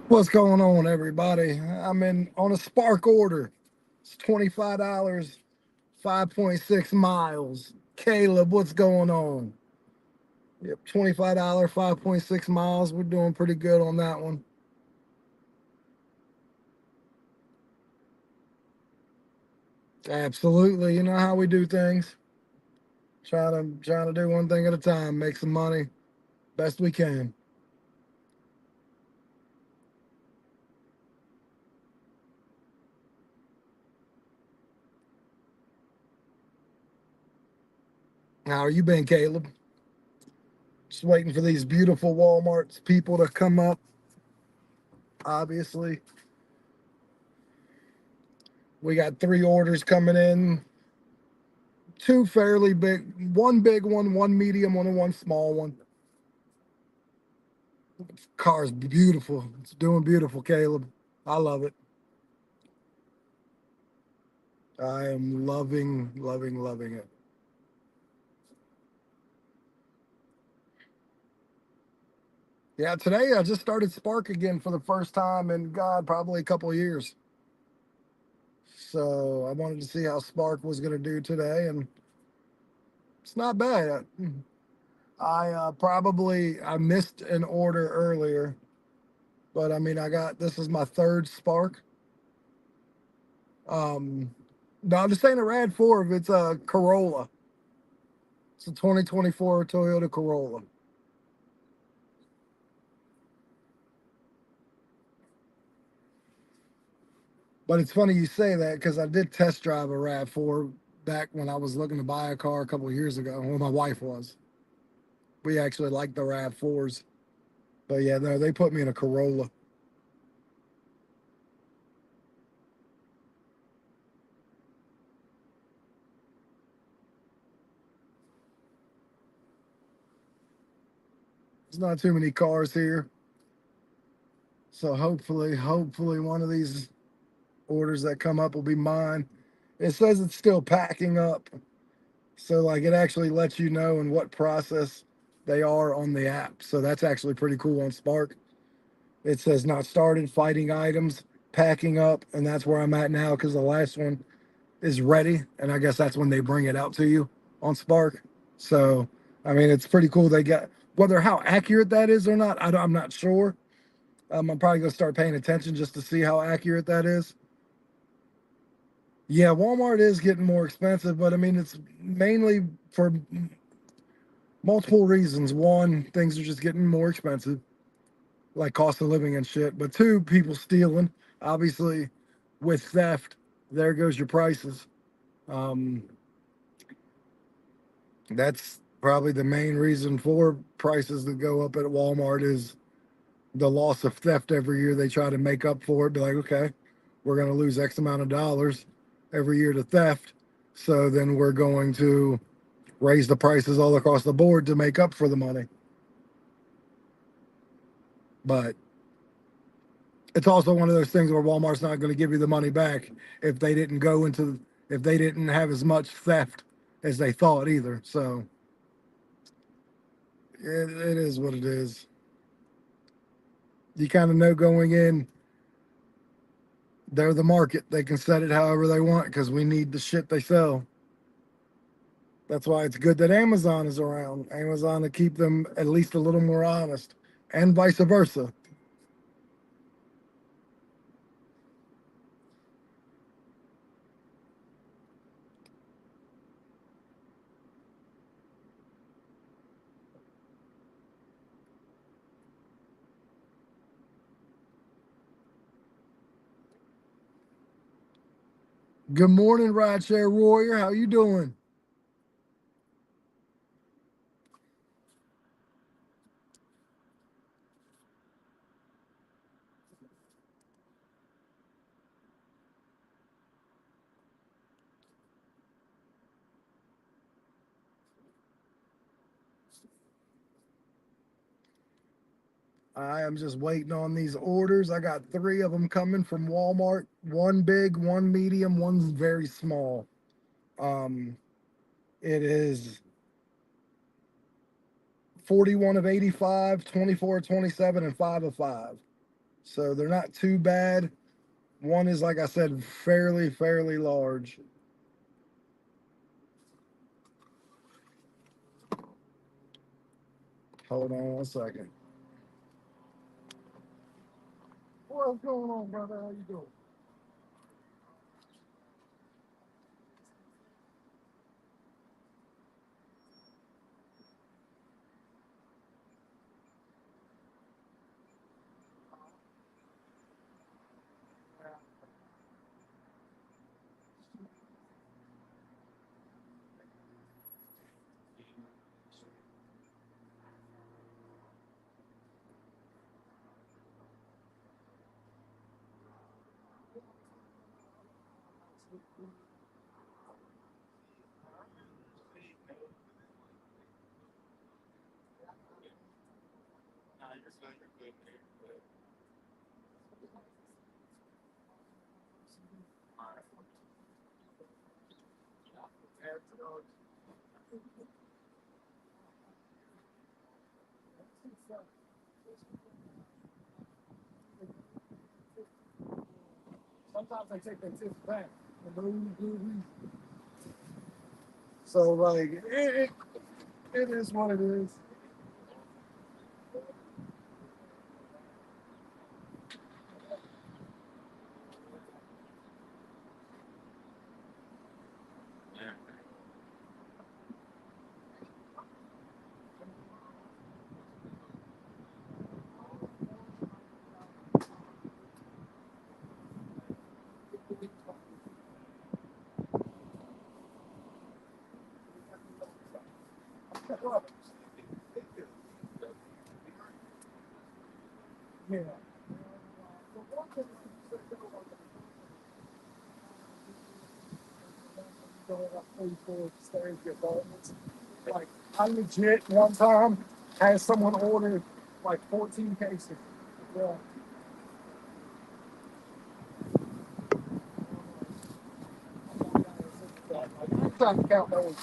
What's going on, everybody? I'm in on a Spark order. It's $25, 5.6 miles. Caleb, what's going on? Yep, $25, 5.6 miles. We're doing pretty good on that one. Absolutely. You know how we do things. Trying to do one thing at a time, make some money best we can. How are you been, Caleb? Just waiting for these beautiful Walmart's people to come up, obviously. We got three orders coming in, two fairly big one, one medium one, and one small one. Car's beautiful. It's doing beautiful, Caleb. I love it. I am loving, loving, loving it. Yeah, today I just started Spark again for the first time in God, probably a couple of years. So I wanted to see how Spark was going to do today, and it's not bad. I missed an order earlier, but I mean I got this is my third Spark. No, this ain't a Rad 4. It's a Corolla. It's a 2024 Toyota Corolla. But it's funny you say that because I did test drive a Rav4 back when I was looking to buy a car a couple of years ago. Well, my wife was. We actually liked the Rav4s. But yeah, no, they put me in a Corolla. There's not too many cars here. So hopefully one of these orders that come up will be mine. It says it's still packing up. So like it actually lets you know in what process they are on the app. So that's actually pretty cool on Spark. It says not started, fighting items, packing up, and that's where I'm at now because the last one is ready, and I guess that's when they bring it out to you on Spark. So, I mean, it's pretty cool. They got whether how accurate that is or not, I'm not sure. I'm probably gonna start paying attention just to see how accurate that is. Yeah, Walmart is getting more expensive, but I mean, it's mainly for multiple reasons. One, things are just getting more expensive, like cost of living and shit. But two, people stealing. Obviously, with theft, there goes your prices. Um, that's probably the main reason for prices that go up at Walmart is the loss of theft every year. They try to make up for it. Be like, okay, we're going to lose X amount of dollars every year to theft. So then we're going to raise the prices all across the board to make up for the money. But it's also one of those things where Walmart's not going to give you the money back if they didn't go into if they didn't have as much theft as they thought either. So it is what it is. You kind of know going in, they're the market. They can set it however they want because we need the shit they sell. That's why it's good that Amazon is around. Amazon to keep them at least a little more honest, and vice versa. Good morning, Rideshare Warrior. How you doing? I am just waiting on these orders. I got three of them coming from Walmart. One big, one medium, one's very small. It is 41 of 85, 24 of 27, and 5 of 5. So they're not too bad. One is, like I said, fairly large. Hold on 1 second. What's going on, brother? How you doing? Sometimes they take their tips back. So, like, it is what it is. Yeah. Like, I legit one time had someone order like 14 cases. Yeah. I'm trying to count those.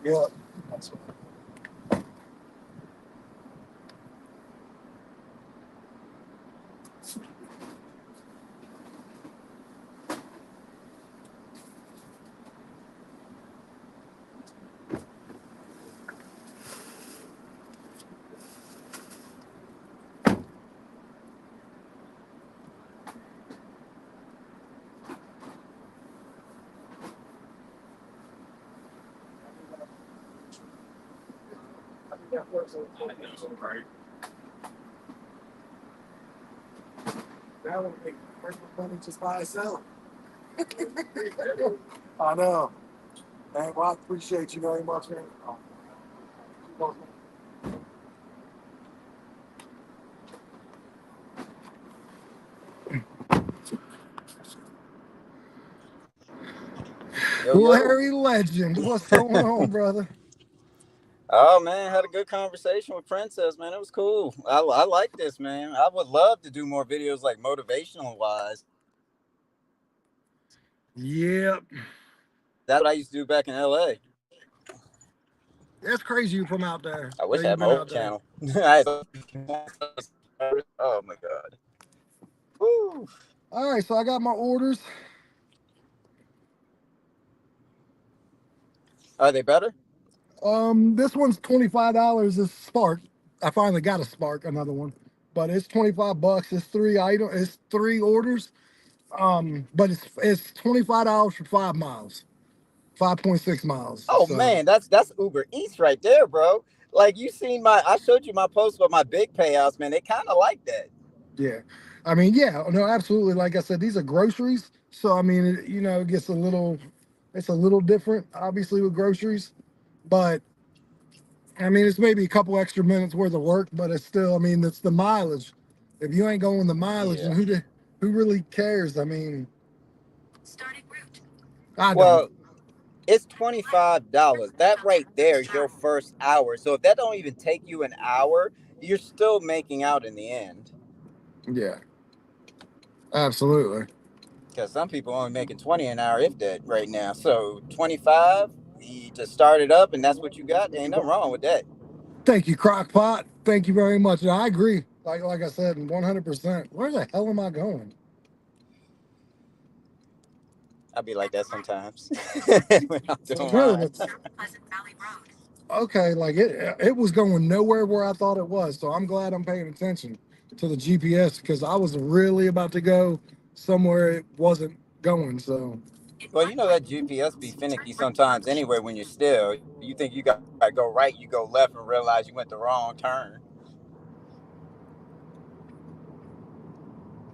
Yeah. That would make money just by itself. I know. Man, well, I appreciate you very much, man. Yo, yo. Larry Legend, what's going on, brother? Oh, man, had a good conversation with Princess, man. It was cool. I like this, man. I would love to do more videos like motivational wise. Yep. That's what I used to do back in LA. That's crazy you from out there. I wish That I you've had my been old out there. channel. Oh, my God. Woo. All right, so I got my orders. Are they better? This one's $25. This Spark. I finally got a Spark, another one, but it's $25. It's It's 3 orders. But it's $25 for 5 miles, 5.6 miles. Oh, So man, that's Uber Eats right there, bro. Like, you seen I showed you my post about my big payouts, man. They kind of like that. Yeah. I mean, yeah, no, absolutely. Like I said, these are groceries. So, I mean, it gets it's a little different, obviously, with groceries. But, I mean, it's maybe a couple extra minutes worth of work, but it's still, I mean, it's the mileage. If you ain't going the mileage, Yeah. then who really cares? I mean, I don't. Well, it's $25. That right there is your first hour. So if that don't even take you an hour, you're still making out in the end. Yeah, absolutely. Because some people only making 20 an hour, if that, right now. So 25, you just start it up, and that's what you got. Ain't nothing wrong with that. Thank you, Crockpot. Thank you very much. And I agree. Like I said, 100%. Where the hell am I going? I'll be like that sometimes when I'm doing Really, mine. okay, like it was going nowhere where I thought it was. So I'm glad I'm paying attention to the GPS because I was really about to go somewhere it wasn't going. So Well, you know that GPS be finicky sometimes anyway when you're still. You think you got to go right, you go left and realize you went the wrong turn.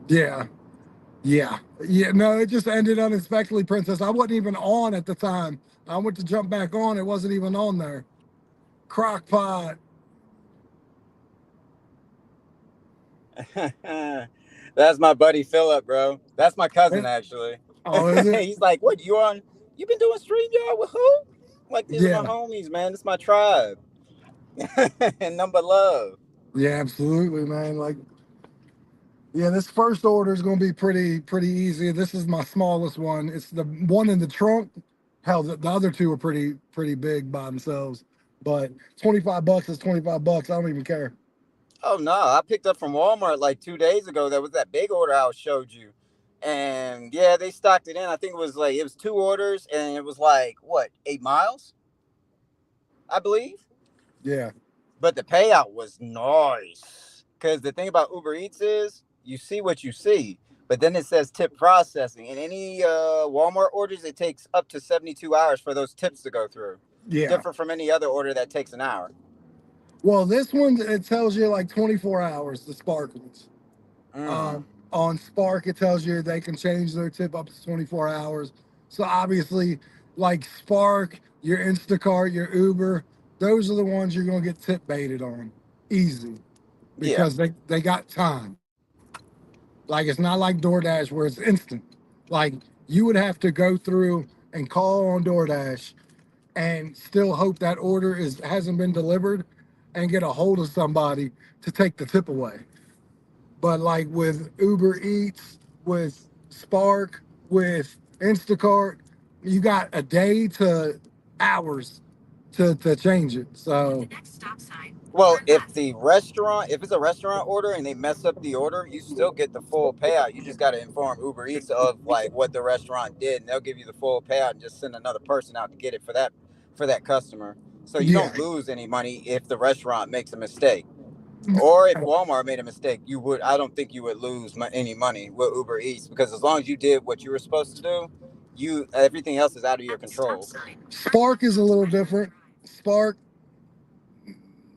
yeah, yeah. No, it just ended unexpectedly, Princess. I wasn't even on at the time. I went to jump back on. It wasn't even on there. Crockpot. That's my buddy Philip, bro. That's my cousin, Eh, actually. Oh, is it? He's like, "What, you on? You been doing StreamYard with who?" I'm like, these are my Yeah. homies, man. This is my tribe. And number love. Yeah, absolutely, man. Like, yeah, this first order is going to be pretty easy. This is my smallest one. It's the one in the trunk. Hell, the other two are pretty big by themselves. But $25 is $25. I don't even care. Oh no, I picked up from Walmart like 2 days ago. That was that big order I showed you, and yeah, they stocked it in. I think it was two orders, and it was like what 8 miles, I believe. Yeah, But the payout was nice because the thing about Uber Eats is you see what you see, but then it says tip processing. In any Walmart orders, it takes up to 72 hours for those tips to go through. yeah. Different from any other order that takes an hour. Well, this one it tells you like 24 hours. The Sparkles. Mm. On Spark, it tells you they can change their tip up to 24 hours. So obviously, like Spark, your Instacart, your Uber, those are the ones you're gonna get tip baited on, easy, Yeah. because they got time. Like it's not like DoorDash where it's instant. Like you would have to go through and call on DoorDash and still hope that order is hasn't been delivered and get a hold of somebody to take the tip away. But like with Uber Eats, with Spark, with Instacart, you got a day to hours to change it. So Well, if it's a restaurant order and they mess up the order, you still get the full payout. You just got to inform Uber Eats of like what the restaurant did, and they'll give you the full payout and just send another person out to get it for that customer. So you yeah, don't lose any money if the restaurant makes a mistake, or if Walmart made a mistake. You would I don't think you would lose any money with Uber Eats because as long as you did what you were supposed to do, you everything else is out of your control. Spark is a little different. Spark,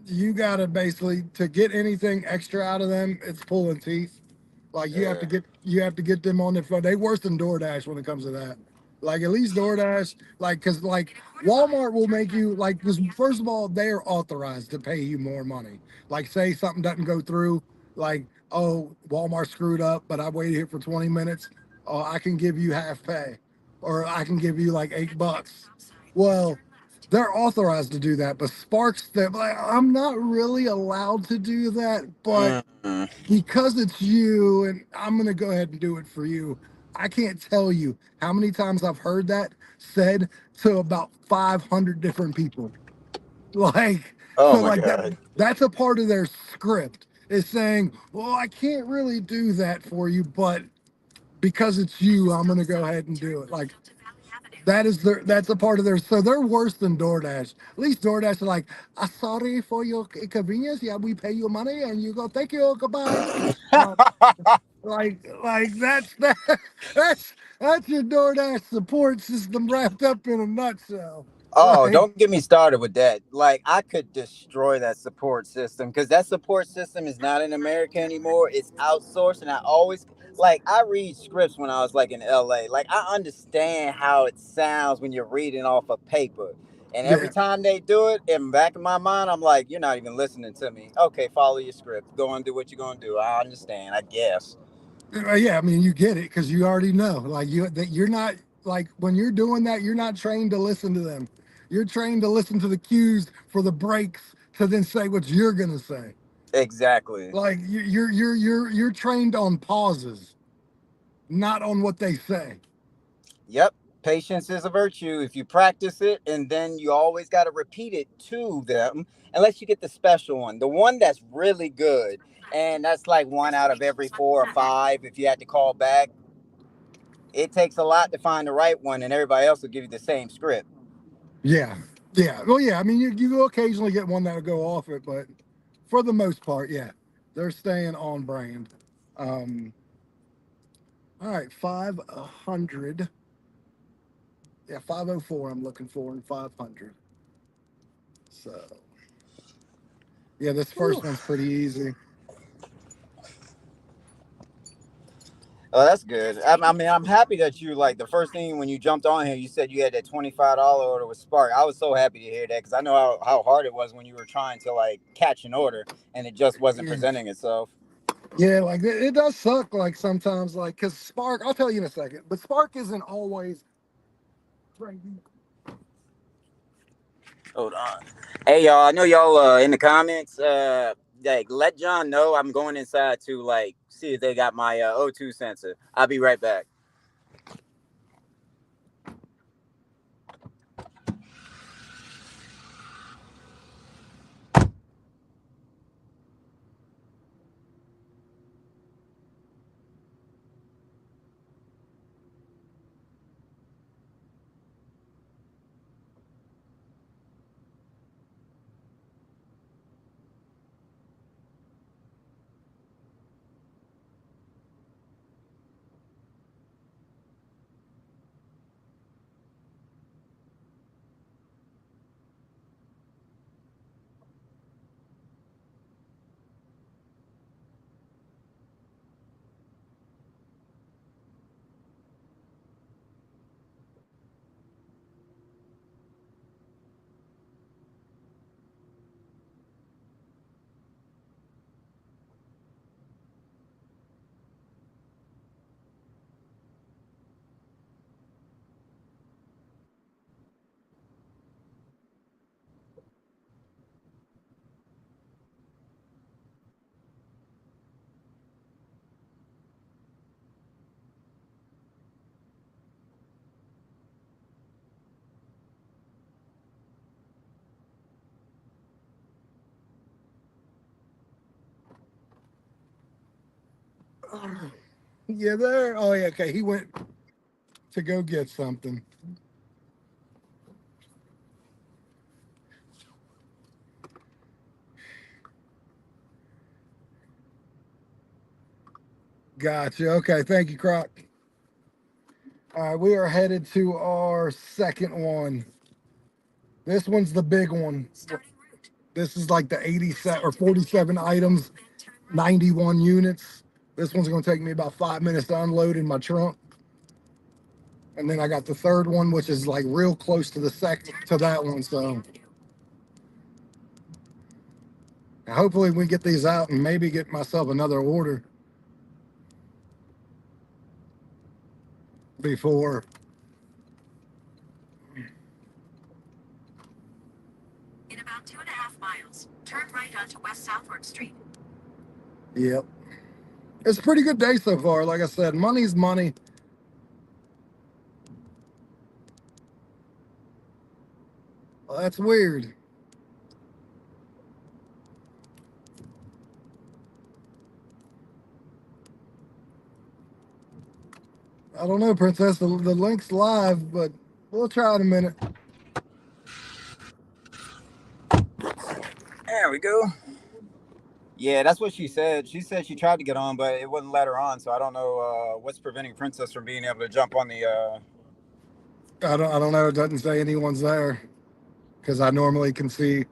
you gotta basically to get anything extra out of them, it's pulling teeth. Like Yeah. you have to get them on their phone. They worse than DoorDash when it comes to that. Like at least DoorDash, like because like Walmart will make you like because first of all they're authorized to pay you more money. Like say something doesn't go through, like oh Walmart screwed up, but I waited here for 20 minutes. Oh, I can give you half pay, or I can give you like $8. Well, they're authorized to do that, but Sparks, they're like, I'm not really allowed to do that, but Mm. because it's you and I'm going to go ahead and do it for you. I can't tell you how many times I've heard that said to about 500 different people. Like, Oh so my like god. that's a part of their script is saying, well, I can't really do that for you, but because it's you, I'm going to go ahead and do it. Like, that's a part of their so they're worse than DoorDash. At least DoorDash are like, sorry for your inconvenience. Yeah, we pay you money and you go, thank you, goodbye. Uh, like that's that's your DoorDash support system wrapped up in a nutshell. Oh, Like, don't get me started with that. Like, I could destroy that support system because that support system is not in America anymore. It's outsourced, and I always like I read scripts when I was like in LA. Like, I understand how it sounds when you're reading off a paper. And every yeah, time they do it, in the back of my mind, I'm like, you're not even listening to me. Okay, follow your script. Go and do what you're gonna do. I understand, I guess. yeah. I mean, you get it because you already know. Like you're not like when you're doing that, you're not trained to listen to them. You're trained to listen to the cues for the breaks to then say what you're gonna say. Exactly. Like you're trained on pauses, not on what they say. Yep. Patience is a virtue if you practice it, and then you always got to repeat it to them, unless you get the special one, the one that's really good. And that's like one out of every four or five. If you had to call back, it takes a lot to find the right one, and everybody else will give you the same script. Yeah, yeah. Well, yeah. I mean, you occasionally get one that'll go off it, but for the most part, yeah, they're staying on brand. Um, all right, 500. Yeah, 504. I'm looking for in 500. So yeah, this Whew. first one's pretty easy. Oh, that's good. I mean, I'm happy that you like the first thing when you jumped on here. You said you had that $25 order with Spark. I was so happy to hear that because I know how hard it was when you were trying to like catch an order and it just wasn't Yeah, presenting itself. yeah. Like it does suck. Like sometimes, like because Spark. I'll tell you in a second, but Spark isn't always crazy. Hold on. Hey y'all, I know y'all in the comments. Like let John know I'm going inside to like see if they got my O2 sensor. I'll be right back. Yeah, there. Oh yeah. Okay, he went to go get something. Gotcha. Okay, thank you, Croc. All right, we are headed to our second one. This one's the big one. This is like the 80 set or 47 items, 91 units. This one's going to take me about 5 minutes to unload in my trunk. And then I got the third one, which is like real close to the second to that one. So hopefully we get these out and maybe get myself another order before. In about 2.5 miles, turn right onto West Southwark Street. Yep. It's a pretty good day so far. Like I said, money's money. Well, that's weird. I don't know, Princess. The link's live, but we'll try in a minute. There we go. Yeah, that's what she said. She said she tried to get on, but it wouldn't let her on. So I don't know what's preventing Princess from being able to jump on the. I don't know. It doesn't say anyone's there. because I normally can see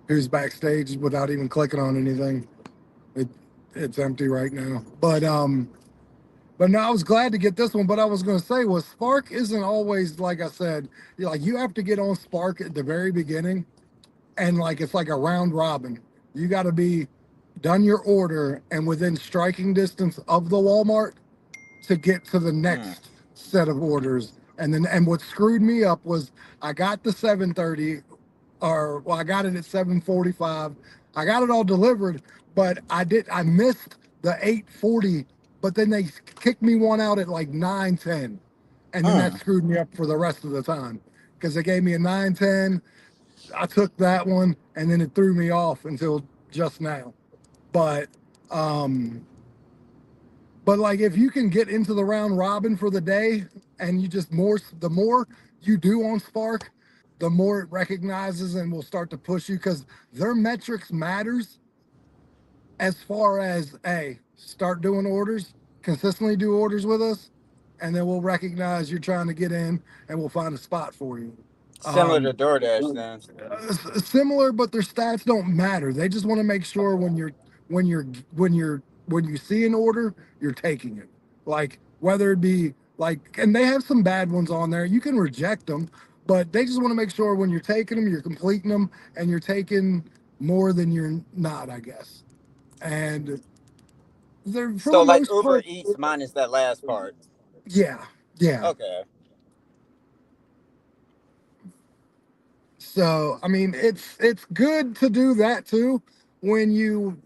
who's backstage without even clicking on anything. It it's empty right now. But no, I was glad to get this one. But I was going to say was Spark isn't always like I said. Like you have to get on Spark at the very beginning, and like it's like a round robin. You got to be done your order and within striking distance of the Walmart to get to the next set of orders. And what screwed me up was I got the 7:30, or well, I got it at 7:45. I got it all delivered, but I missed the 8:40. But then they kicked me one out at like 9:10, and then that screwed me up for the rest of the time because they gave me a 9:10. I took that one, and then it threw me off until just now. But but like if you can get into the round robin for the day, and you just the more you do on Spark, the more it recognizes and will start to push you because their metrics matters as far as start doing orders, consistently do orders with us, and then we'll recognize you're trying to get in and we'll find a spot for you. Similar to DoorDash, then. Similar, but their stats don't matter. They just want to make sure when you see an order, you're taking it. Like whether it be like, and they have some bad ones on there. You can reject them, but they just want to make sure when you're taking them, you're completing them, and you're taking more than you're not, I guess. And they're for So the like most Uber part, Eats minus that last part. yeah, yeah. Okay. So I mean, it's good to do that too when you,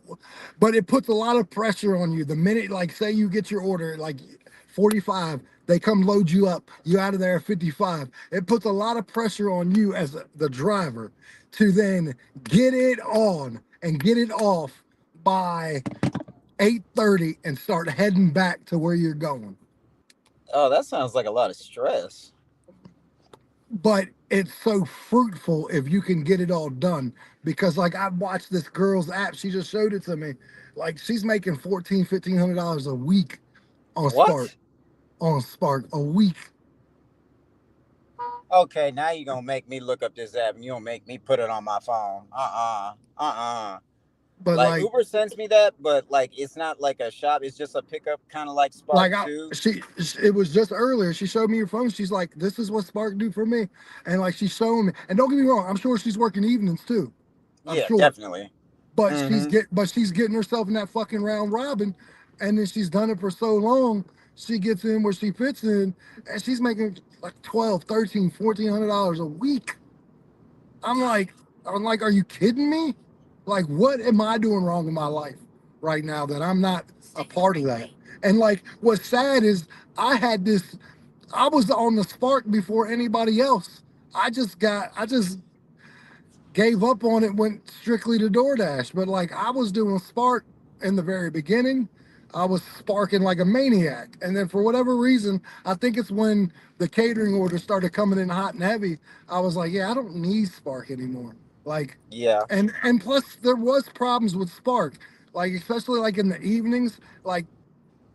but it puts a lot of pressure on you. The minute, like, say you get your order at like 45, they come load you up. You out of there at 55. It puts a lot of pressure on you as the driver to then get it on and get it off by 8:30 and start heading back to where you're going. Oh, that sounds like a lot of stress. But it's so fruitful if you can get it all done because like I watched this girl's app, she just showed it to me, like she's making $1,400-$1,500 a week on Spark, What? a week. Okay, now you're gonna make me look up this app and you're gonna make me put it on my phone. But Like Uber sends me that, but like it's not like a shop, it's just a pickup kind of like Spark like I, too. it was just earlier, she showed me her phone, she's like, this is what Spark do for me. And like she's showing me, and don't get me wrong, I'm sure she's working evenings too, I'm Yeah, sure. definitely. But Mm-hmm. she's getting herself in that fucking round robin, and then she's done it for so long. She gets in where she fits in, and she's making like 12, 13, $1,400 a week. I'm like, are you kidding me? Like, what am I doing wrong in my life right now that I'm not a part of that? And like, what's sad is I had this. I was on the Spark before anybody else. I just gave up on it, went strictly to DoorDash. But like I was doing Spark in the very beginning. I was sparking like a maniac. And then for whatever reason, I think it's when the catering orders started coming in hot and heavy, I was like, yeah, I don't need Spark anymore. Like, Yeah. and plus there was problems with Spark, like especially like in the evenings, like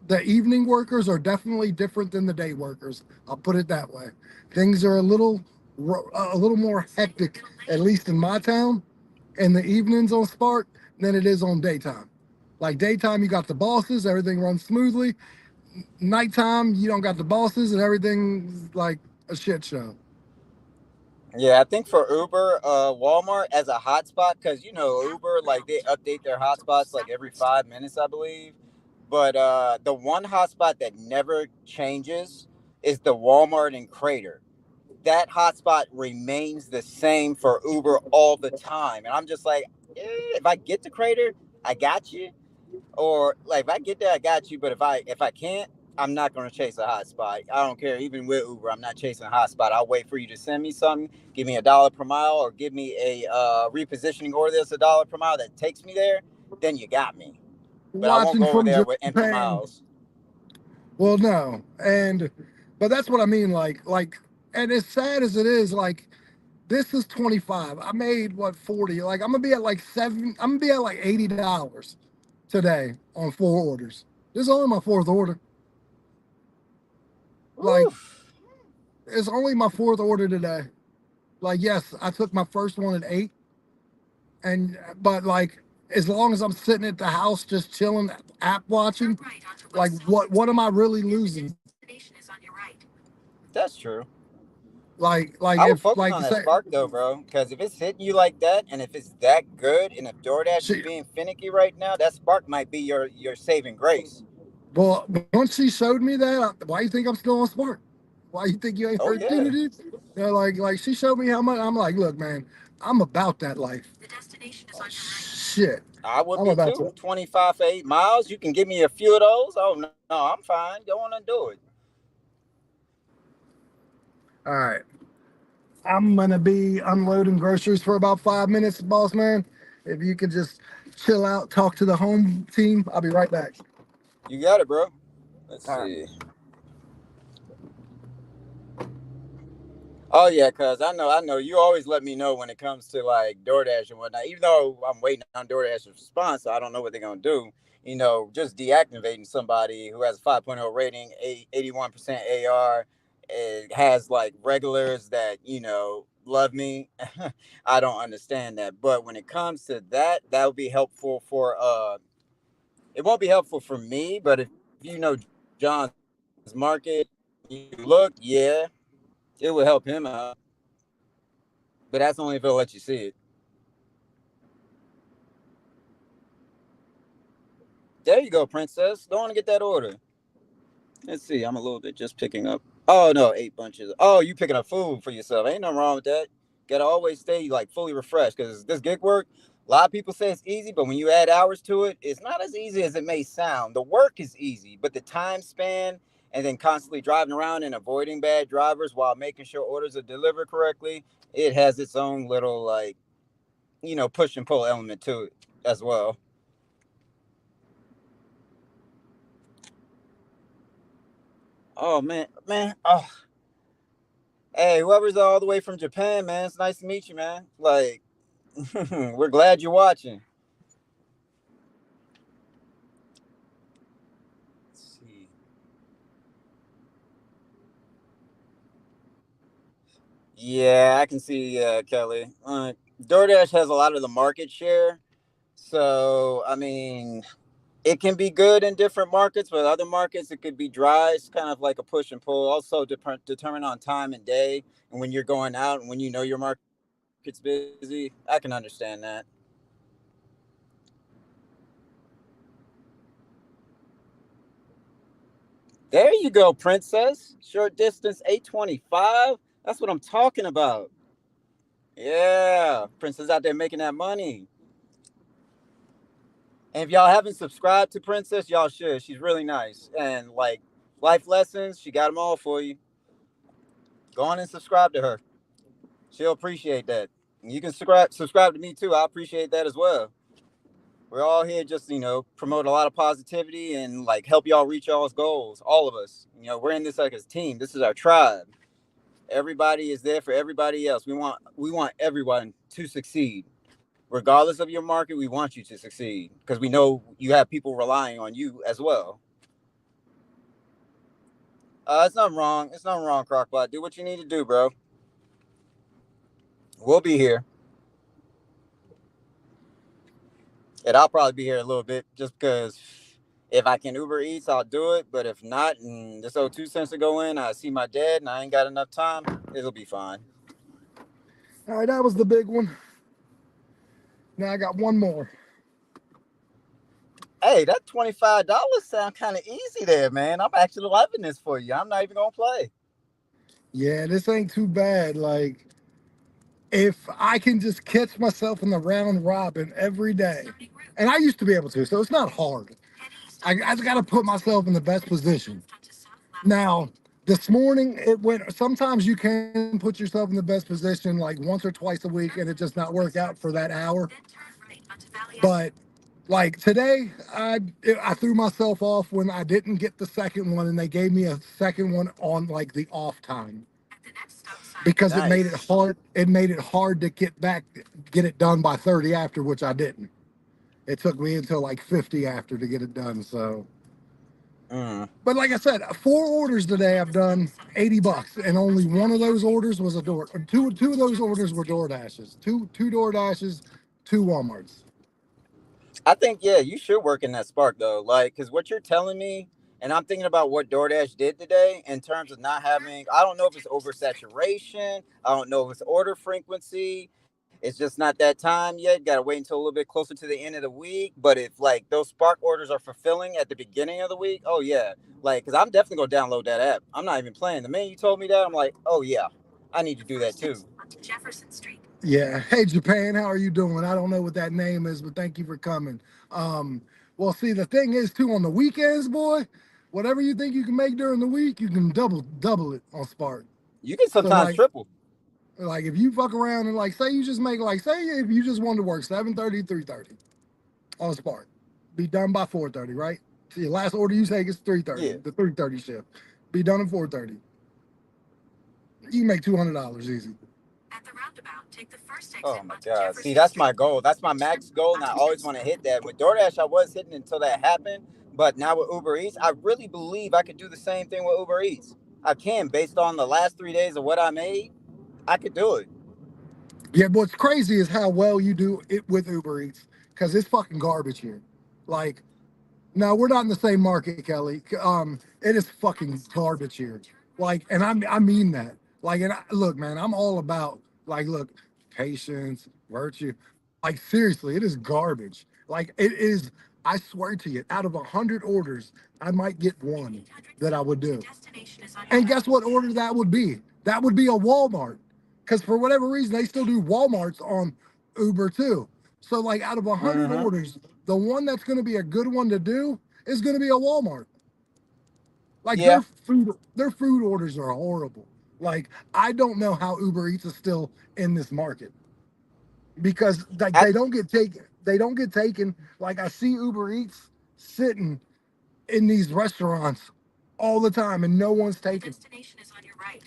the evening workers are definitely different than the day workers. I'll put it that way. Things are a little more hectic, at least in my town, in the evenings on Spark than it is on daytime. Like daytime, you got the bosses, everything runs smoothly. Nighttime, you don't got the bosses, and everything's like a shit show. Yeah, I think for Uber, Walmart as a hotspot, because you know Uber, like they update their hotspots like every 5 minutes, I believe. But the one hotspot that never changes is the Walmart in Crater. That hotspot remains the same for Uber all the time, and I'm just like, if I get to Crater, I got you. Or like if I get there, I got you. But if I can't, I'm not gonna chase a hot spot. I don't care. Even with Uber, I'm not chasing a hot spot. I'll wait for you to send me something, give me $1 per mile, or give me a repositioning order that's $1 per mile that takes me there. Then you got me. But I won't Watching go over from there with empty Japan. miles. Well, no, but that's what I mean. And as sad as it is, like this is 25. I made what 40. Like I'm gonna be at like seven. I'm gonna be at like $80 today on 4 orders. This is only my fourth order. Like Oof. it's only my fourth order today. Like, yes, I took my first one at 8, but like, as long as I'm sitting at the house just chilling, app watching, Turn right onto like, West what am I really Southward. The losing? destination is on your right. That's true. Like I would if focus like on that say Spark though, bro, because if it's hitting you like that, and if it's that good, and if DoorDash is she, being finicky right now, that Spark might be your saving grace. well, once she showed me that, why you think I'm still on Spark? Why you think you ain't Oh heard yeah, it? Like she showed me how much. I'm like, look, man, I'm about that life. The destination is oh, on your right. Shit, I would I'm be about too. to. 25 for 8 miles. You can give me a few of those. Oh no, I'm fine. Go on and do it. All right, I'm gonna be unloading groceries for about 5 minutes, boss man. If you could just chill out, talk to the home team, I'll be right back. You got it, bro. Let's All right. see. Oh yeah, cause I know you always let me know when it comes to like DoorDash and whatnot. Even though I'm waiting on DoorDash's response, so I don't know what they're gonna do. Just deactivating somebody who has a 5.0 rating, 81% AR, it has like regulars that love me. I don't understand that, but when it comes to that, that would be helpful for. It won't be helpful for me, but if you know John's market, you look, yeah, it would help him out. But that's only if it'll let you see it. There you go, princess. Go on and get that order. Let's see. I'm a little bit just picking up. Oh no, 8 bunches. Oh, you picking up food for yourself? Ain't nothing wrong with that. Gotta always stay like fully refreshed because this gig work. A lot of people say it's easy, but when you add hours to it, it's not as easy as it may sound. The work is easy, but the time span and then constantly driving around and avoiding bad drivers while making sure orders are delivered correctly, it has its own little like push and pull element to it as well. Oh man. Oh, hey, whoever's all the way from Japan, man, it's nice to meet you, man. Like, we're glad you're watching. Let's see. Yeah, I can see, Kelly. DoorDash has a lot of the market share, so I mean, it can be good in different markets, but other markets it could be dry. It's kind of like a push and pull. Also, determine on time and day, and when you're going out, and when you know your market's busy. I can understand that. There you go, princess. Short distance 825. That's what I'm talking about. Yeah, princess out there making that money. And if y'all haven't subscribed to Princess, y'all should. She's really nice. And like life lessons, she got them all for you. Go on and subscribe to her. She'll appreciate that. And you can subscribe to me too. I appreciate that as well. We're all here just, promote a lot of positivity and like help y'all reach y'all's goals. All of us. We're in this like as a team. This is our tribe. Everybody is there for everybody else. We want everyone to succeed. Regardless of your market, we want you to succeed because we know you have people relying on you as well. It's nothing wrong. It's nothing wrong, Crockpot. Do what you need to do, bro. We'll be here. And I'll probably be here a little bit just because if I can Uber Eats, I'll do it. But if not, and this old 2 cents to go in, I see my dad and I ain't got enough time, it'll be fine. All right, that was the big one. Now I got one more. Hey, that $25 sound kind of easy there, man. I'm actually loving this for you. I'm not even gonna play. Yeah, this ain't too bad. Like, if I can just catch myself in the round robin every day, Starting route. and I used to be able to, so it's not hard. Head east I on just got to put myself in the best position. left onto South Lap. Now, this morning it went. Sometimes you can put yourself in the best position like once or twice a week, and it just not work out for that hour. Then turn right onto Valley Avenue. But like today, I threw myself off when I didn't get the second one, and they gave me a second one on like the off time At the next stop sign. because it made it Nice. hard. It made it hard to get it done by 30 after, which I didn't. It took me until like 50 after to get it done. So Mm. But like I said, 4 orders today I've done $80, and only one of those orders was a door. Or two of those orders were Door Dashes. Two Door Dashes, two Walmarts. I think yeah, you should work in that Spark though, like because what you're telling me, and I'm thinking about what DoorDash did today in terms of not having. I don't know if it's oversaturation. I don't know if it's order frequency. It's just not that time yet. Got to wait until a little bit closer to the end of the week. But if like those Spark orders are fulfilling at the beginning of the week, oh yeah, like because I'm definitely gonna download that app. I'm not even playing. The minute you told me that, I'm like, oh yeah, I need to do that too. Onto Jefferson Street. Yeah. Hey, Japan, how are you doing? I don't know what that name is, but thank you for coming. Um, well, see, the thing is, too, on the weekends, boy, whatever you think you can make during the week, you can double it on Spark. You can So, sometimes triple. like if you fuck around and like say you just make like say if you just wanted to work 7:30 3:30 on Spark, be done by 4:30, right? So your last order you take is 3:30, Yeah. the 3:30 shift. Be done at 4:30. You can make $200 easy. At the roundabout, take the first exit Oh my onto God. See, Jefferson that's Street. my goal. That's my max goal. And I always want to hit that. With DoorDash, I was hitting until that happened. But now with Uber Eats, I really believe I could do the same thing with Uber Eats. I can, based on the last 3 days of what I made, I could do it. Yeah, what's crazy is how well you do it with Uber Eats because it's fucking garbage here. Like, no, we're not in the same market, Kelly. It is fucking garbage here. Like, and I mean that. Like, and look, man, I'm all about like, look, patience, virtue. Like, seriously, it is garbage. Like, it is. I swear to you, out of 100 orders, I might get one that I would do. Destination is on your And right. guess what order that would be? That would be a Walmart. Because for whatever reason, they still do Walmarts on Uber too. So, like, out of 100 Mm-hmm. orders, the one that's going to be a good one to do is going to be a Walmart. Like, Yeah. their food orders are horrible. Like, I don't know how Uber Eats is still in this market because like I, they don't get taken. Like, I see Uber Eats sitting in these restaurants all the time and no one's taking them. Destination is on your right.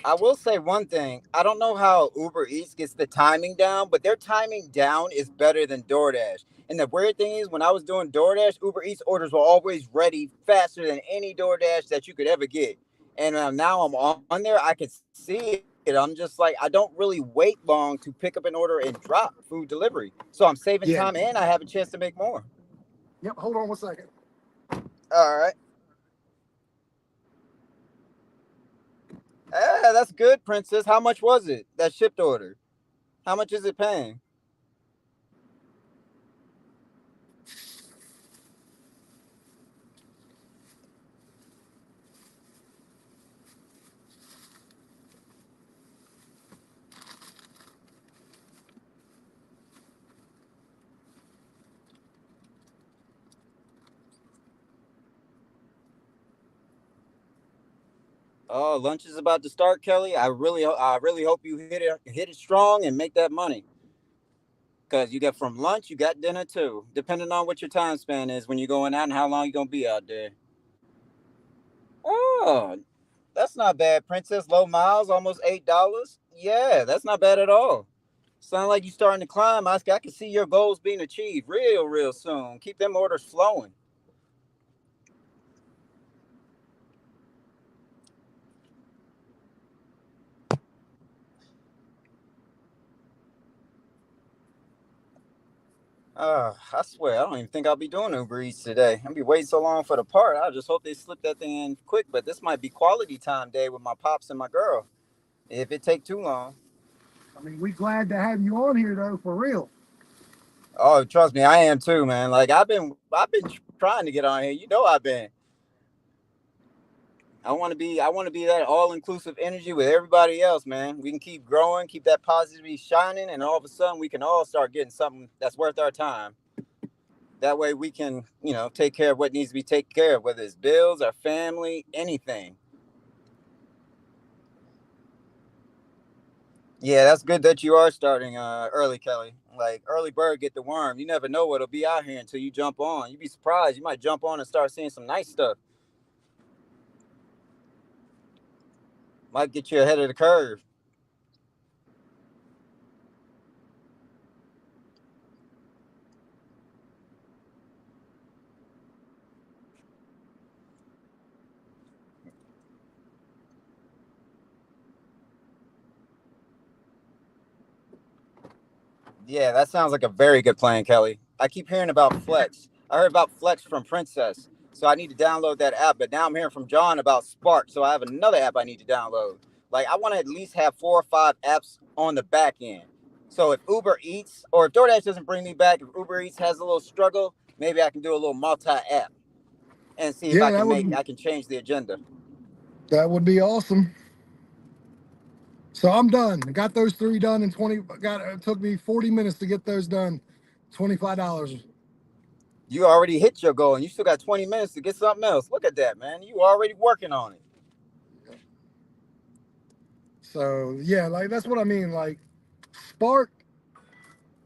I Arrived. will say one thing. I don't know how Uber Eats gets the timing down, but their timing down is better than DoorDash. And the weird thing is, when I was doing DoorDash, Uber Eats orders were always ready faster than any DoorDash that you could ever get. And now I'm on there, I can see it. I'm just like, I don't really wait long to pick up an order and drop food delivery. So I'm saving Yeah. time and I have a chance to make more. Yep. Hold on 1 second. All right. That's good, Princess. How much was it? That shipped order? How much is it paying? Oh, lunch is about to start, Kelly. I really hope you hit it strong and make that money. Cause you get from lunch, you got dinner too. Depending on what your time span is when you're going out and how long you're gonna be out there. Oh, that's not bad, Princess. Low miles, almost $8. Yeah, that's not bad at all. Sound like you starting to climb. I can see your goals being achieved real soon. Keep them orders flowing. I swear, I don't even think I'll be doing Uber Eats today. I'll be waiting so long for the part. I just hope they slip that thing in quick. But this might be quality time day with my pops and my girl. If it take too long. I mean, we glad to have you on here though, for real. Oh, trust me, I am too, man. Like I've been trying to get on here. You know, I've been. I want to be that all inclusive energy with everybody else, man. We can keep growing, keep that positivity shining, and all of a sudden we can all start getting something that's worth our time. That way we can, take care of what needs to be taken care of, whether it's bills, our family, anything. Yeah, that's good that you are starting early, Kelly. Like early bird get the worm. You never know what'll be out here until you jump on. You'd be surprised. You might jump on and start seeing some nice stuff. Might get you ahead of the curve. Yeah, that sounds like a very good plan, Kelly. I keep hearing about Flex. I heard about Flex from Princess, so I need to download that app. But now I'm hearing from John about Spark, so I have another app I need to download. Like, I want to at least have 4 or 5 apps on the back end. So if Uber Eats or if DoorDash doesn't bring me back, if Uber Eats has a little struggle, maybe I can do a little multi-app and see if Yeah, I can change the agenda. that would be awesome. So I'm done. I got those 3 done in 20. It took me 40 minutes to get those done. $25. You already hit your goal, and you still got 20 minutes to get something else. Look at that, man. You already working on it. So yeah, like that's what I mean. Like Spark.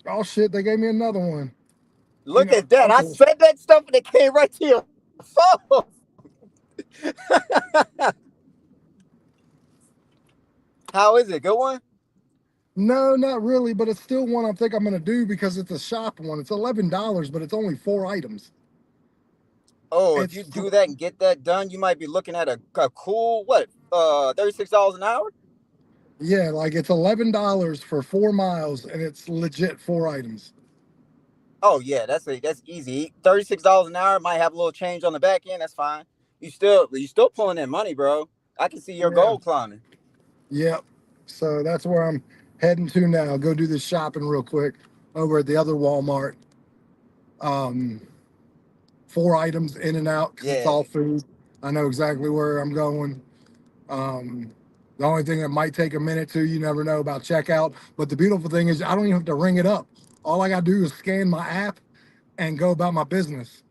Oh shit, they gave me another one. Look at that. I said that stuff and it came right to your phone. How is it? Good one? No, not really, but it's still one I think I'm gonna do because it's a shop one. It's $11, but it's only 4 items. Oh, if It's you do that and get that done, you might be looking at a cool what? $36 an hour? yeah, like it's $11 for 4 miles, and it's legit 4 items. Oh yeah, that's easy. $36 an hour might have a little change on the back end. That's fine. You still pulling in money, bro. I can see your Yeah. goal climbing. Yep. So that's where I'm heading to now. Go do this shopping real quick over at the other Walmart. 4 items in and out because it's Yeah. all food. I know exactly where I'm going. The only thing that might take a minute to, you never know about checkout. But the beautiful thing is, I don't even have to ring it up. All I got to do is scan my app and go about my business.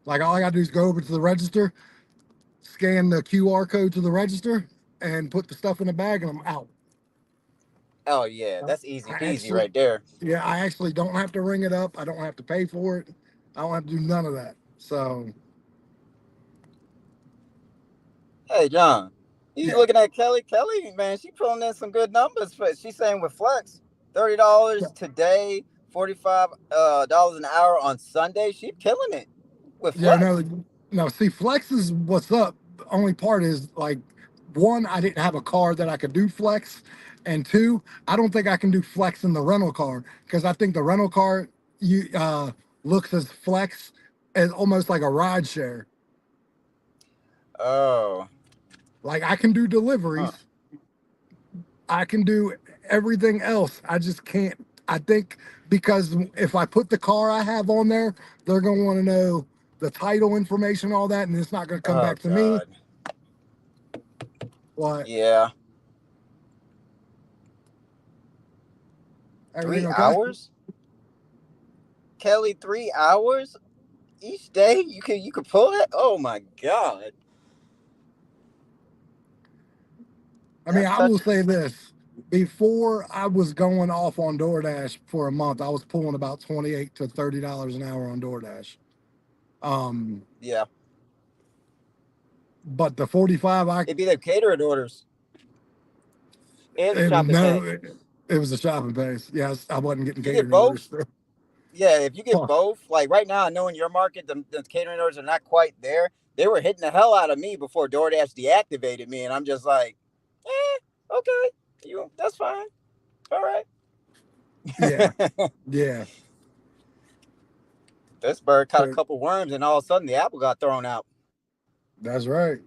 Like, all I got to do is go over to the register, scan the QR code to the register, and put the stuff in the bag, and I'm out. Oh yeah, that's easy I peasy actually, right there. yeah, I actually don't have to ring it up. I don't have to pay for it. I don't have to do none of that. So, Hey John, you yeah. looking at Kelly? Kelly, man, she pulling in some good numbers. She's saying with Flex, $30 today, $45 an hour on Sunday. She's killing it with Yeah, Flex. no. See, Flex is what's up. The only part is like, one, I didn't have a car that I could do Flex, and two, I don't think I can do Flex in the rental car because I think the rental car you looks as Flex as almost like a ride share. Oh, Like I can do huh. deliveries, I can do everything else. I just can't. I think because if I put the car I have on there, they're gonna want to know the title information, all that, and it's not gonna come Oh back to me. God. What? Yeah. Everything Three okay? hours, Kelly. 3 hours each day. You could pull that. Oh my God. I mean, That's I will touching. say this. Before I was going off on DoorDash for a month, I was pulling about $28 to $30 an hour on DoorDash. Um, Yeah. but the 45, It'd be the catering orders and the shopping no, pay. it was a shopping base. Yes, I wasn't getting You get catering orders. both. Yeah, if you get Huh. both, like right now, I know in your market, the catering orders are not quite there. They were hitting the hell out of me before DoorDash deactivated me, and I'm just like, okay, that's fine, all right. Yeah, yeah. This bird caught a So couple worms, and all of a sudden the apple got thrown out. that's right.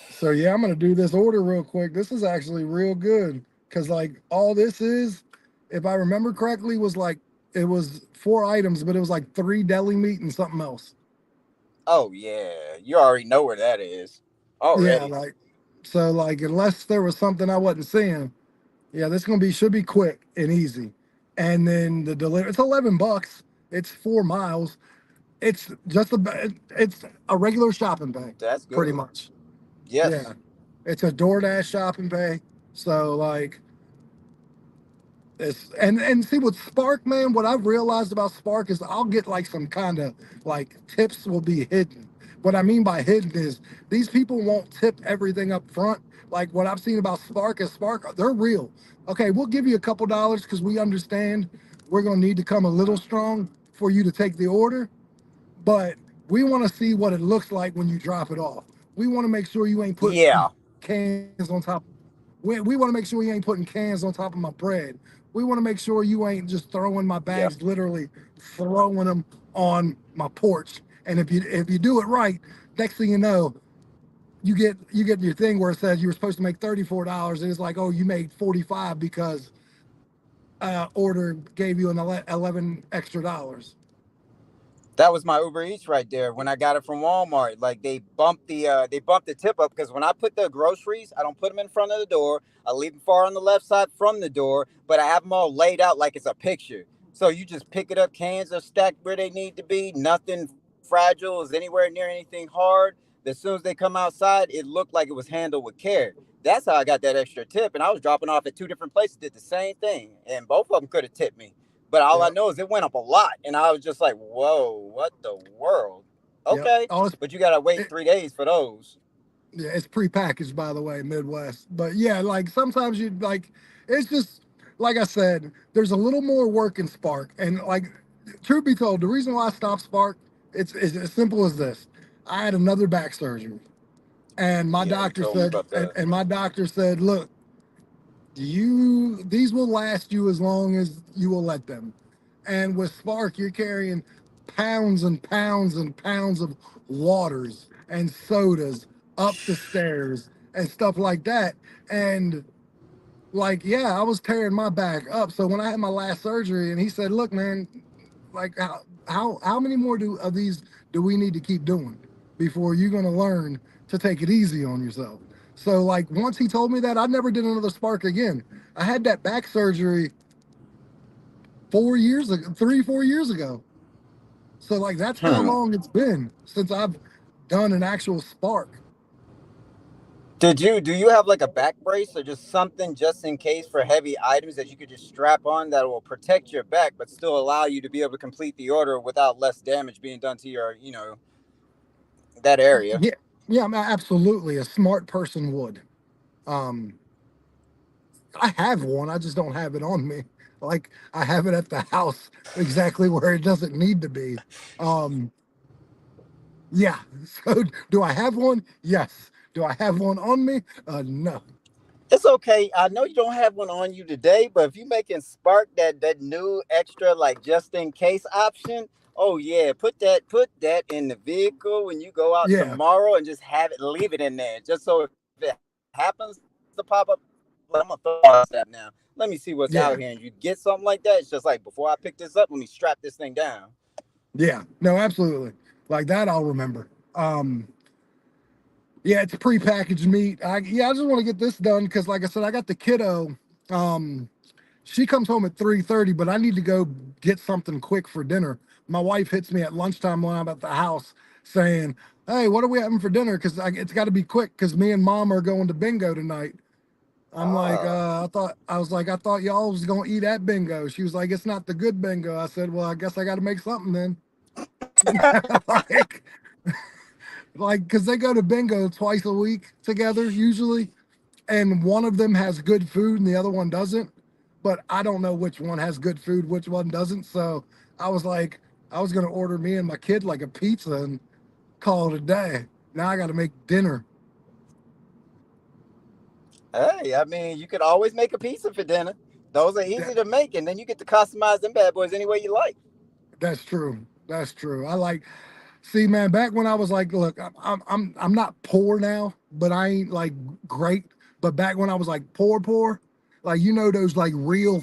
So yeah, I'm gonna do this order real quick. This is actually real good because like all this is, if I remember correctly, was like it was 4 items, but it was like 3 deli meat and something else. Oh yeah, you already know where that is Yeah, already. like so like unless there was something I wasn't seeing, yeah, this gonna be should be quick and easy. And then the delivery, it's $11. It's 4 miles. It's just it's a regular shopping bag, That's pretty good. much. Yes. Yeah, it's a DoorDash shopping bag. So like it's and see with Spark, man, what I've realized about Spark is I'll get like some kind of like tips will be hidden. What I mean by hidden is these people won't tip everything up front. Like what I've seen about Spark is Spark, they're real. Okay, we'll give you a couple dollars because we understand we're gonna need to come a little strong for you to take the order, but we want to see what it looks like when you drop it off. We want to make sure you ain't put Yeah. cans on top. We want to make sure you ain't putting cans on top of my bread. We want to make sure you ain't just throwing my Yeah. bags, literally throwing them on my porch. And if you do it right, next thing you know, you get your thing where it says you were supposed to make $34, and it's like, oh, you made 45 because order gave you an 11 extra dollars. That was my Uber Eats right there when I got it from Walmart. Like they bumped the tip up because when I put the groceries, I don't put them in front of the door. I leave them far on the left side from the door, but I have them all laid out like it's a picture. So you just pick it up. Cans are stacked where they need to be. Nothing fragile is anywhere near anything hard. As soon as they come outside, it looked like it was handled with care. That's how I got that extra tip. And I was dropping off at two different places, did the same thing, and both of them could have tipped me. But all I Yep. know is it went up a lot, and I was just like, "Whoa, what the world?" Yep. Okay, Oh, it's, but you gotta wait it, 3 days for those. yeah, it's prepackaged, by the way, Midwest. But yeah, like sometimes you like, it's just like I said, there's a little more work in Spark. And like, truth be told, the reason why I stopped Spark, it's as simple as this. I had another back surgery, and my Yeah, you doctor told me said, about that. and my doctor said, look, these will last you as long as you will let them. And with Spark, you're carrying pounds and pounds and pounds of waters and sodas up the stairs and stuff like that. And like, yeah, I was tearing my back up. So when I had my last surgery, and he said, look, man, like how many more of these do we need to keep doing before you're gonna learn to take it easy on yourself? So like once he told me that, I never did another Spark again. I had that back surgery 4 years ago, 3, 4 years ago. So like that's how Hmm. long it's been since I've done an actual Spark. Do you have like a back brace or just something just in case for heavy items that you could just strap on that will protect your back but still allow you to be able to complete the order without less damage being done to your, that area? Yeah, yeah, absolutely. A smart person would. Um, I have one. I just don't have it on me. Like I have it at the house exactly where it doesn't need to be. Um, yeah. So do I have one? Yes. Do I have one on me? No. It's okay. I know you don't have one on you today, but if you making Spark that new extra like just in case option, oh yeah, put that in the vehicle when you go out Yeah. tomorrow and just have it leave it in there. Just so if it happens to pop up, I'm gonna throw this app now. Let me see what's Yeah. out here. And you get something like that, it's just like before I pick this up, let me strap this thing down. Yeah. No, absolutely. Like that I'll remember. Yeah, it's prepackaged meat. I just want to get this done because like I said, I got the kiddo. Um, she comes home at 3:30, but I need to go get something quick for dinner. My wife hits me at lunchtime when I'm at the house saying, "Hey, what are we having for dinner?" Because it's got to be quick because me and mom are going to bingo tonight. I'm like, Ah. I thought y'all was gonna eat at bingo. She was like, it's not the good bingo. I said, well, I guess I got to make something then. like, because they go to bingo twice a week together usually, and one of them has good food and the other one doesn't. But I don't know which one has good food, which one doesn't. So I was like, I was gonna order me and my kid like a pizza and call it a day. Now I got to make dinner. Hey, I mean, you could always make a pizza for dinner. Those are easy That, to make, and then you get to customize them bad boys any way you like. that's true. That's true. I like. See, man, back when I was like, look, I'm not poor now, but I ain't like great. But back when I was like poor, like those like real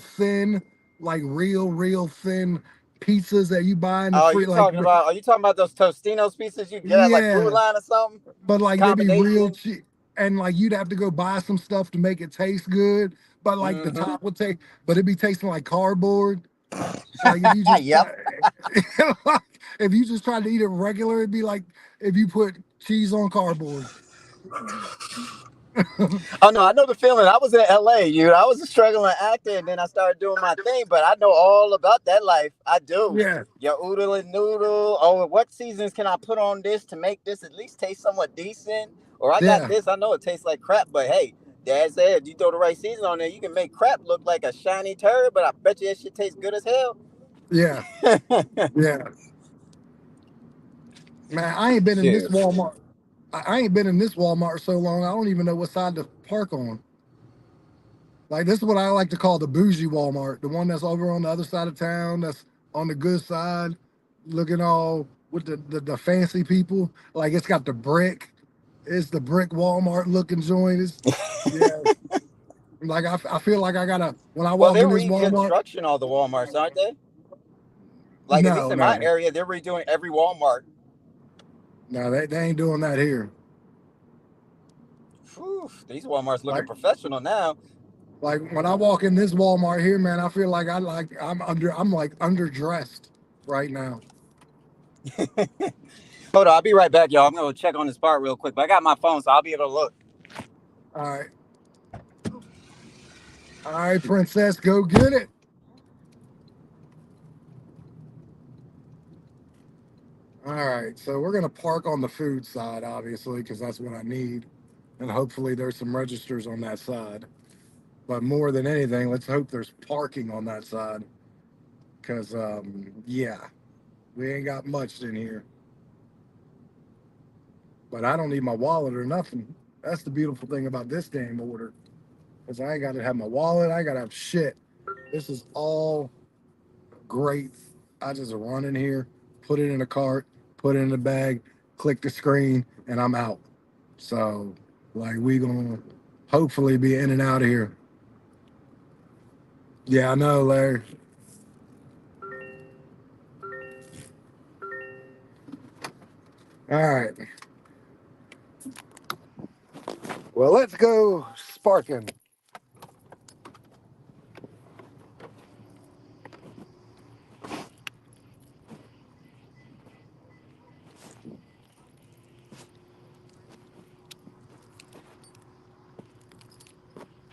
thin pizzas that you buy in the Oh, free, you like talking about? Are you talking about those Tostinos pieces you get at like Food yeah, Line or something? but like they be real Combination. cheap, and like you'd have to go buy some stuff to make it taste good. But like the Mm-hmm. top would take, but it'd be tasting like cardboard. Like if you just Yep. if you just tried to eat it regular, it'd be like if you put cheese on cardboard. Oh no, I know the feeling. I was in LA, I was a struggling actor, and then I started doing my thing. But I know all about that life. I do. Yeah, Your oodle and noodle. Oh, what seasons can I put on this to make this at least taste somewhat decent? Or I got yeah, this. I know it tastes like crap, but hey, Dad said you throw the right season on there, you can make crap look like a shiny turd. But I bet you that shit tastes good as hell. yeah, yeah. Man, I ain't been in this Shit. Walmart. I ain't been in this Walmart so long. I don't even know what side to park on. Like this is what I like to call the bougie Walmart, the one that's over on the other side of town, that's on the good side, looking all with the fancy people. Like it's got the brick. It's the brick Walmart looking joint. It's yeah. Like I feel like I gotta when I Well, walk they're in this Walmart. reconstruction all the WalMarts, aren't they? Like at least No, in my no, area, they're redoing every Walmart. no, they ain't doing that here. Whew, these Walmarts looking Like professional now. like when I walk in this Walmart here, man, I feel like I'm like underdressed right now. Hold on, I'll be right back, y'all. I'm gonna check on this part real quick, but I got my phone, so I'll be able to look. All right. All right, princess, go get it. All right, so we're gonna park on the food side, obviously, because that's what I need, and hopefully there's some registers on that side. But more than anything, let's hope there's parking on that side, because yeah, we ain't got much in here. But I don't need my wallet or nothing. That's the beautiful thing about this damn order, because I ain't got to have my wallet. I got to have shit. This is all great. I just run in here, put it in a cart, put it in the bag, click the screen, and I'm out. So, like, we gonna hopefully be in and out of here. Yeah, I know, Larry. All right. Well, let's go sparking.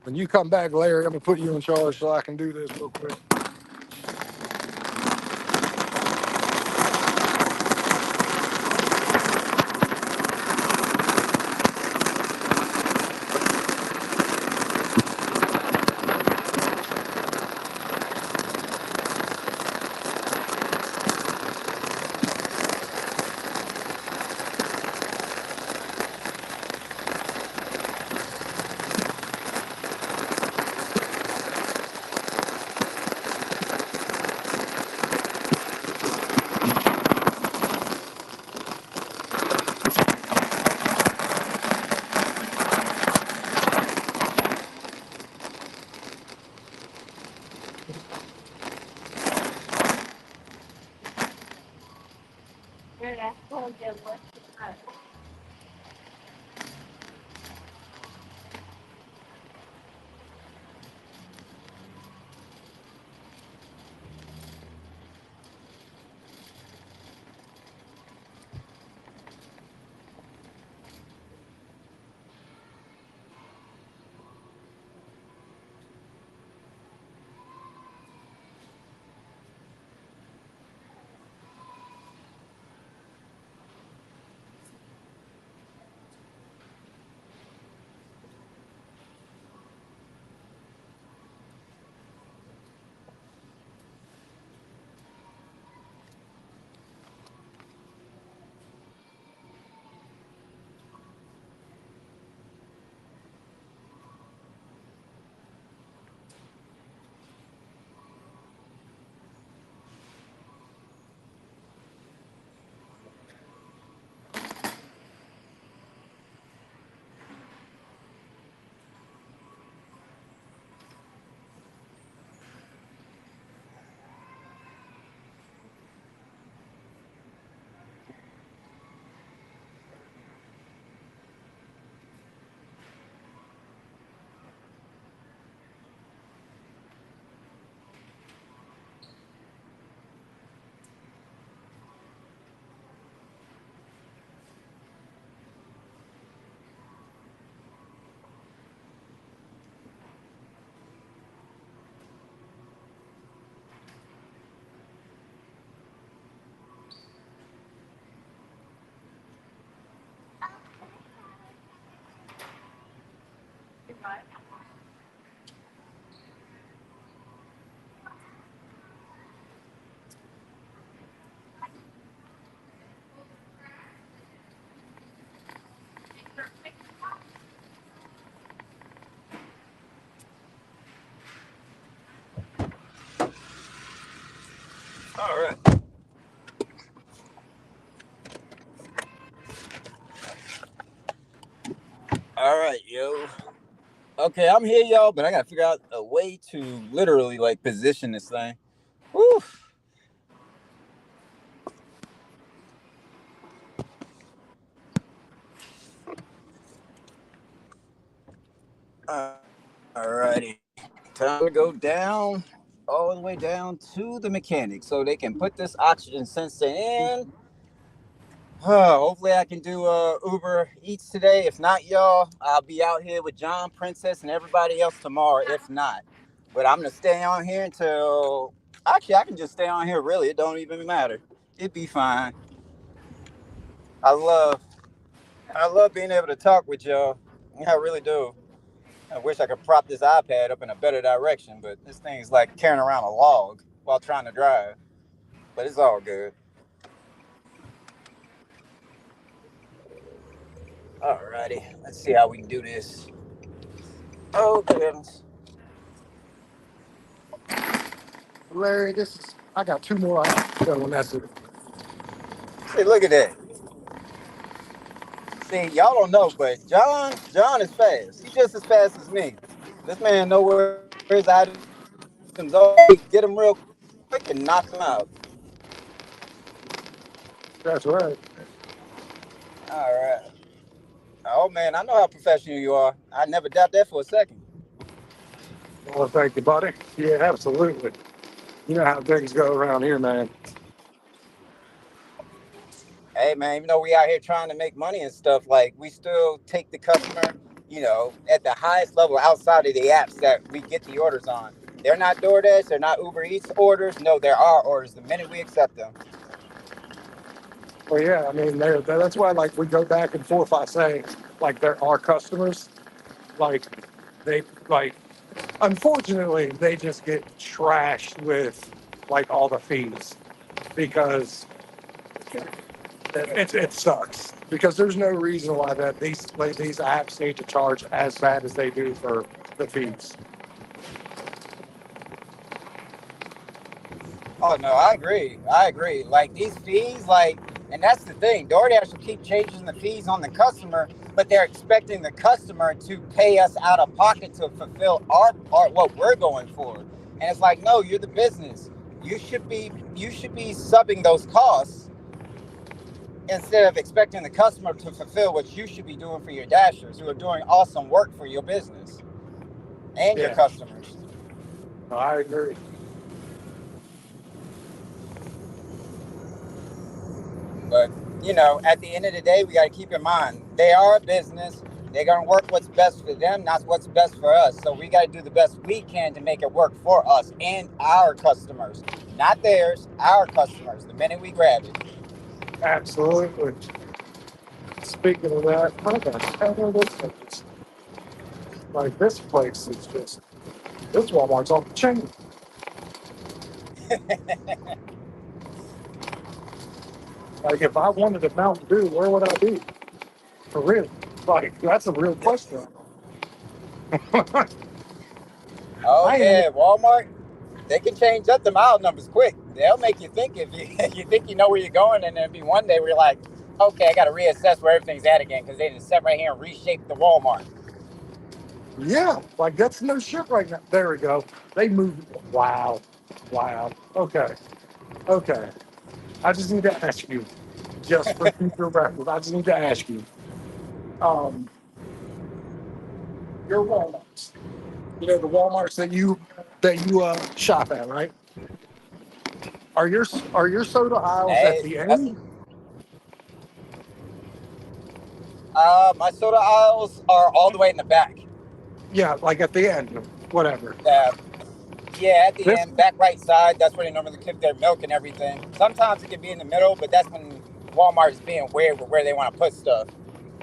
When you come back, Larry, I'm gonna put you in charge so I can do this real quick. All right. All right, yo. Okay, I'm here, y'all, but I gotta figure out a way to literally like position this thing. Woo. All righty. Time to go down, all the way down to the mechanic so they can put this oxygen sensor in. Hopefully I can do Uber Eats today. If not, y'all, I'll be out here with John, Princess, and everybody else tomorrow. If not, but I'm gonna stay on here until. Actually, I can just stay on here. Really, it don't even matter. It'd be fine. I love, I love being able to talk with y'all. I really do. I wish I could prop this iPad up in a better direction, but this thing's like carrying around a log while trying to drive. But it's all good. Alrighty, let's see how we can do this. Oh goodness. Larry, I got 2 more hours to go, and that's it. See, look at that. See, y'all don't know, but John is fast. He's just as fast as me. This man know where his items are. Get him real quick and knock him out. That's right. All right. Oh man, I know how professional you are. I never doubt that for a second. Well, thank you, buddy. Yeah, absolutely. You know how things go around here, man. Hey man, even though we out here trying to make money and stuff, like we still take the customer, at the highest level outside of the apps that we get the orders on. They're not DoorDash, they're not Uber Eats orders. No, they're our orders the minute we accept them. Well, yeah, I mean, that's why, like, we go back and forth by saying, like, they're our customers. Like, they, like, unfortunately, they just get trashed with, like, all the fees because it sucks. Because there's no reason why these apps need to charge as bad as they do for the fees. Oh no, I agree. I agree. Like these fees, and that's the thing. DoorDash will keep changing the fees on the customer, but they're expecting the customer to pay us out of pocket to fulfill our what we're going for. And it's like, no, you're the business. You should be subbing those costs instead of expecting the customer to fulfill what you should be doing for your dashers who are doing awesome work for your business and your Yeah, customers. I agree. But at the end of the day, we got to keep in mind they are a business. They're gonna work what's best for them, not what's best for us. So we got to do the best we can to make it work for us and our customers, not theirs. Our customers. The minute we grab it. Absolutely. Speaking of that, I got several things. Like this place is just this Walmart's off the chain. Like if I wanted a Mountain Dew, where would I be? For real? Like that's a real question. Oh I ain't. yeah, Walmart. They can change up the mile numbers quick. They'll make you think if you if you think you know where you're going, and then be one day where you're like, okay, I got to reassess where everything's at again because they just sat right here and reshaped the Walmart. Yeah, like that's no shit right now. There we go. They moved. Wow. Wow. Okay. Okay. I just need to ask you, just for future reference, I just need to ask you, um, your Walmarts. You know the Walmarts that you shop at, right? Are your soda aisles at Hey, the that's end? my soda aisles are all the way in the back. Yeah, like at the end, whatever. Uh, yeah, at the This end, back right side. That's where they normally keep their milk and everything. Sometimes it can be in the middle, but that's when Walmart is being weird with where they want to put stuff.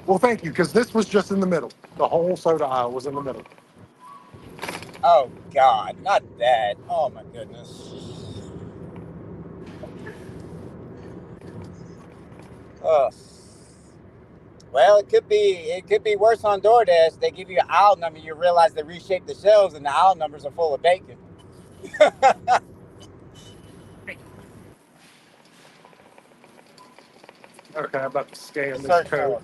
well, thank you, because this was just in the middle. The whole soda aisle was in the middle. Oh God, not that. Oh my goodness. Ugh. Well, it could be worse on DoorDash. They give you an aisle number, you realize they reshaped the shelves, and the aisle numbers are full of bacon. Okay, I'm about to scan this Search code. off.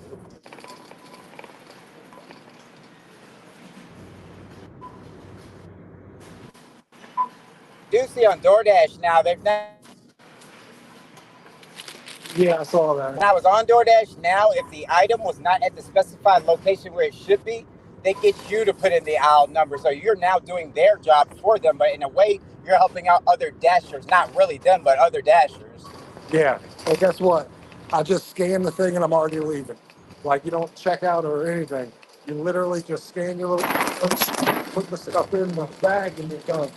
Do see on DoorDash now, they've not. Yeah, I saw that. When I was on DoorDash, now if the item was not at the specified location where it should be, they get you to put in the aisle number. So you're now doing their job for them, but in a way, you're helping out other dashers. Not really them, but other dashers. Yeah. And guess what? I just scan the thing and I'm already leaving. Like you don't check out or anything. You literally just scan your little, put the stuff in the bag and you're done.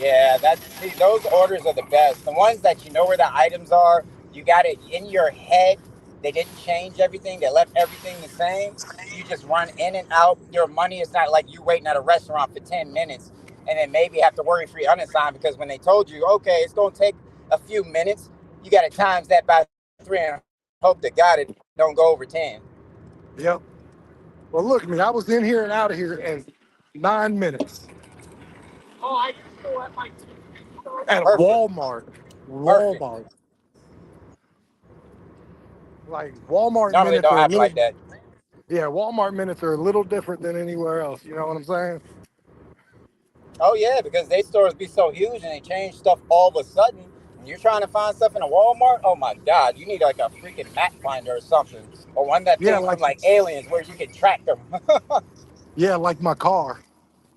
Yeah, see, those orders are the best. The ones that you know where the items are, you got it in your head. They didn't change everything. They left everything the same. You just run in and out. Your money is not like you waiting at a restaurant for 10 minutes and then maybe have to worry for your unassigned because when they told you, okay, it's going to take a few minutes, you got to times that by 3 and hope to God it don't go over 10. Yep. Well, look, I mean, I was in here and out of here in 9 minutes. Oh, I still at my at Perfect. Walmart. Perfect. Walmart. Like Walmart Normally minutes don't are a happen little. like that. Yeah, Walmart minutes are a little different than anywhere else. You know what I'm saying? Oh yeah, because they stores be so huge and they change stuff all of a sudden. And you're trying to find stuff in a Walmart. Oh my God, you need like a freaking map finder or something, or one that Yeah, thinks from like like aliens where you can track them. yeah, like my car.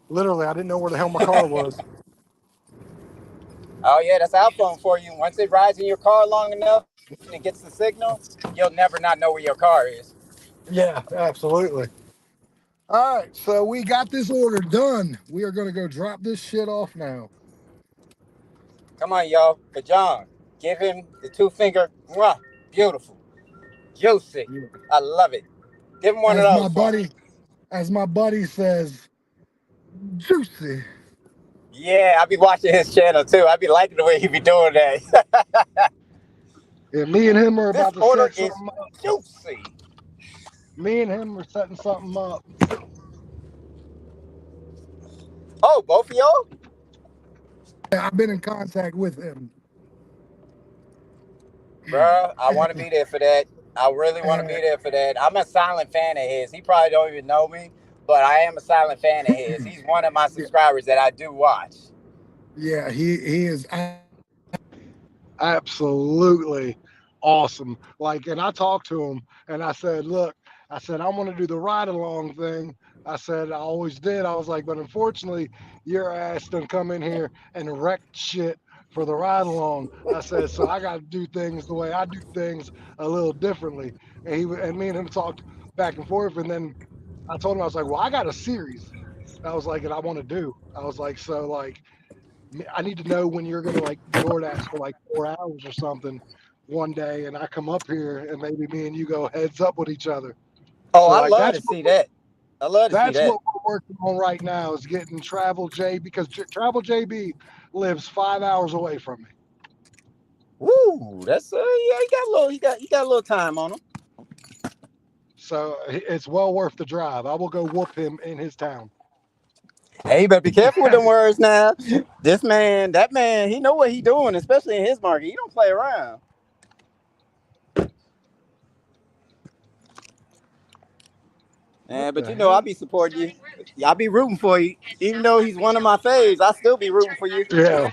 Literally, I didn't know where the hell my car was. Oh yeah, that's iPhone for you. Once it rides in your car long enough and it gets the signal, you'll never not know where your car is. Yeah, absolutely. All right, so we got this order done. We are gonna go drop this shit off now. Come on, y'all. For John, give him the 2-finger. Mwah, beautiful, juicy. I love it. Give him one of As my those for me. buddy, as my buddy says, juicy. Yeah, I be watching his channel too. I be liking the way he be doing that. Yeah, me and him are This about to order set is something up. juicy. Me and him are setting something up. Oh, both of y'all? I've been in contact with him. Bruh, I want to be there for that. I really want to be there for that. I'm a silent fan of his. He probably don't even know me, but I am a silent fan of his. He's one of my subscribers that I do watch. Yeah, he is absolutely awesome. Like, and I talked to him and I said, look, I said, I want to do the ride along thing. I said, I always did. I was like, but unfortunately, your ass done come in here and wrecked shit for the ride along. I said, so I got to do things the way I do things a little differently. And me and him talked back and forth. And then I told him, I was like, well, I got a series. I was like, and I want to do. I was like, so like, I need to know when you're gonna like DoorDash for like 4 hours or something one day, and I come up here and maybe me and you go heads up with each other. Oh, So I like love to see that. I love to see that's that. what we're working on right now is getting Travel J because Travel JB lives 5 hours away from me. Woo, that's yeah, he got a little time on him. So it's well worth the drive. I will go whoop him in his town. Hey, you better be careful with them words now. This man, that man, he know what he doing, especially in his market. He don't play around. Yeah, but you know, I'll be supporting you. I'll be rooting for you. Even though he's one of my faves, I'll still be rooting for you. Yeah.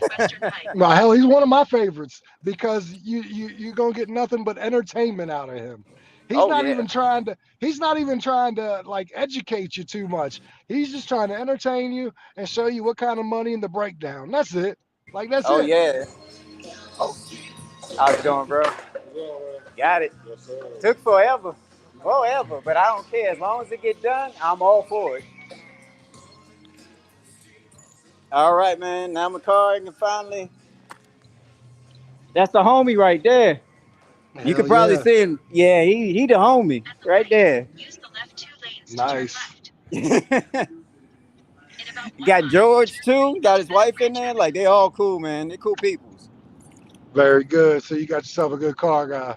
No, hell, he's one of my favorites because you're gonna get nothing but entertainment out of him. He's not even trying to like educate you too much. He's just trying to entertain you and show you what kind of money in the breakdown. That's it. Like that's Oh it. yeah. Oh, how's it going, bro? Got it. Took forever, but I don't care. As long as it get done, I'm all for it. All right, man. Now my car can finally. That's the homie right there. Hell You can probably see him. Yeah, he the homie right there. Use the left 2 lanes Nice. to turn left. You got George too. Got his wife in there. Like they all cool, man. They cool peoples. Very good. So you got yourself a good car guy.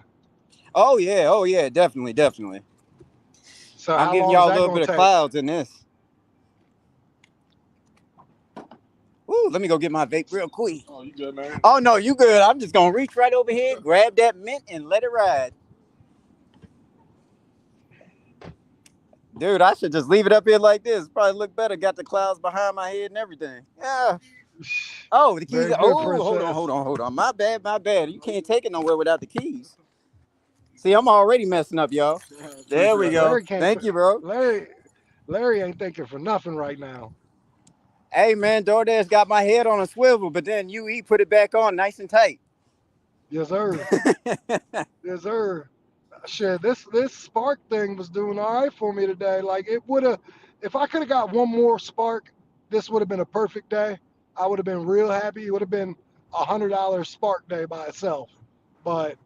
Oh yeah, definitely. So I'm giving y'all a little bit of clouds in this. Ooh, let me go get my vape real quick. Oh, you good, man? Oh no, you good. I'm just gonna reach right over here, grab that mint, and let it ride. Dude, I should just leave it up here like this. Probably look better. Got the clouds behind my head and everything. Yeah. Oh, the keys. Very good, Oh, hold on, princess. hold on. My bad, my bad. You can't take it nowhere without the keys. See, I'm already messing up, y'all. There we go. Larry can't. Thank you, bro. Larry ain't thinking for nothing right now. Hey, man, DoorDash got my head on a swivel, but then UE put it back on nice and tight. Yes, sir. Yes, sir. Shit, this spark thing was doing all right for me today. Like it would have, if I could have got one more spark, this would have been a perfect day. I would have been real happy. It would have been $100 spark day by itself. But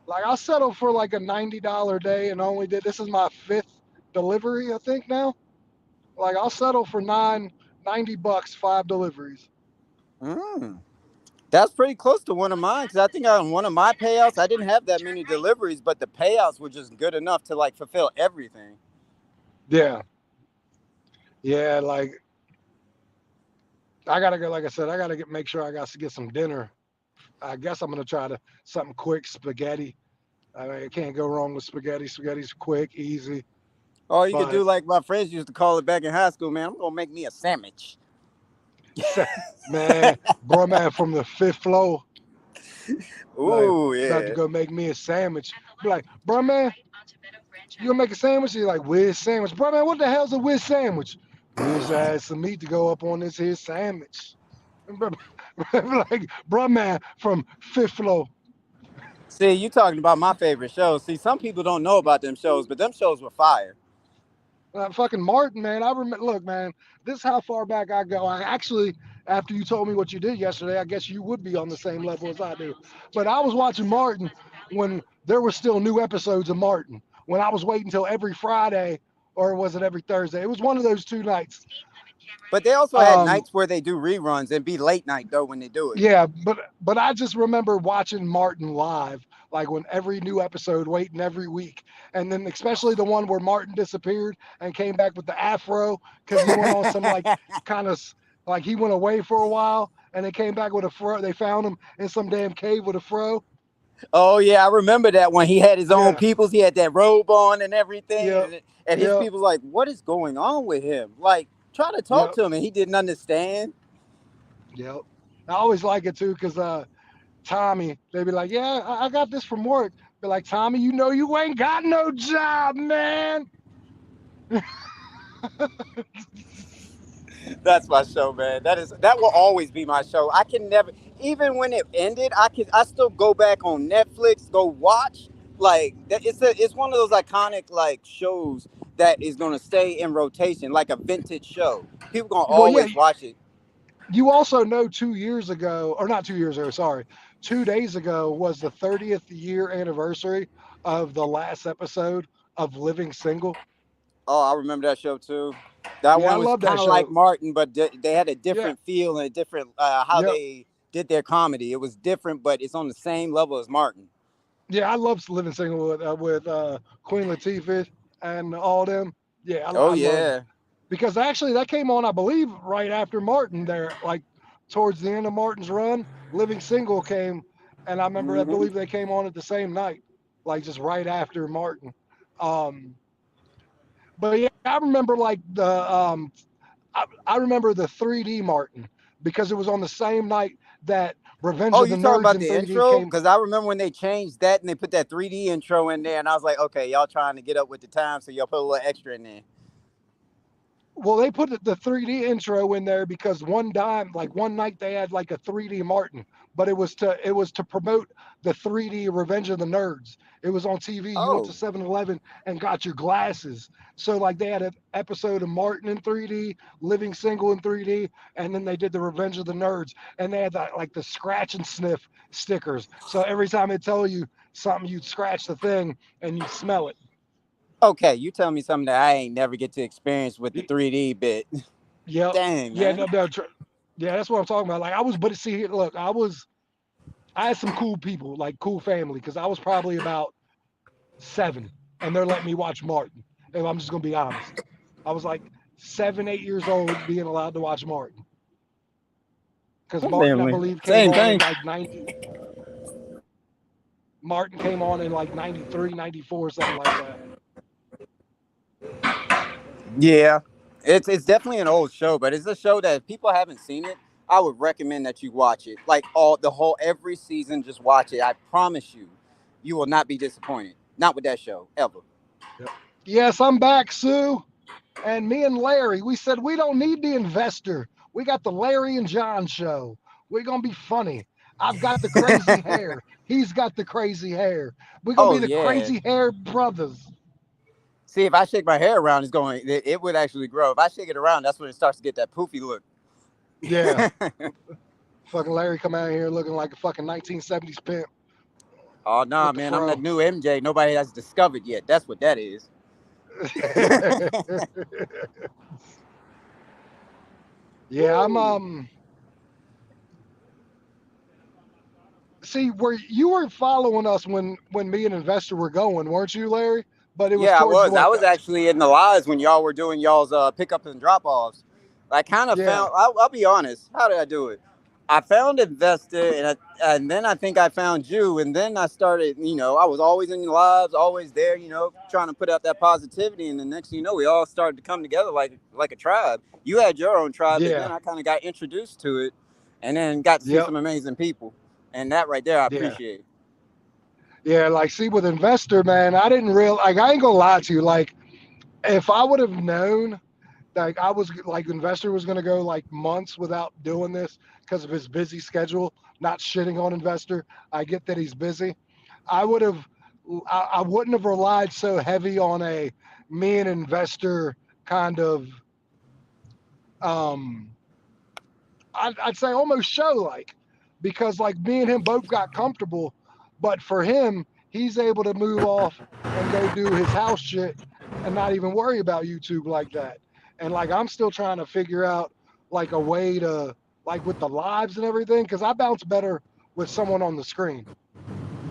like I'll settle for like a $90 day and only did this is my 5th delivery, I think now. Like I'll settle for $90, 5 deliveries. That's pretty close to one of mine because I think on one of my payouts, I didn't have that many deliveries, but the payouts were just good enough to like fulfill everything. Yeah. Yeah, like I gotta go. Like I said, I gotta make sure I got to get some dinner. I guess I'm gonna try something quick, spaghetti. I mean, you can't go wrong with spaghetti. Spaghetti's quick, easy. Or you could But do like my friends used to call it back in high school, man. I'm gonna make me a sandwich. man, bro, man, from the 5th floor, Ooh, like, about to yeah. go make me a sandwich. Be like, bro, man, you gonna make a sandwich? He's like, whiz sandwich. Bro, man, what the hell's a whiz sandwich? Whiz ass some meat to go up on this here sandwich. Like, bro, man, from 5th floor. See, you talking about my favorite shows. See, some people don't know about them shows, but them shows were fire. Fucking Martin, man. I remember. Look, man. This is how far back I go. I actually, after you told me what you did yesterday, I guess you would be on the same level as I do. But I was watching Martin when there were still new episodes of Martin. When I was waiting until every Friday, or was it every Thursday? It was one of those 2 nights. But they also had nights where they do reruns and be late night though when they do it. Yeah, but I just remember watching Martin live, like when every new episode, waiting every week, and then especially the one where Martin disappeared and came back with the afro because he went on some like kind of like he went away for a while and they came back with a fro. They found him in some damn cave with a fro. Oh yeah, I remember that when he had his own Yeah, peoples. He had that robe on and everything, yep, and his yep, people's like, "What is going on with him?" Like, try to talk yep, to him, and he didn't understand. yep. I always like it too because Tommy, they'd be like, "Yeah, I got this from work." Be like, "Tommy, you know you ain't got no job, man." That's my show, man. That will always be my show. I can never, even when it ended, I still go back on Netflix, go watch. Like it's one of those iconic like shows that is gonna stay in rotation, like a vintage show. People gonna Well, yeah, always watch it. you also know 2 years ago, or not 2 years ago, sorry, 2 days ago was the 30th year anniversary of the last episode of Living Single. Oh, I remember that show too. That Yeah, I one was love that kind of like show. Martin, but they had a Yeah, different feel and a different how yep, they did their comedy. It was different, but it's on the same level as Martin. yeah, I love Living Single with Queen Latifah and all them. Yeah, Oh I love yeah. because actually that came on, I believe, right after Martin. There, like towards the end of Martin's run, Living Single came, and I remember I Hmm. believe they came on at the same night, like just right after Martin. Um, But yeah, I remember like I remember the 3D Martin because it was on the same night that Revenge Oh, of you the talking Nerds about in the 3D intro? came. Because I remember when they changed that and they put that 3D intro in there, and I was like, okay, y'all trying to get up with the time, so y'all put a little extra in there. Well, they put the 3D intro in there because like one night they had like a 3D Martin, but it was to promote the 3D Revenge of the Nerds. It was on TV. You went to Oh, 7-Eleven and got your glasses. So like they had an episode of Martin in 3D, Living Single in 3D, and then they did the Revenge of the Nerds, and they had that like the scratch and sniff stickers. So every time they tell you something, you'd scratch the thing and you'd smell it. okay. You tell me something that I ain't never get to experience with the 3D bit. Yep. Dang, Yeah. man. No. No. Yeah. That's what I'm talking about. Like I was, but see, look, I had some cool people, like cool family, because I was probably about 7, and they're letting me watch Martin. And I'm just gonna be honest. I was like 7, 8 years old, being allowed to watch Martin. because Martin, I Family. believe, came Same on in thing. like 90. Martin came on in like 93, 94, something like that. Yeah, it's definitely an old show, but it's a show that if people haven't seen it, I would recommend that you watch it. Like every season, just watch it. I promise you, you will not be disappointed. Not with that show ever. Yep. Yes, I'm back, Sue. And me and Larry, we said we don't need the investor. We got the Larry and John show. We're going to be funny. I've got the crazy hair. He's got the crazy hair. We're going to Oh be the yeah. crazy hair brothers. See, if I shake my hair around, it would actually grow. If I shake it around, that's when it starts to get that poofy look. Yeah. Fucking Larry come out here looking like a fucking 1970s pimp. Oh nah, With the man, I'm fro. that new MJ. Nobody has discovered yet. That's what that is. Yeah, I'm see where you were following us when me and Investor were going, weren't you, Larry? But it was Yeah, I towards was. I what was actually in the lives when y'all were doing y'all's pickups and drop offs. I kind of yeah. found. I'll be honest. How did I do it? I found Investor, and then I think I found you, and then I started. I was always in the lives, always there. Trying to put out that positivity, and the next thing you know, we all started to come together like a tribe. You had your own tribe, and Yeah. then I kind of got introduced to it, and then got to see Yep. some amazing people, and that right there, I Yeah. appreciate. Yeah, like see with Investor, man, I didn't real like I ain't gonna lie to you. Like if I would have known like I was like Investor was gonna go like months without doing this because of his busy schedule, not shitting on Investor. I get that he's busy. I would have I wouldn't have relied so heavy on a me and Investor kind of um I'd say almost show like because like me and him both got comfortable, but for him, he's able to move off and go do his house shit and not even worry about YouTube like that. And like I'm still trying to figure out like a way to like with the lives and everything because I bounce better with someone on the screen.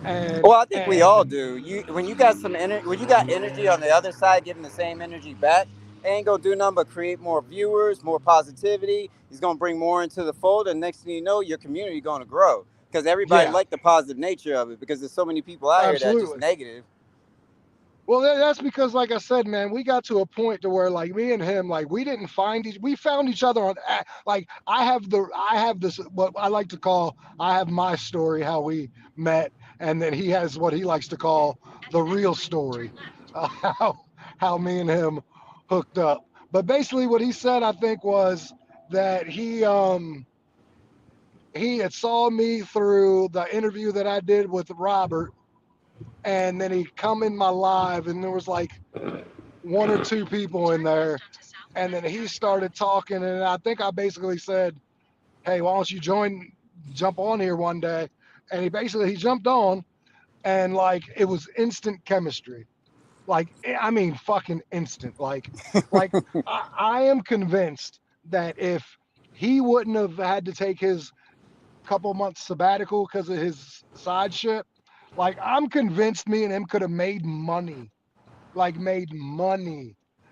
And Well, I think we all do. When you got when you got energy on the other side, giving the same energy back, it ain't gonna do nothing but create more viewers, more positivity. He's gonna bring more into the fold, and next thing you know, your community gonna grow because everybody yeah, like the positive nature of it. Because there's so many people out here that are just absolutely. negative. Well, that's because, like I said, man, we got to a point to where, like, me and him, like, we found each other on, like, I have this, what I like to call, I have my story, how we met, and then he has what he likes to call the real story, how me and him hooked up. But basically, what he said, I think, was that he had saw me through the interview that I did with Robert, and then he come in my live, and there was like one or two people in there, and then he started talking, and I think I basically said, hey, why don't you jump on here one day? And he jumped on, and like it was instant chemistry, like I mean fucking instant, like I am convinced that if he wouldn't have had to take his couple months sabbatical because of his side shit, like I'm convinced me and him could have made money,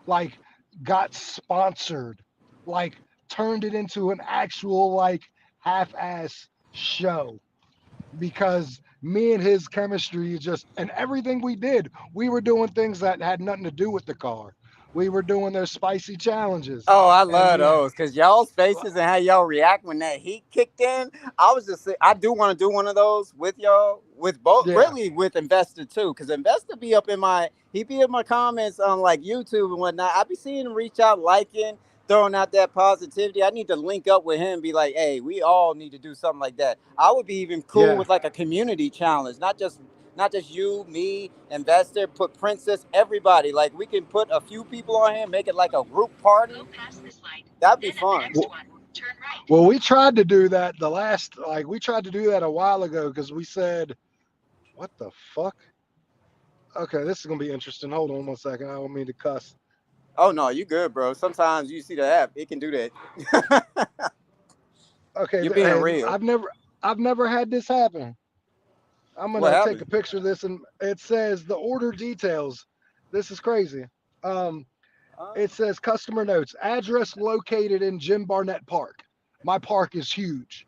like got sponsored, like turned it into an actual like half-ass show because me and his chemistry just and everything we did, we were doing things that had nothing to do with the car. We were doing their spicy challenges, Oh, I and love those because y'all's faces and how y'all react when that heat kicked in. I was just, I do want to do one of those with y'all, with both, yeah, really with Investor too, because Investor be up in he be in my comments on like YouTube and whatnot. I be seeing him reach out, liking, throwing out that positivity. I need to link up with him, and be like, hey, we all need to do something like that. I would be even cool yeah. with like a community challenge, not just you, me, Investor, put Princess, everybody. Like we can put a few people on here, make it like a group party. That'd be fun. Well, well, we tried to do that we tried to do that a while ago because we said, what the fuck? Okay, this is gonna be interesting. Hold on one second. I don't mean to cuss. Oh no, you good, bro. Sometimes you see the app, it can do that. Okay, You're being and real. I've never had this happen. I'm What gonna take a happened? picture of this, and it says the order details. This is crazy. Um, it says customer notes, address located in Jim Barnett Park. My park is huge.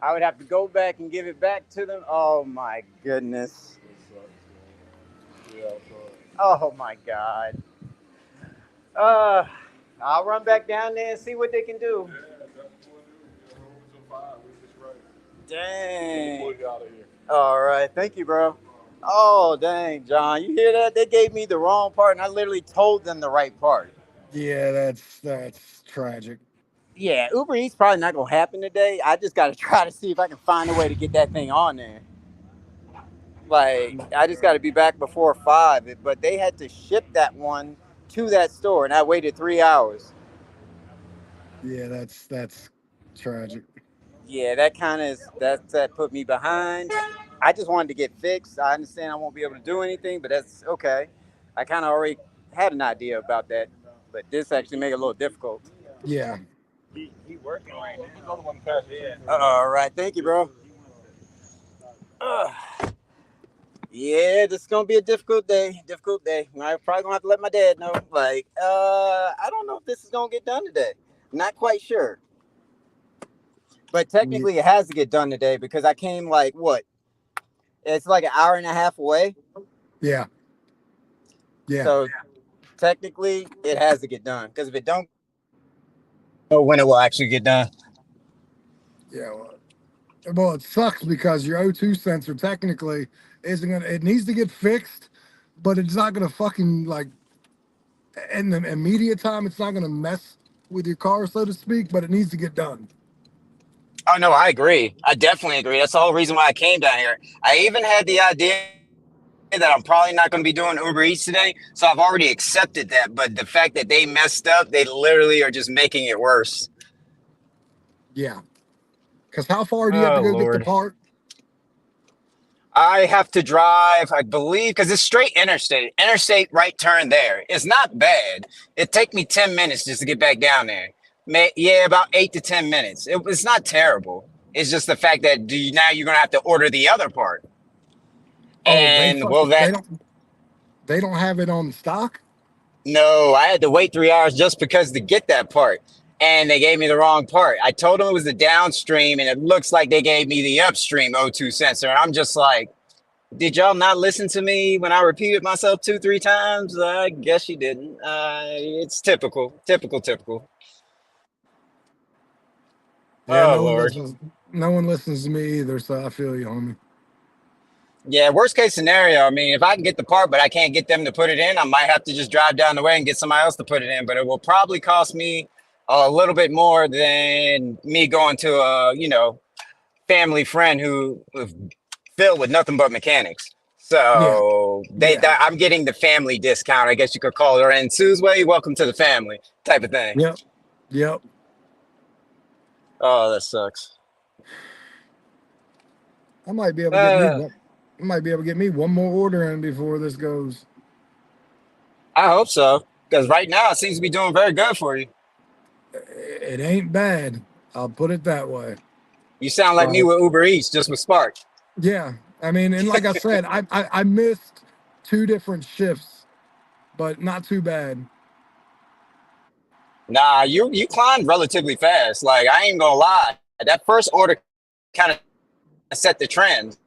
I would have to go back and give it back to them. Oh my goodness. Oh my God. Uh, I'll run back down there and see what they can do. Dang. All right. Thank you, bro. Oh, dang, John. You hear that? They gave me the wrong part, and I literally told them the right part. Yeah, that's tragic. Yeah, Uber Eats probably not going to happen today. I just got to try to see if I can find a way to get that thing on there. Like, I just got to be back before 5. But they had to ship that one to that store, and I waited 3 hours. Yeah, that's tragic. Yeah, that kind of that put me behind. I just wanted to get fixed. I understand I won't be able to do anything, but that's okay. I kind of already had an idea about that, but this actually made it a little difficult. Yeah. He working right now. He's the other one past here. All right, thank you, bro. Yeah, this is gonna be a difficult day. Difficult day. I'm probably gonna have to let my dad know. Like, I don't know if this is gonna get done today. Not quite sure. But technically, it has to get done today because I came like what? It's like an hour and a half away. Yeah. Yeah. So technically, it has to get done because if it don't, know when it will actually get done. Yeah. Well, it sucks because your O2 sensor technically isn't gonna. It needs to get fixed, but it's not gonna fucking like in the immediate time. It's not gonna mess with your car, so to speak. But it needs to get done. Oh no, I agree. I definitely agree. That's the whole reason why I came down here. I even had the idea that I'm probably not going to be doing Uber Eats today, so I've already accepted that. But the fact that they messed up, they literally are just making it worse. Yeah. Because how far do you have to go get the part? I have to drive, I believe, because it's straight interstate. Interstate right turn there. It's not bad. It take me 10 minutes just to get back down there. Yeah, about 8 to 10 minutes. It's not terrible. It's just the fact that now you're going to have to order the other part. And they don't have it on stock? No, I had to wait 3 hours just because to get that part. And they gave me the wrong part. I told them it was the downstream, and it looks like they gave me the upstream O2 sensor. And I'm just like, did y'all not listen to me when I repeated myself 2-3 times? I guess you didn't. It's typical. Yeah, Oh, Lord. No one listens to me either, so I feel you, homie. Yeah, worst case scenario, I mean, if I can get the part, but I can't get them to put it in, I might have to just drive down the way and get somebody else to put it in. But it will probably cost me a little bit more than me going to a, family friend who was filled with nothing but mechanics. So I'm getting the family discount, I guess you could call it. And Sue's way, welcome to the family type of thing. Yep. Oh, that sucks. I might be able to get me one more order in before this goes. I hope so, because right now it seems to be doing very good for you. It ain't bad. I'll put it that way. You sound like me with Uber Eats, just with Spark. Yeah, I mean, and like I said, I missed 2 different shifts, but not too bad. Nah, you climbed relatively fast. Like, I ain't gonna lie, that first order kind of set the trend.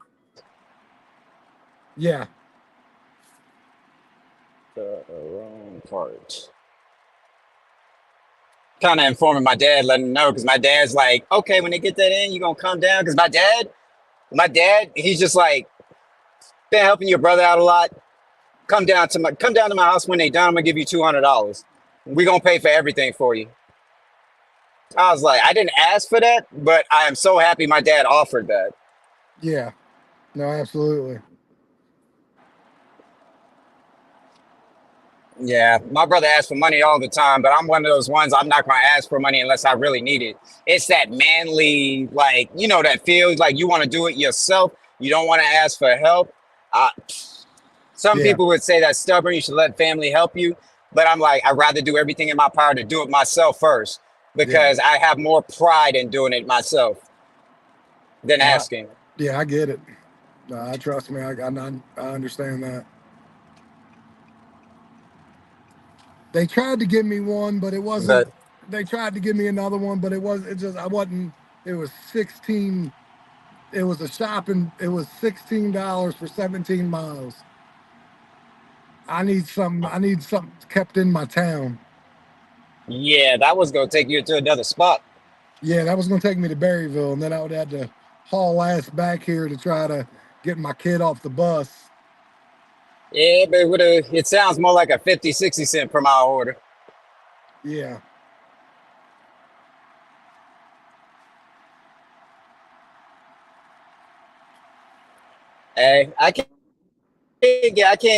Yeah. The wrong part. Kind of informing my dad, letting him know, because my dad's like, okay, when they get that in, you gonna come down? Because my dad, he's just like, been helping your brother out a lot. Come down to my house when they done. I'm gonna give you $200. We gonna pay for everything for you. I was like, I didn't ask for that, but I am so happy my dad offered that. Yeah. No, absolutely. Yeah, my brother asks for money all the time, but I'm one of those ones, I'm not going to ask for money unless I really need it. It's that manly, like, that feels like you want to do it yourself. You don't want to ask for help. Some people would say that's stubborn. You should let family help you. But I'm like, I'd rather do everything in my power to do it myself first, because I have more pride in doing it myself than asking. Yeah, I get it. Trust me, I understand that. They tried to give me one, but it wasn't. They tried to give me another one, but it was 16 It was a shopping. It was $16 for 17 miles. I need something. I need something kept in my town. Yeah, that was gonna take you to another spot. Yeah, that was gonna take me to Berryville, and then I would have to haul ass back here to try to get my kid off the bus. Yeah, but it sounds more like a 50, 60 cent per mile order. Yeah. Hey, I can't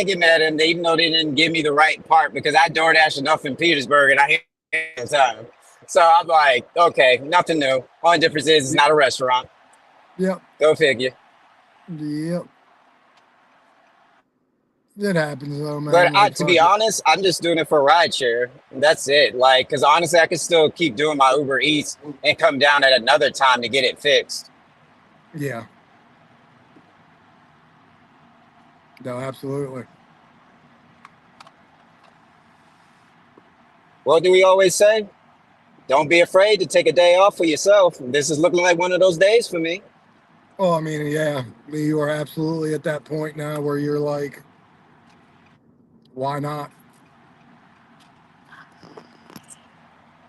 get mad at them, even though they didn't give me the right part because I DoorDash enough in Petersburg and I hear it all the time. So I'm like, okay, nothing new. Only difference is it's not a restaurant. Yep. Go figure. Yep. It happens though, But man. Like to be fuck it. honest, I'm just doing it for rideshare. That's it. Like, because honestly, I can still keep doing my Uber Eats and come down at another time to get it fixed. Yeah. No, absolutely. What do we always say? Don't be afraid to take a day off for yourself. This is looking like one of those days for me. Oh, I mean, yeah, you are absolutely at that point now where you're like, why not?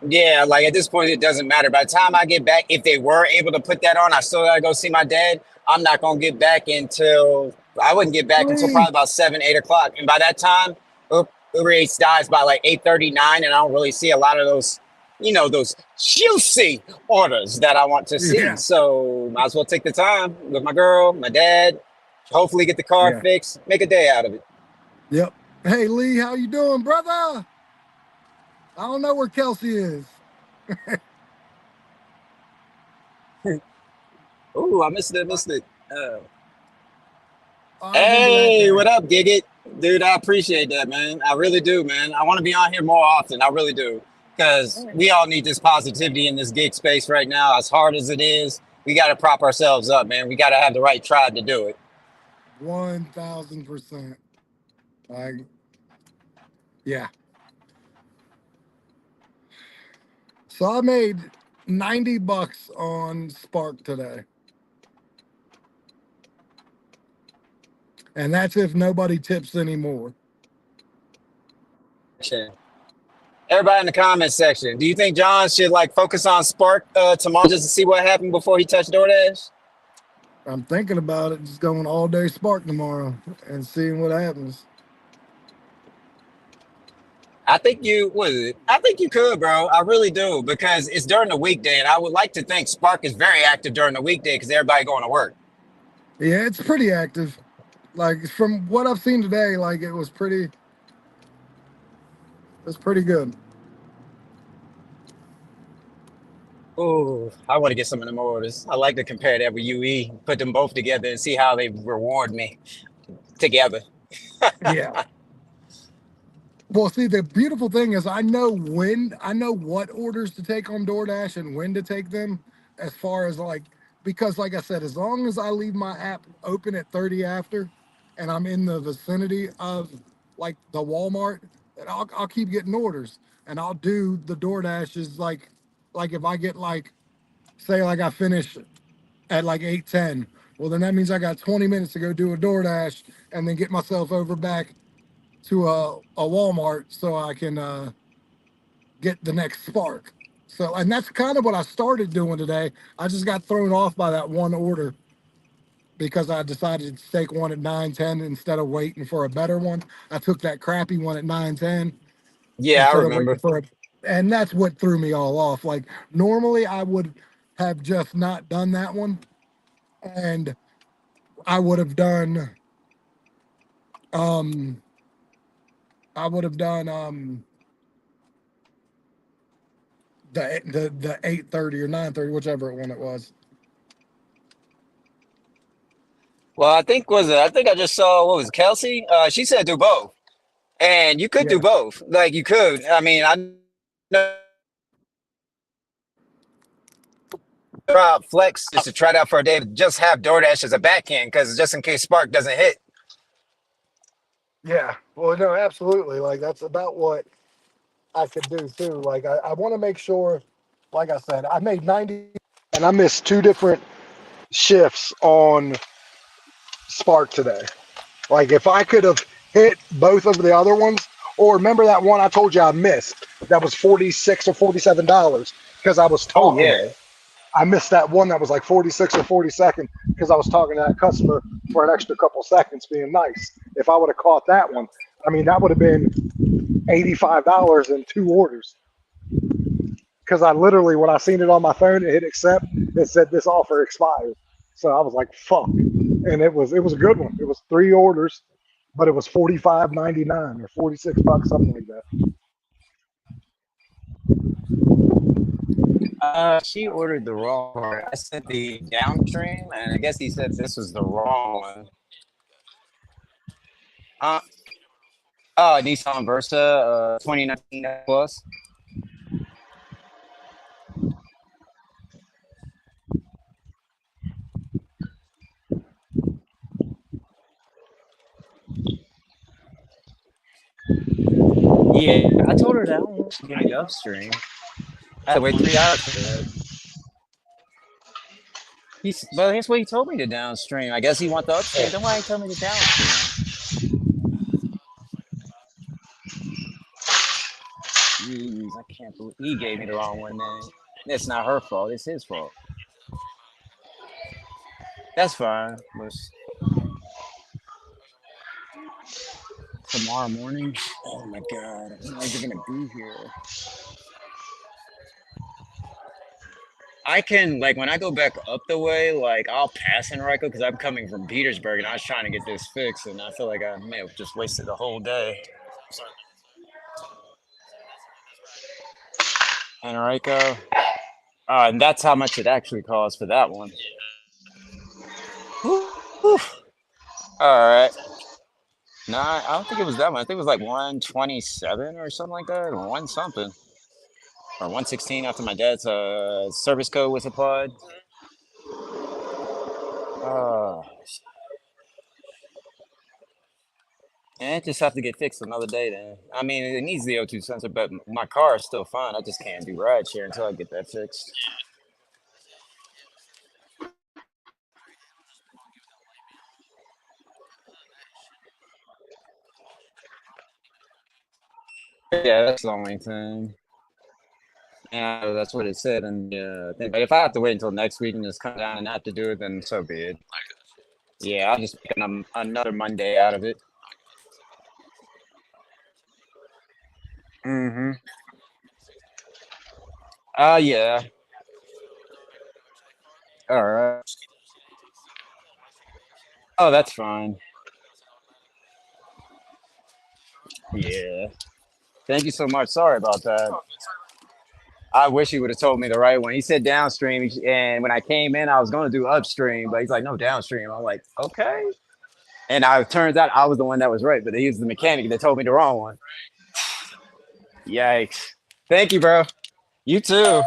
Yeah, like at this point, it doesn't matter. By the time I get back, if they were able to put that on, I still gotta go see my dad. I'm not gonna get back until I wouldn't get back until Please. probably about 7, 8 o'clock. And by that time, Uber Eats dies by like 8:39, and I don't really see a lot of those, those juicy orders that I want to see. Yeah. So might as well take the time with my girl, my dad, hopefully get the car Yeah. fixed, make a day out of it. Yep. Hey, Lee, how you doing, brother? I don't know where Kelsey is. Ooh, I missed it. I remember that Hey, guy. what up, Gigit? Dude, I appreciate that, man. I really do, man. I want to be on here more often. I really do. Because we all need this positivity in this gig space right now. As hard as it is, we got to prop ourselves up, man. We got to have the right tribe to do it. 1000%. Like, yeah. So I made $90 on Spark today. And that's if nobody tips anymore. Everybody in the comment section, do you think John should focus on Spark tomorrow just to see what happened before he touched DoorDash? I'm thinking about it, just going all day Spark tomorrow and seeing what happens. I think you could, bro. I really do, because it's during the weekday, and I would like to think Spark is very active during the weekday because everybody going to work. Yeah, it's pretty active. Like from what I've seen today, like it was pretty good. Oh, I want to get some of them orders. I like to compare that with UE, put them both together and see how they reward me together. Yeah. Well, see, the beautiful thing is I know what orders to take on DoorDash and when to take them, as far as because like I said, as long as I leave my app open at 30 after and I'm in the vicinity of like the Walmart, then I'll keep getting orders, and I'll do the DoorDashes like if I get say I finish at 8:10, well then that means I got 20 minutes to go do a DoorDash and then get myself over back to a Walmart so I can get the next Spark. So, and that's kind of what I started doing today. I just got thrown off by that one order because I decided to take one at 9:10 instead of waiting for a better one. I took that crappy one at 9:10 Yeah, I instead of remember. waiting for it. And that's what threw me all off. Like normally I would have just not done that one, and I would have done um the 8:30 or 9:30, whichever one it was. Well, I think I just saw, what was it, Kelsey? She said do both. And you could do Yeah. both. Like you could. I mean, I know about Flex just to try it out for a day, just have DoorDash as a back end, because just in case Spark doesn't hit. Yeah. Well, no, absolutely. Like that's about what I could do too. Like I want to make sure, like I said, I made 90 and I missed two different shifts on Spark today. Like if I could have hit both of the other ones, or remember that one I told you I missed that was $46 or $47 because I was Oh talking. yeah. I missed that one that was like 46 or 42nd because I was talking to that customer for an extra couple seconds being nice. If I would have caught that one, I mean, that would have been $85 in 2 orders. Because I literally, when I seen it on my phone and hit accept, it said this offer expired. So I was like, fuck. And it was a good one. It was 3 orders, but it was $45.99 or $46, something like that. She ordered the wrong part. I sent the downstream, and I guess he said this was the wrong one. Uh, oh, Nissan Versa, 2019 Plus. Yeah, I told her that I want to get the upstream. I had to wait 3 hours for that. But that's what he told me to downstream. I guess he want the upstream. Then why he tell me to downstream? Jeez, I can't believe he gave me the wrong one, man. It's not her fault. It's his fault. That's fine. But tomorrow morning. Oh my God, I'm not even gonna be here. I can like when I go back up the way, like I'll pass Henrico because I'm coming from Petersburg and I was trying to get this fixed, and I feel like I may have just wasted the whole day. Henrico, and that's how much it actually costs for that one. Whew. All right. No, I don't think it was that much. I think it was like 127 or something like that, or one something, or 116 after my dad's service code was applied. Uh, and it just have to get fixed another day then. I mean, it needs the O2 sensor, but my car is still fine. I just can't do ride share until I get that fixed. Yeah, that's the only thing. And that's what it said. And thing. But if I have to wait until next week and just come down and have to do it, then so be it. Yeah, I'll just pick another Monday out of it. Mm-hmm. Yeah. All right. Oh, that's fine. Yeah. Thank you so much. Sorry about that. I wish he would have told me the right one. He said downstream, and when I came in, I was going to do upstream, but he's like, no, downstream. I'm like, okay. And it turns out I was the one that was right, but he was the mechanic that told me the wrong one. Yikes. Thank you, bro. You too.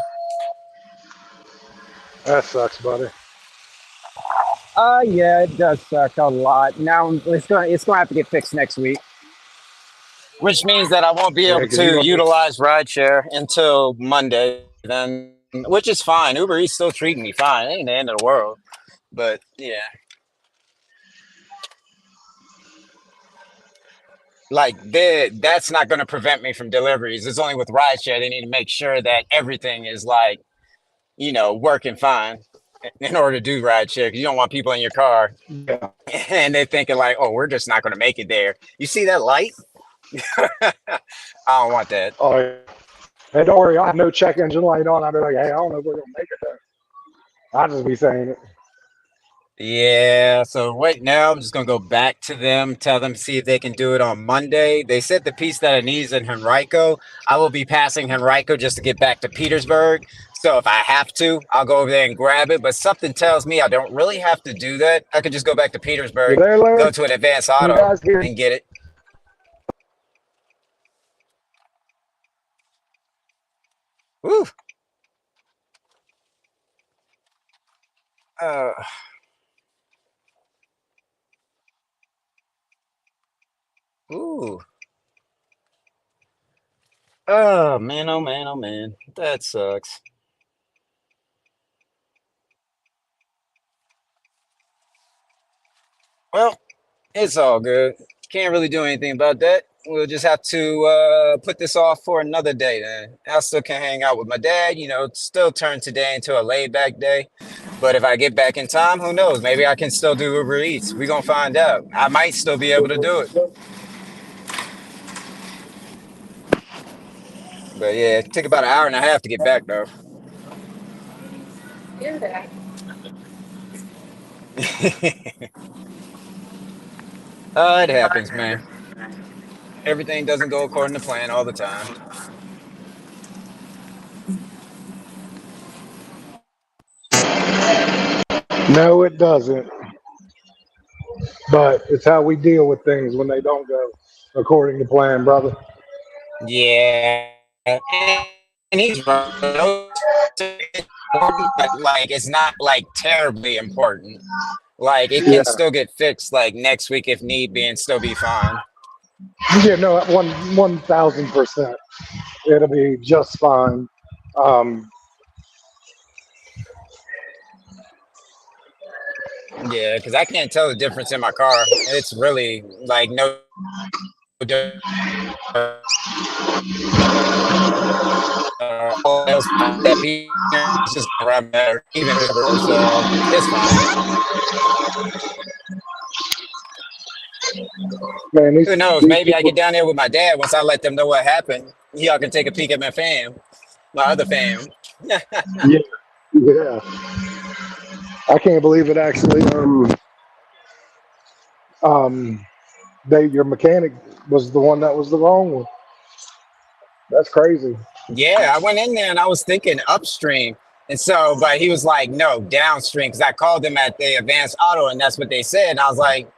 That sucks, buddy. Yeah, it does suck a lot. Now it's gonna have to get fixed next week, which means that I won't be Yeah, able because you're to going to. utilize rideshare until Monday. Then, which is fine. Uber Eats still treating me fine. It ain't the end of the world. But yeah, like that's not going to prevent me from deliveries. It's only with rideshare. They need to make sure that everything is like working fine in order to do rideshare. Because you don't want people in your car Yeah. and they're thinking like, oh, we're just not going to make it there. You see that light? I don't want that. Oh, yeah. Hey, don't worry. I have no check engine light on. I'll be like, hey, I don't know if we're going to make it there. I'll just be saying it. Yeah, so right now I'm just gonna go back to them, tell them see if they can do it on Monday. They said the piece that I need is in Henrico. I will be passing Henrico just to get back to Petersburg. So if I have to, I'll go over there and grab it. But something tells me I don't really have to do that. I could just go back to You Petersburg, there, go Larry? to an advanced You auto guys hear? and get it. Woo. Uh, ooh. Oh man, oh man, oh man. That sucks. Well, it's all good. Can't really do anything about that. We'll just have to put this off for another day then. I still can hang out with my dad, still turn today into a laid back day. But if I get back in time, who knows? Maybe I can still do Uber Eats. We're gonna find out. I might still be able to do it. But yeah, it take about an hour and a half to get back though. Hear that? It happens, man. Everything doesn't go according to plan all the time. No, it doesn't. But it's how we deal with things when they don't go according to plan, brother. Yeah, and he's right. It's important, but like it's not like terribly important. Like it Yeah. can still get fixed like next week if need be and still be fine. Yeah, no, 1,000%. It'll be just fine. Um, Yeah, because I can't tell the difference in my car. It's really like no difference. All else that it's just around there, even Uber, so it's fine. man, Who knows? these Maybe I people, get down there with my dad once I let them know what happened. Y'all can take a peek at my fam, my other fam. yeah, yeah. I can't believe it actually. Your mechanic was the one that was the wrong one. That's crazy. Yeah, I went in there and I was thinking upstream. And so, but he was like, no, downstream. Because I called them at the advanced auto and that's what they said. And I was like,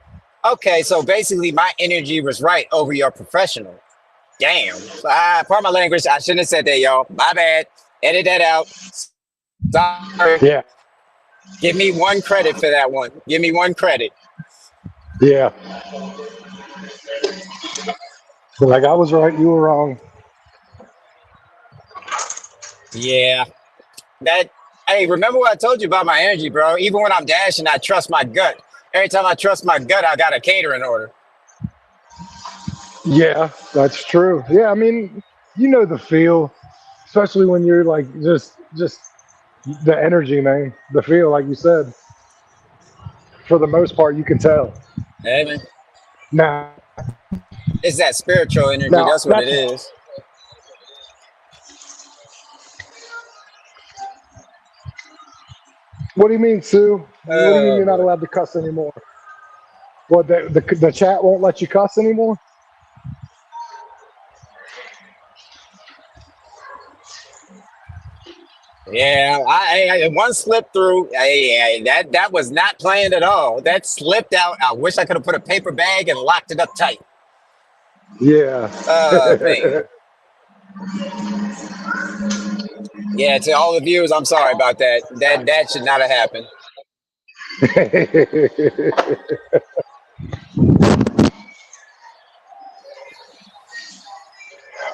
okay, so basically my energy was right over your professional. Damn. Pardon my language. I shouldn't have said that, y'all. My bad. Edit that out. Sorry. Yeah, Give me one credit for that one. Give me one credit. yeah. Like I was right, you were wrong. Yeah. Hey, remember what I told you about my energy, bro? Even when I'm dashing, I trust my gut. Every time I trust my gut, I got a catering order. Yeah, that's true. Yeah, I mean, you know the feel, especially when you're like just the energy, man. The feel, like you said. For the most part, you can tell. Hey, man. Now, It's that spiritual energy. now That's what it that's is. what do you mean, Sue? What do you mean Oh, you're not boy. allowed to cuss anymore? What the chat won't let you cuss anymore? Yeah, I one slip through. That was not planned at all. That slipped out. I wish I could have put a paper bag and locked it up tight. Yeah. Man. Yeah, to all the viewers, I'm sorry about that. That should not have happened.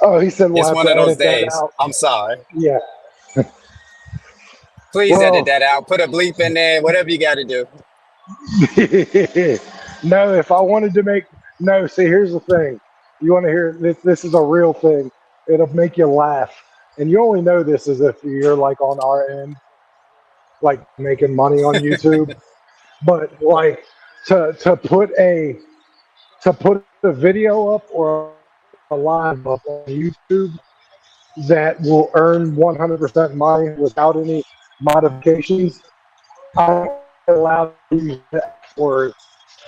Oh, he said we'll It's have one to of those edit that days. out. I'm sorry. Yeah. Please edit Well, that out. Put a bleep in there. Whatever you got to do. no, if I wanted to make no, see, here's the thing. You want to hear this? This is a real thing. It'll make you laugh, and you only know this is if you're like on our end, like making money on YouTube. But like to put a video up or a live up on YouTube that will earn 100% money without any modifications, I'm allowed to use that for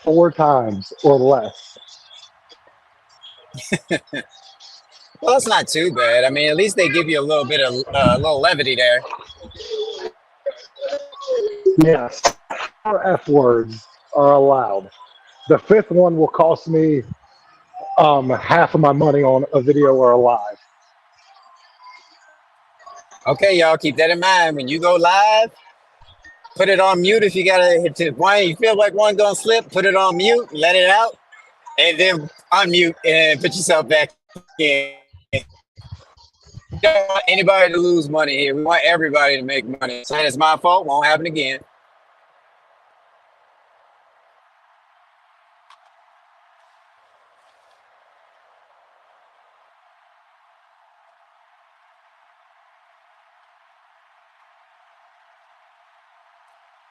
4 times or less. Well, it's not too bad. I mean, at least they give you a little bit of a little levity there. Yes, 4 F words are allowed. The 5th one will cost me half of my money on a video or a live. Okay, y'all, keep that in mind. When you go live, put it on mute if you gotta hit to one. You feel like one gonna slip, put it on mute, let it out, and then unmute and put yourself back in. We don't want anybody to lose money here. We want everybody to make money. So it's my fault. Won't happen again.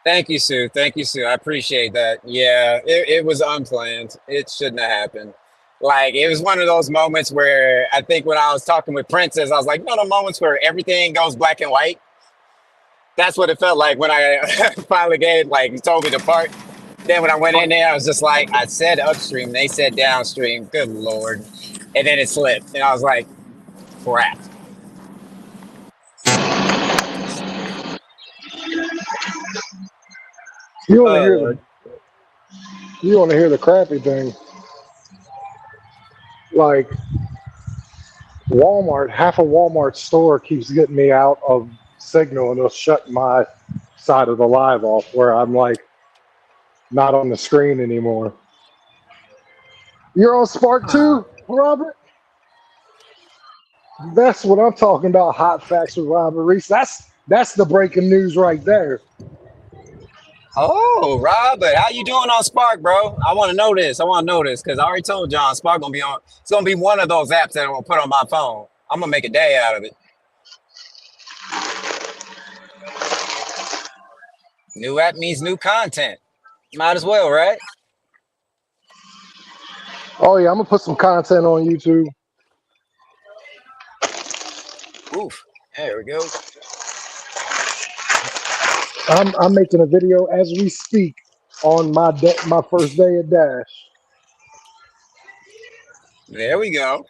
Thank you, Sue. Thank you, Sue. I appreciate that. Yeah, it was unplanned. It shouldn't have happened. Like, it was one of those moments where I think when I was talking with Princess, I was like, no, the moments where everything goes black and white. That's what it felt like when I finally gave, like, told me to park. Then when I went in there, I was just like, I said upstream, they said downstream. Good Lord. And then it slipped. And I was like, crap. You want to Oh, hear Lord. the crappy thing? Like Walmart, half of Walmart's store keeps getting me out of signal, and it'll shut my side of the live off where I'm like not on the screen anymore. You're on Spark Huh. too, Robert? That's what I'm talking about. Hot facts with Robert Reese. That's the breaking news right there. Oh, Robert, how you doing on Spark, bro? I want to know this. I want to know this because I already told John Spark gonna be on. It's gonna be one of those apps that I'm gonna put on my phone. I'm gonna make a day out of it. New app means new content. Might as well, right? Oh yeah, I'm gonna put some content on YouTube. Oof. There we go. I'm making a video as we speak on my first day at Dash. There we go.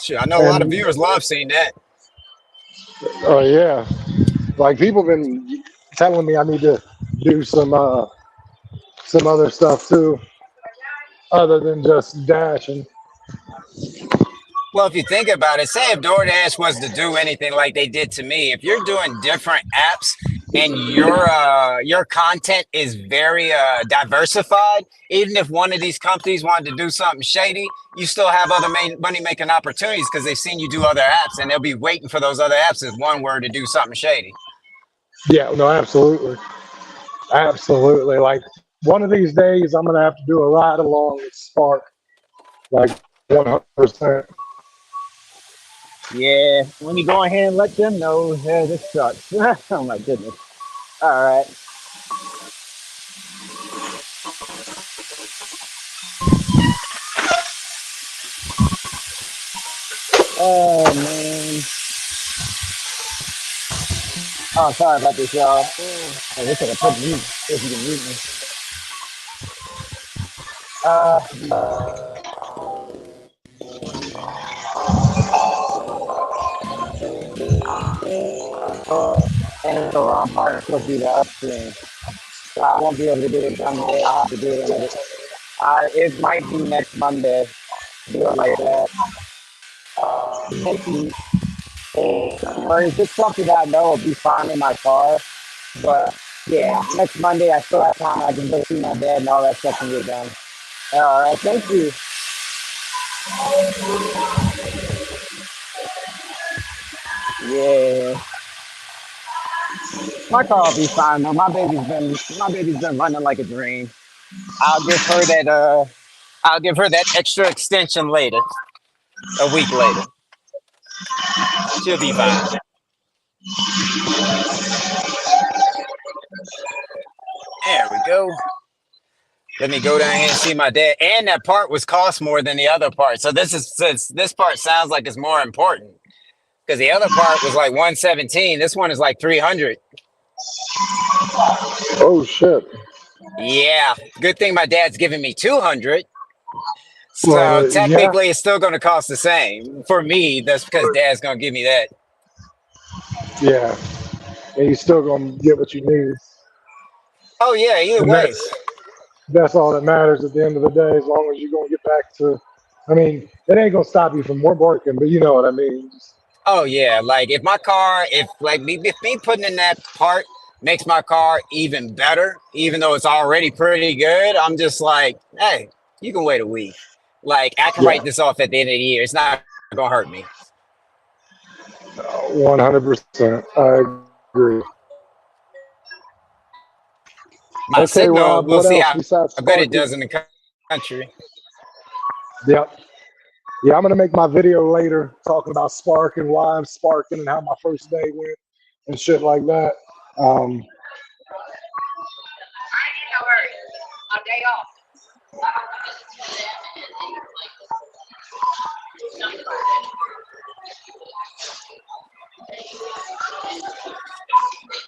Sure, I know a lot of And viewers love seeing that. oh yeah, like people been telling me I need to do some other stuff too, other than just dashing. Well, if you think about it, say if DoorDash was to do anything like they did to me, if you're doing different apps and your content is very diversified, even if one of these companies wanted to do something shady, you still have other money making opportunities because they've seen you do other apps and they'll be waiting for those other apps as one word to do something shady. Yeah, no, absolutely, absolutely. Like one of these days, I'm gonna have to do a ride along with Spark, like 100%. Yeah, let me go ahead and let them know. Yeah, this sucks. Oh my goodness. All right. Oh man. Oh, sorry about this, y'all. I wish I could put mute if you can mute me. And so I'm supposed to be the upstream. So I won't be able to do it Sunday. I'll have to do it another. It might be next Monday. Do it like that. Maybe. Or is this something that I know will be fine in my car? But yeah, next Monday I still have time. I can go see my dad and all that stuff and get done. All right, thank you. Yeah, my car will be fine though. My baby's been running like a dream. I'll give her that I'll give her that extra extension later, a week later. She'll be fine. There we go. Let me go down here and see my dad. And that part was cost more than the other part. So this part sounds like it's more important. Because the other part was like 117. This one is like 300. Oh shit. Yeah. Good thing my dad's giving me 200. So Well, yeah, technically it's still gonna cost the same. For me, that's because dad's gonna give me that. yeah, and you still gonna get what you need, Oh yeah, either and way. that's all that matters at the end of the day. As long as you're gonna get back to, I mean, it ain't gonna stop you from working, but you know what I mean. Oh yeah, like if my car, if me putting in that part makes my car even better, even though it's already pretty good, I'm just like, hey, you can wait a week. Like I can Yeah, write this off at the end of the year. It's not gonna hurt me. 100%. I agree. My Okay, signal, Rob. we'll What see else how besides I bet it Sparky? does in the country. Yep. Yeah, I'm gonna make my video later talking about Spark and why I'm sparking and how my first day went. and shit like that. Um,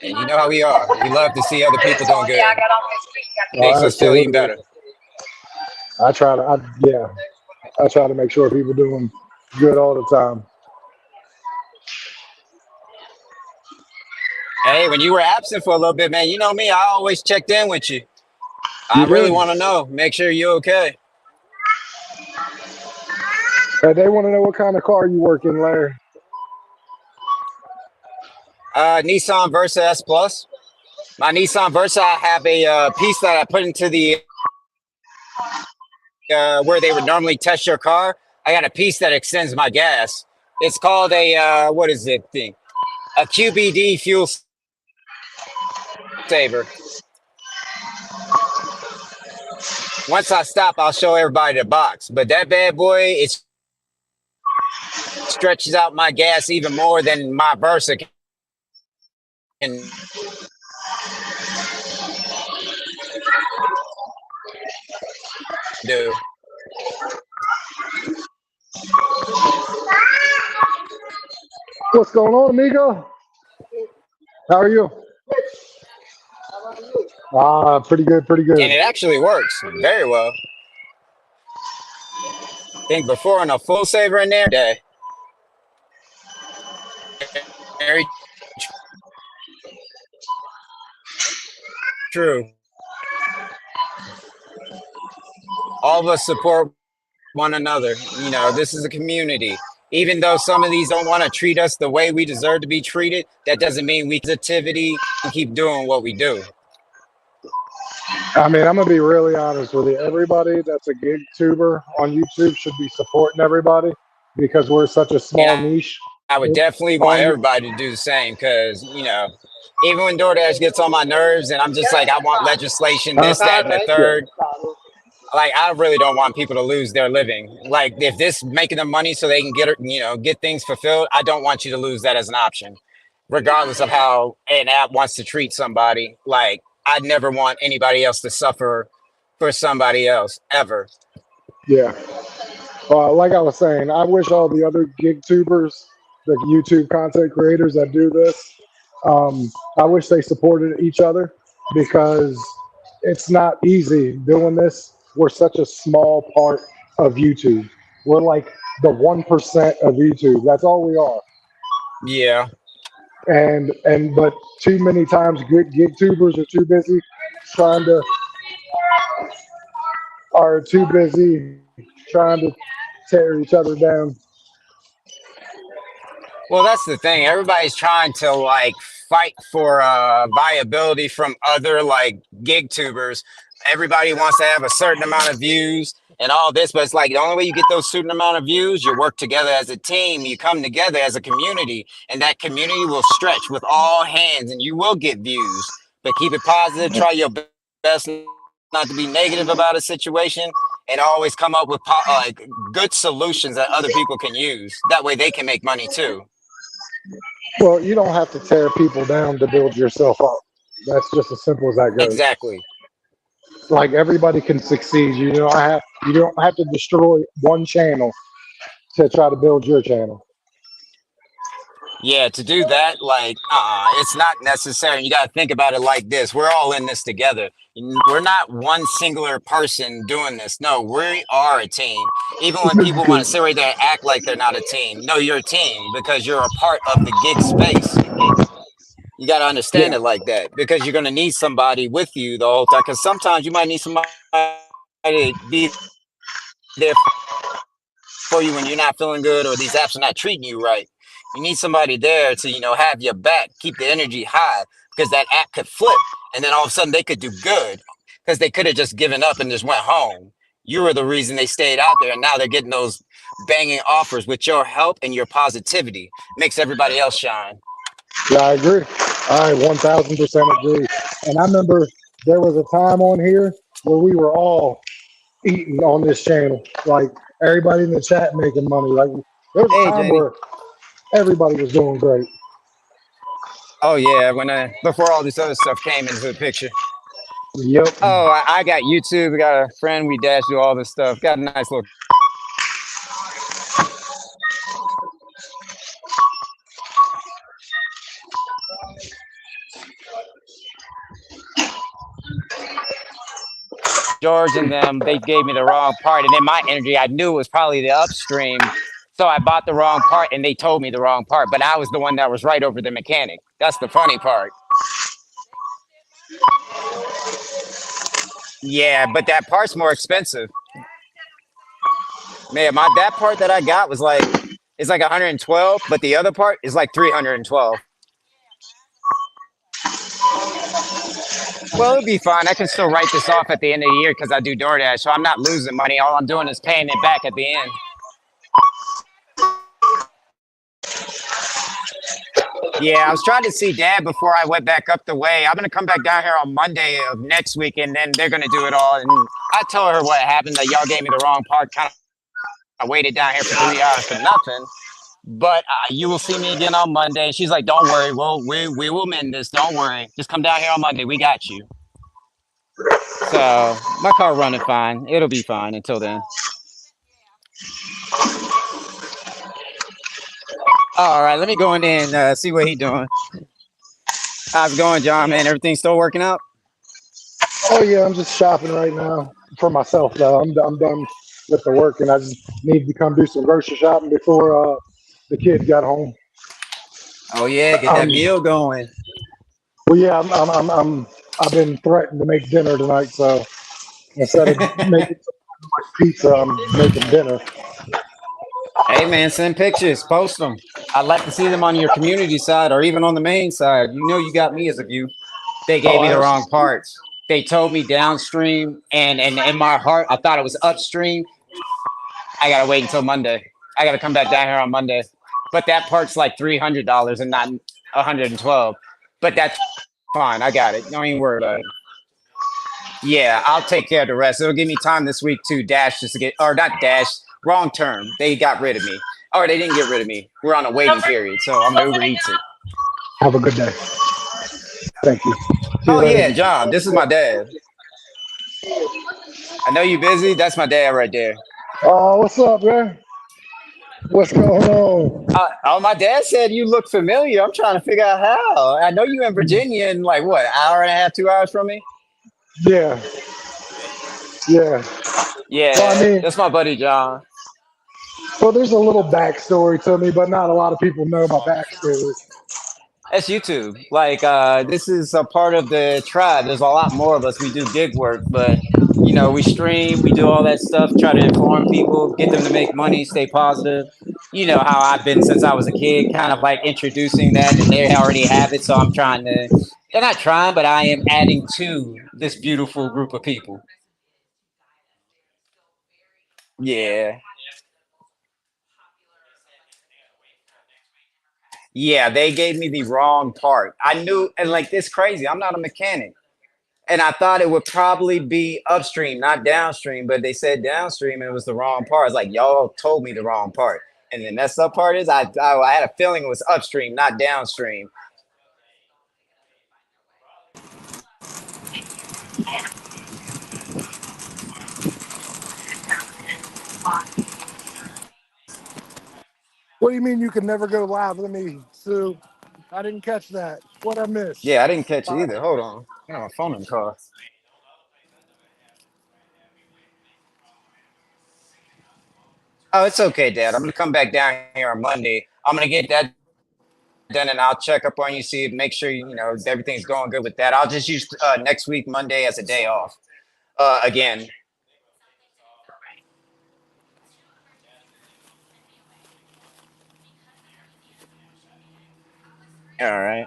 And you know how we are. We love to see other people doing good. Makes us feel even absolutely. better. I try to, I try to make sure people doing good all the time. Hey, when you were absent for a little bit, man, you know me. I always checked in with you. I You really did. want to know. Make sure you're okay. They want to know what kind of car you work in, Larry. Nissan Versa S Plus. My Nissan Versa, I have a piece that I put into the where they would normally test your car. I got a piece that extends my gas. It's called a what is it thing? A QBD fuel saver. Once I stop, I'll show everybody the box. But that bad boy, it stretches out my gas even more than my Versa can do. What's going on, amigo? How are you? Pretty good, pretty And good. it actually works very well. Think before on a full saver in there, day. Very true. All of us support one another. You know, this is a community. Even though some of these don't want to treat us the way we deserve to be treated, that doesn't mean we positivity and keep doing what we do. I mean, I'm gonna be really honest with you. Everybody that's a gig tuber on YouTube should be supporting everybody because we're such a small And niche I would definitely want on. everybody to do the same because, you know, even when DoorDash gets on my nerves and I'm just like, I want legislation, this, that, and the third. Like, I really don't want people to lose their living. Like, if this making them money so they can get things fulfilled, I don't want you to lose that as an option, regardless of how an app wants to treat somebody. Like, I'd never want anybody else to suffer for somebody else ever. Yeah. Like I was saying, I wish all the other gig tubers, the YouTube content creators that do this, I wish they supported each other because it's not easy doing this. We're such a small part of YouTube. We're like the 1% of YouTube. That's all we are. Yeah. But too many times good gig tubers are too busy trying to tear each other down. Well, that's the thing. Everybody's trying to like fight for viability from other like gig tubers. Everybody wants to have a certain amount of views and all this, but it's like the only way you get those certain amount of views, you work together as a team, you come together as a community, and that community will stretch with all hands and you will get views. But keep it positive, try your best not to be negative about a situation, and always come up with like good solutions that other people can use. That way they can make money too. Well, you don't have to tear people down to build yourself up. That's just as simple as that goes. Exactly. Like everybody can succeed. You don't have to destroy one channel to try to build your channel. Yeah, to do that, like, it's not necessary. You got to think about it like this. We're all in this together. We're not one singular person doing this. No, we are a team. Even when people want to sit right there and act like they're not a team. No, you're a team because you're a part of the gig space. You got to understand it like that because you're going to need somebody with you the whole time. Because sometimes you might need somebody to be there for you when you're not feeling good or these apps are not treating you right. You need somebody there to, have your back, keep the energy high because that app could flip and then all of a sudden they could do good because they could have just given up and just went home. You were the reason they stayed out there and now they're getting those banging offers with your help and your positivity. Makes everybody else shine. Yeah, I agree. I 1000% agree. And I remember there was a time on here where we were all eating on this channel. Like everybody in the chat making money. Like there was a time where everybody was doing great. Oh yeah, when before all this other stuff came into the picture. Yep. Oh, I got YouTube. We got a friend. We dash do all this stuff. Got a nice little. George and them, they gave me the wrong part, and in my energy, I knew it was probably the upstream. So I bought the wrong part, and they told me the wrong part. But I was the one that was right over the mechanic. That's the funny part. Yeah, but that part's more expensive. Man, that part that I got was like it's like 112, but the other part is like 312. Well, it'll be fine. I can still write this off at the end of the year because I do DoorDash, so I'm not losing money. All I'm doing is paying it back at the end. Yeah, I was trying to see Dad before I went back up the way. I'm gonna come back down here on Monday of next week, and then they're gonna do it all. And I told her what happened, that y'all gave me the wrong part. Kind of, I waited down here for 3 hours for nothing. But you will see me again on Monday. She's like, "Don't worry, we will mend this. Don't worry. Just come down here on Monday. We got you." So my car running fine. It'll be fine until then. All right, let me go in there and see what he's doing. How's it going, John? Man, everything still working out? Oh yeah, I'm just shopping right now for myself though. I'm done with the work, and I just need to come do some grocery shopping before the kids got home. Oh yeah, get that meal going. Well, yeah, I've been threatened to make dinner tonight, so instead of making pizza, I'm making dinner. Hey man, send pictures, post them. I'd like to see them on your community side or even on the main side. You know, you got me as a view. They gave me the wrong parts. They told me downstream, and in my heart, I thought it was upstream. I gotta wait until Monday. I gotta come back down here on Monday. But that part's like $300 and not 112. But that's fine. I got it. Don't even worry about it. Yeah, I'll take care of the rest. It'll give me time this week to dash just to get, or not dash, wrong term. They got rid of me. Or they didn't get rid of me. We're on a waiting period, so I'm gonna Uber Eats it. Have a good day. Thank you. Oh yeah, John, this is my dad. I know you busy. That's my dad right there. Oh, what's up, man? What's going on? Oh, my dad said you look familiar. I'm trying to figure out how. I know you in Virginia and like what, hour and a half, 2 hours from me? Yeah. Yeah. Yeah, Well, I mean, that's my buddy John. well, there's a little backstory to me, but not a lot of people know my backstory. That's YouTube. Like, this is a part of the tribe. There's a lot more of us. We do gig work, but you know, we stream, we do all that stuff, try to inform people, get them to make money, stay positive. You know how I've been since I was a kid, kind of like introducing that, and they already have it. So I'm trying to, they're not trying, but I am adding to this beautiful group of people. Yeah. Yeah, they gave me the wrong part. I knew, and like this crazy, I'm not a mechanic. And I thought it would probably be upstream, not downstream, but they said downstream and it was the wrong part. I was like, y'all told me the wrong part. And the messed up part is I had a feeling it was upstream, not downstream. What do you mean you can never go live with me, Sue? I didn't catch that. What I missed? Yeah, I didn't catch it either. Hold on. I got my phone in the car. Oh, it's okay, Dad. I'm gonna come back down here on Monday. I'm gonna get that done and I'll check up on you, see, make sure you know everything's going good with that. I'll just use next week Monday as a day off. Again. All right.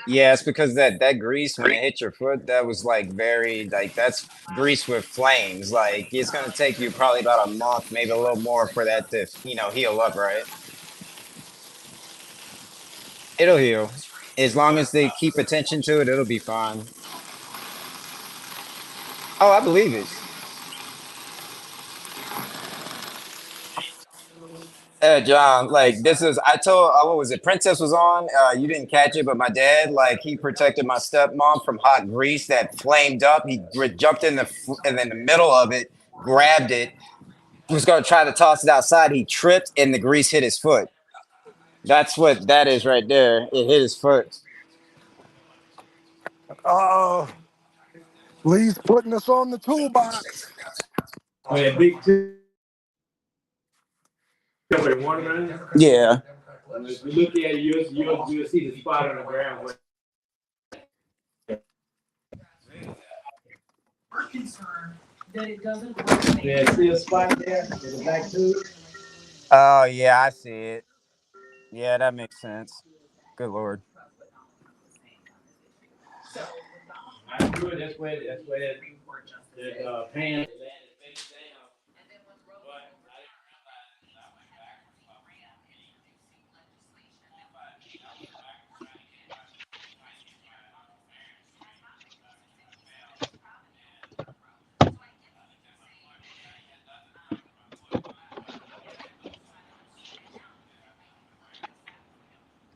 Yeah, it's because that grease when it hit your foot, that was like very like that's grease with flames. Like it's gonna take you probably about a month, maybe a little more for that to heal up, right? It'll heal. As long as they keep attention to it, it'll be fine. Oh, I believe it. John, like this is I told what was it? Princess was on. You didn't catch it, but my dad, like, he protected my stepmom from hot grease that flamed up. He jumped in the middle of it, grabbed it, was going to try to toss it outside. He tripped, and the grease hit his foot. That's what that is right there. It hit his foot. Oh, Lee's putting us on the toolbox. Oh, yeah, big two. One running. Yeah. If you look at it, you'll see the spot on the ground. We're concerned that it doesn't work. Yeah, see a spot there in the back too. Oh yeah, I see it. Yeah, that makes sense. Good lord. I do it. That's where the pan.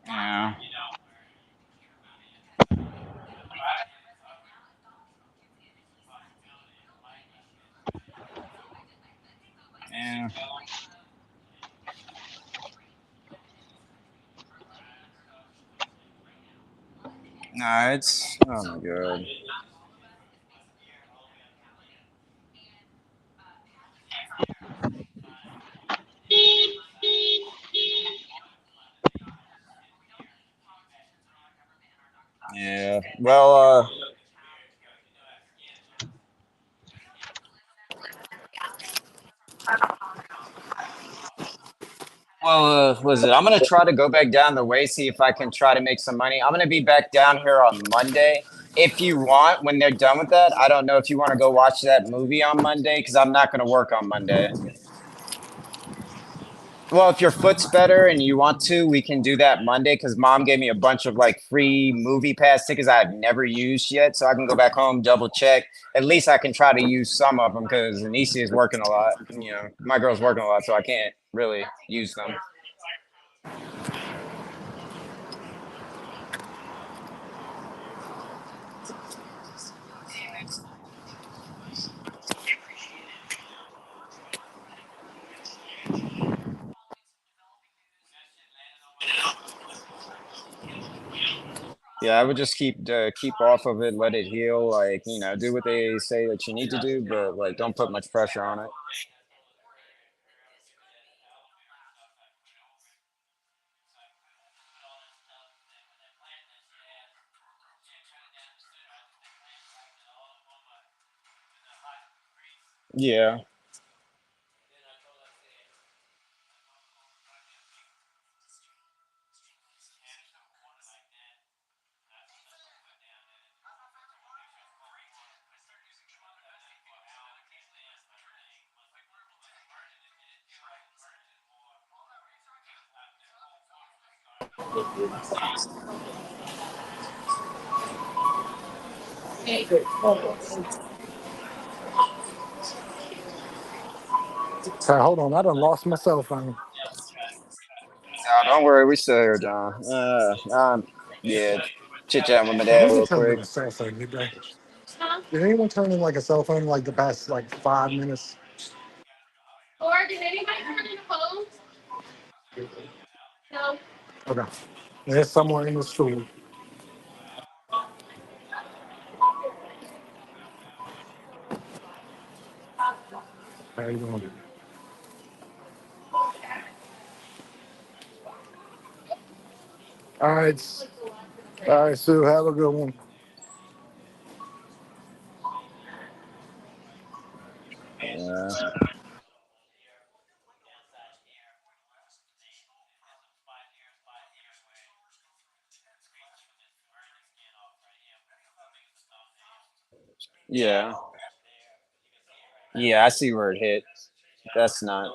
Yeah. Yeah. No, it's oh my god. Yeah. Was it? I'm gonna try to go back down the way, see if I can try to make some money. I'm gonna be back down here on Monday. If you want, when they're done with that, I don't know if you want to go watch that movie on Monday because I'm not gonna work on Monday. Well, if your foot's better and you want to, we can do that Monday because mom gave me a bunch of like free movie pass tickets I've never used yet. So I can go back home, double check. At least I can try to use some of them because Anicia is working a lot. You know, my girl's working a lot, so I can't really use them. Yeah, I would just keep off of it, let it heal. Like, you know, do what they say that you need to do, but like, don't put much pressure on it. Yeah. Sorry, hold on. I done lost my cell phone. No, don't worry, we still here, John. Yeah, chit chatting with my dad Who's real it turning quick. a cell phone today? Did anyone turn in like a cell phone like the past like 5 minutes? Or did anybody turn in a phone? No. Okay. There's somewhere in the store. How you doing? All right. All right, Sue. Have a good one. Yeah. Yeah. Yeah, I see where it hit. That's not.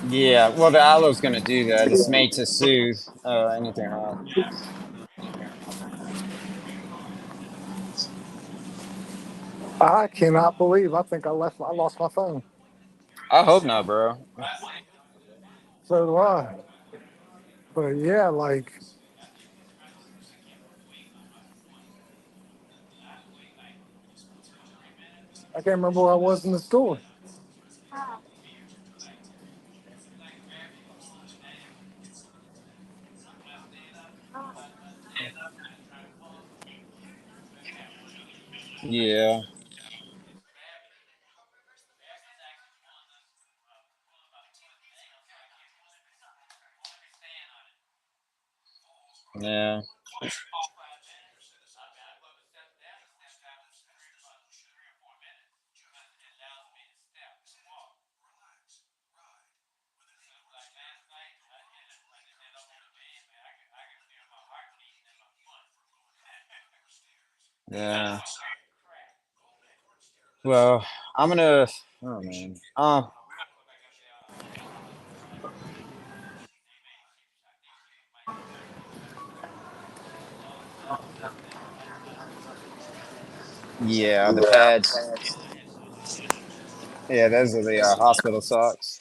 Yeah, well, the aloe's gonna do that. It's made to soothe anything hot. I cannot believe I think I lost my phone. I hope not, bro. So do I. But yeah, like I can't remember where I was in the store. Yeah, yeah, yeah. Well, I'm gonna. Oh man. Yeah, the pads. Yeah, those are the hospital socks.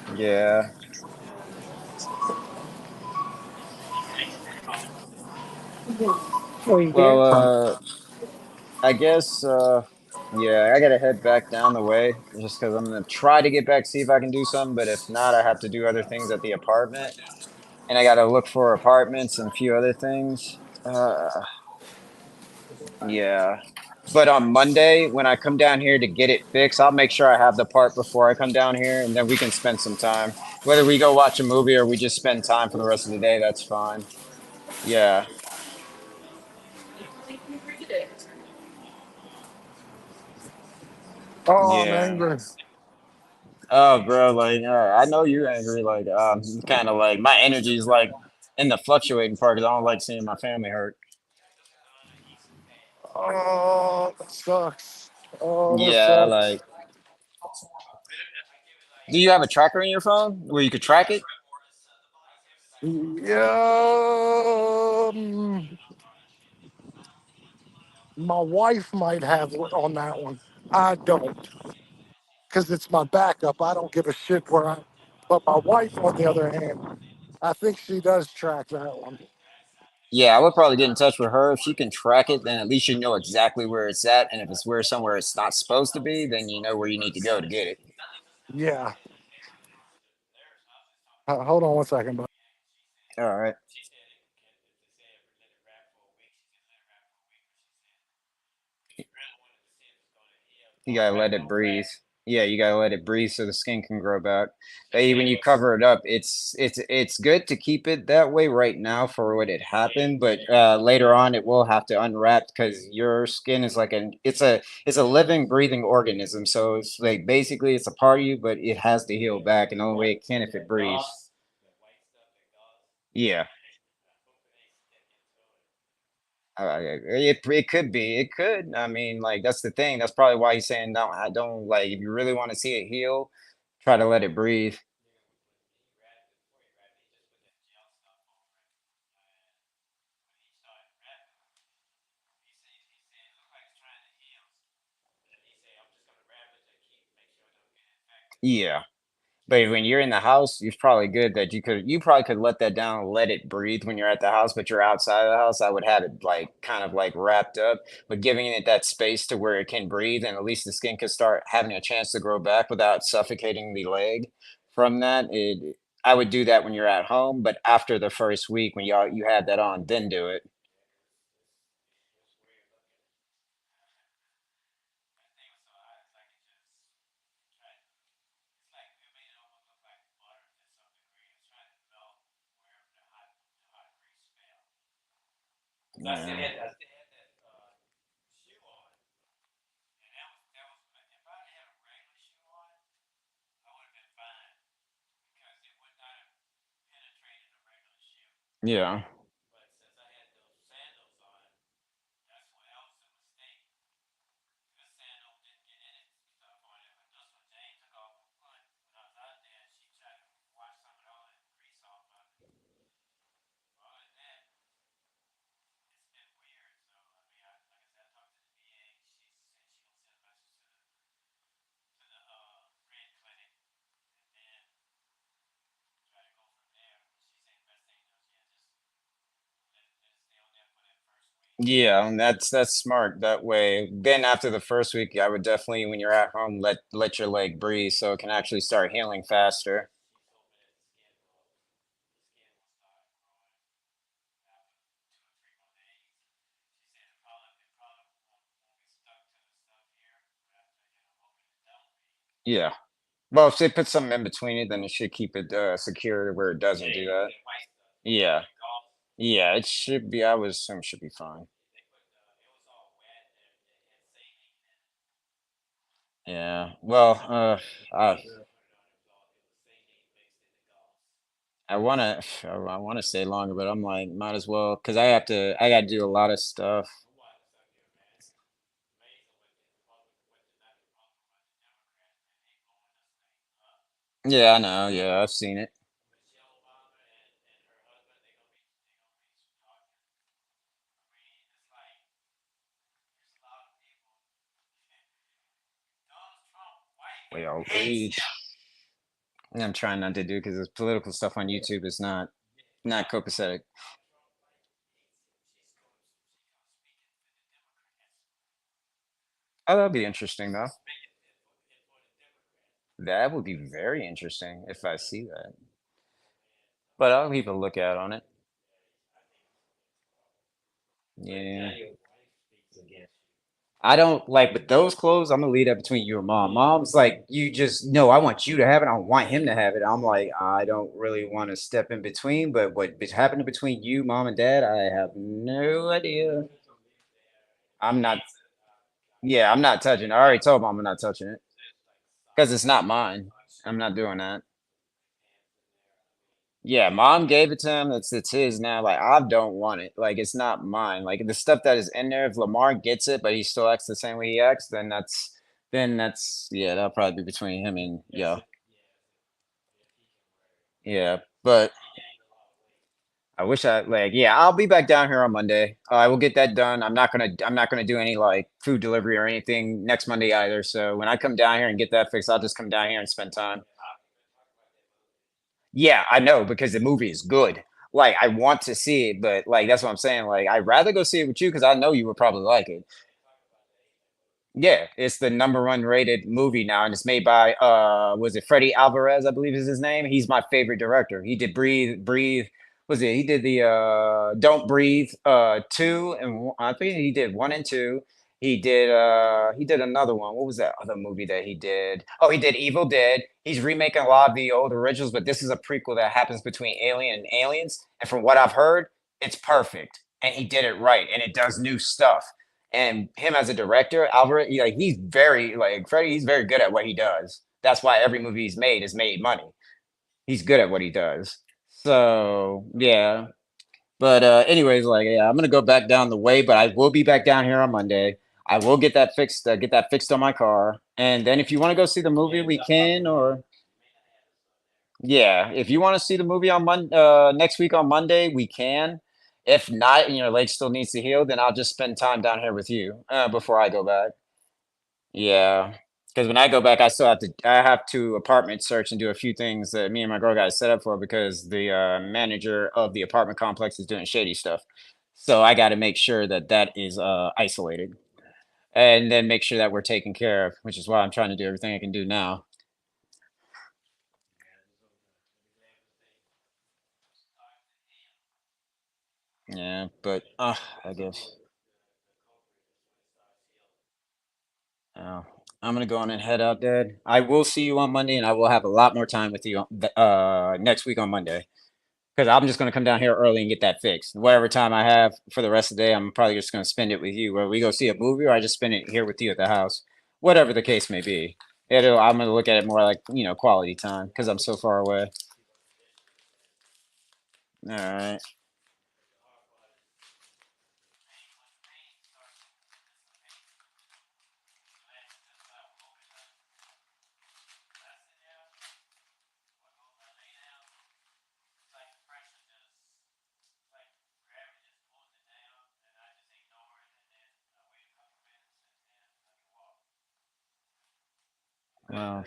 Yeah. Well, you Well, can't. I guess. Yeah, I gotta head back down the way just because I'm gonna try to get back, see if I can do something. But if not, I have to do other things at the apartment, and I gotta look for apartments and a few other things. Yeah. But on Monday, when I come down here to get it fixed, I'll make sure I have the part before I come down here, and then we can spend some time. Whether we go watch a movie or we just spend time for the rest of the day, that's fine. Yeah. Oh, I'm Yeah. angry. Oh, bro, like I know you're angry. Like, kind of like my energy is like in the fluctuating part because I don't like seeing my family hurt. Oh, that sucks. Oh, that Yeah, sucks. like, do you have a tracker in your phone where you could track it? Yeah, my wife might have one on that one. I don't, because it's my backup. I don't give a shit where I. But my wife, on the other hand, I think she does track that one. Yeah, I would probably get in touch with her. If she can track it, then at least you know exactly where it's at. And if it's where somewhere it's not supposed to be, then you know where you need to go to get it. Yeah. Hold on one second, bud. All right. You gotta let it breathe. Yeah, you gotta let it breathe so the skin can grow back. Hey, when you cover it up, it's good to keep it that way right now for what had happened, but later on it will have to unwrap because your skin is like it's a living, breathing organism. So it's like basically it's a part of you, but it has to heal back, and the only way it can if it breathes. Yeah. It could be. It could. I mean, like that's the thing. That's probably why he's saying don't. I don't like. If you really want to see it heal, try to let it breathe. Yeah, But when you're in the house, it's probably good that you probably could let that down, let it breathe when you're at the house, but you're outside of the house. I would have it like kind of like wrapped up, but giving it that space to where it can breathe and at least the skin can start having a chance to grow back without suffocating the leg from that. I would do that when you're at home, but after the first week when you had that on, then do it. Yeah. Yeah. Yeah, and that's smart that way. Then after the first week, I would definitely, when you're at home, let your leg breathe so it can actually start healing faster. Yeah. Well, if they put something in between it, then it should keep it secure where it doesn't do that. Yeah. Yeah, it should be. I would assume it should be fine. Yeah. Well, I I wanna I wanna stay longer, but I'm like, might as well, because I gotta do a lot of stuff. Yeah, I know. Yeah, I've seen it. Well, I'm trying not to do because this political stuff on YouTube is not copacetic. Oh, that'll be interesting though. That would be very interesting if I see that. But I'll keep a lookout on it. Yeah. I don't like with those clothes, I'm gonna leave that between you and mom. Mom's like, you just no, I want you to have it. I want him to have it. I'm like, I don't really want to step in between, but what happened between you, mom, and dad, I have no idea. I'm not, yeah, I'm not touching it. I already told mom I'm not touching it because it's not mine. I'm not doing that. Yeah, mom gave it to him. It's his now. Like I don't want it. Like it's not mine. Like the stuff that is in there, if Lamar gets it, but he still acts the same way he acts, then that's yeah, that'll probably be between him and yeah. Yeah. But I wish I like yeah, I'll be back down here on Monday. I will get that done. I'm not gonna do any like food delivery or anything next Monday either. So when I come down here and get that fixed, I'll just come down here and spend time. Yeah, I know because the movie is good. Like, I want to see it, but, like, that's what I'm saying, like, I'd rather go see it with you because I know you would probably like it. Yeah, it's the number 1 rated movie now, and it's made by, was it Freddie Alvarez, I believe is his name? He's my favorite director. He did Breathe, was it he did the, Don't Breathe, 2 and I think he did 1 and 2. He did another one. What was that other movie that he did? Oh, he did Evil Dead. He's remaking a lot of the old originals, but this is a prequel that happens between Alien and Aliens, and from what I've heard, it's perfect, and he did it right, and it does new stuff. And him as a director, Alvarez, like he's very like Freddie, he's very good at what he does. That's why every movie he's made has made money. He's good at what he does. So yeah. But anyways, like yeah, I'm gonna go back down the way, but I will be back down here on Monday. I will get that fixed on my car. And then if you want to go see the movie, we can, or yeah, if you want to see the movie on next week on Monday, we can. If not, and your leg still needs to heal, then I'll just spend time down here with you before I go back. Yeah. Because when I go back, I have to apartment search and do a few things that me and my girl got set up for because the manager of the apartment complex is doing shady stuff. So I got to make sure that that is isolated and then make sure that we're taken care of, which is why I'm trying to do everything I can do now. Yeah, but I guess. Oh, I'm gonna go on and head out, Dad. I will see you on Monday, and I will have a lot more time with you next week on Monday. Because I'm just gonna come down here early and get that fixed. Whatever time I have for the rest of the day, I'm probably just gonna spend it with you. Where we go see a movie, or I just spend it here with you at the house. Whatever the case may be. I'm gonna look at it more like quality time because I'm so far away. All right. Well,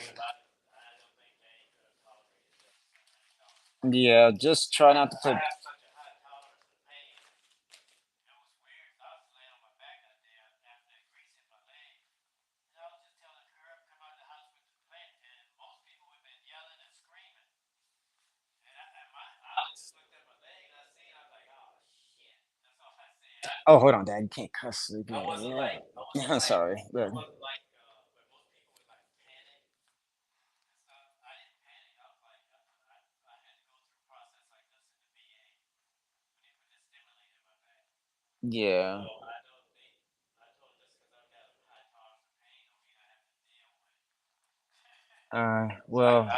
yeah, just try not to put. Oh, hold on, Dad. You can't cuss. Yeah. Sorry. But, yeah. Well,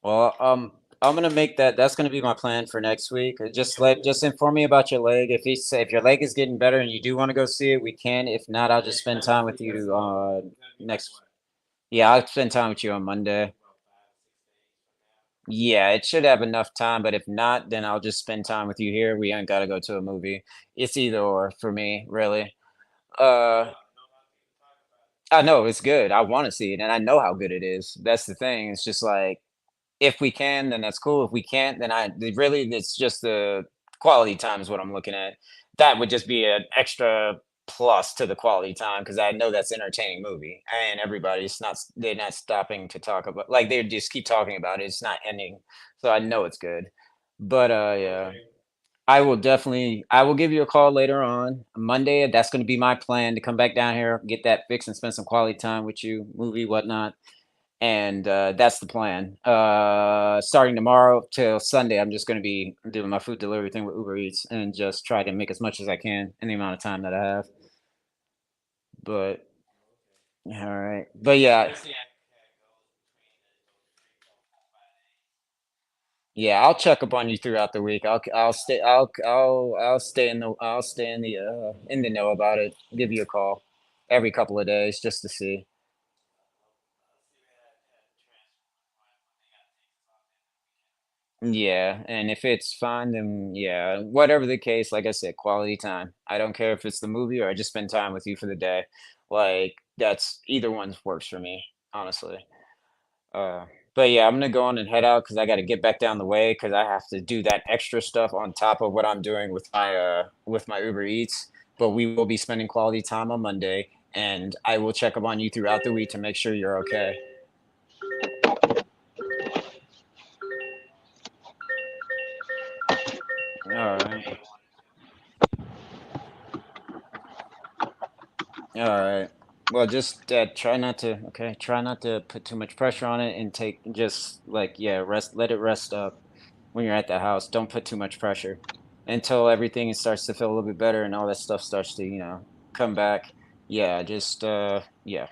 well, I'm gonna make that. That's gonna be my plan for next week. Just inform me about your leg. If your leg is getting better and you do want to go see it, we can. If not, I'll just spend time with you next. Yeah, I'll spend time with you on Monday. Yeah, it should have enough time, but if not, then I'll just spend time with you here. We ain't gotta go to a movie. It's either or for me, really. Uh, I know it's good. I want to see it, and I know how good it is. That's the thing. It's just like if we can, then that's cool. If we can't, then it's just the quality time is what I'm looking at. That would just be an extra plus to the quality time because I know that's an entertaining movie, and they're not stopping to talk about like they just keep talking about it. It's not ending, so I know it's good. But yeah. I will give you a call later on Monday. That's going to be my plan to come back down here, get that fixed, and spend some quality time with you, movie, whatnot. And that's the plan. Starting tomorrow till Sunday, I'm just going to be doing my food delivery thing with Uber Eats and just try to make as much as I can in the amount of time that I have. But all right, but yeah, yeah, I'll check up on you throughout the week. I'll stay in the know about it. Give you a call every couple of days just to see. Yeah, and if it's fine, then yeah, whatever the case, like I said, quality time. I don't care if it's the movie or I just spend time with you for the day. Like that's either one works for me, honestly. Uh, but yeah, I'm gonna go on and head out because I got to get back down the way because I have to do that extra stuff on top of what I'm doing with my Uber Eats. But we will be spending quality time on Monday, and I will check up on you throughout the week to make sure you're okay. All right. All right. Well, just try not to put too much pressure on it and take just like, yeah, let it rest up when you're at the house. Don't put too much pressure until everything starts to feel a little bit better and all that stuff starts to, come back. Yeah, yeah,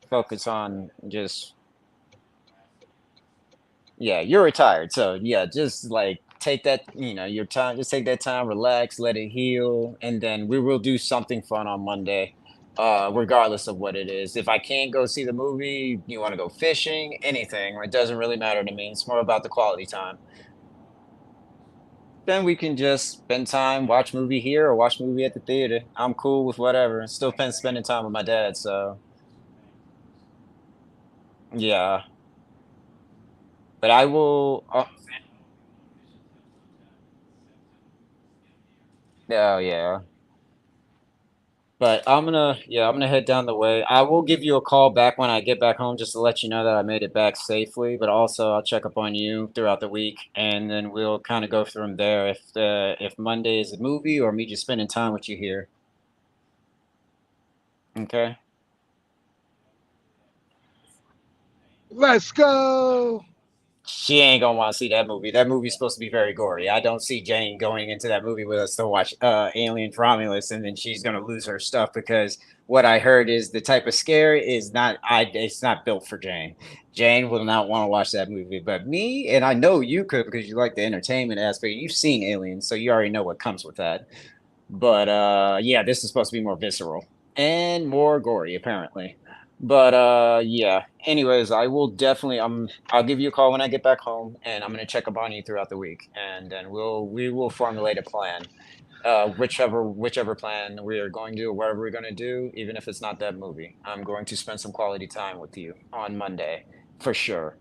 focus on just, yeah, you're retired. So, yeah, just like take that, your time, just take that time, relax, let it heal, and then we will do something fun on Monday, regardless of what it is. If I can't go see the movie, you want to go fishing, anything, it doesn't really matter to me. It's more about the quality time. then we can just spend time, watch movie here or watch movie at the theater. I'm cool with whatever. Still spending time with my dad, so yeah. But I will. Oh yeah. But I'm gonna head down the way. I will give you a call back when I get back home just to let you know that I made it back safely. But also, I'll check up on you throughout the week, and then we'll kind of go from there. If Monday is a movie or me just spending time with you here, okay? Let's go. She ain't gonna want to see that movie. That movie's supposed to be very gory. I don't see Jane going into that movie with us to watch Alien Romulus, and then she's gonna lose her stuff because what I heard is the type of scare is not. It's not built for Jane. Jane will not want to watch that movie, but me and I know you could because you like the entertainment aspect. You've seen Alien, so you already know what comes with that. But yeah, this is supposed to be more visceral and more gory, apparently. But yeah. Anyways, I will definitely I'll give you a call when I get back home and I'm gonna check up on you throughout the week and then we will formulate a plan. Whichever plan we are going to or whatever we're gonna do, even if it's not that movie. I'm going to spend some quality time with you on Monday for sure.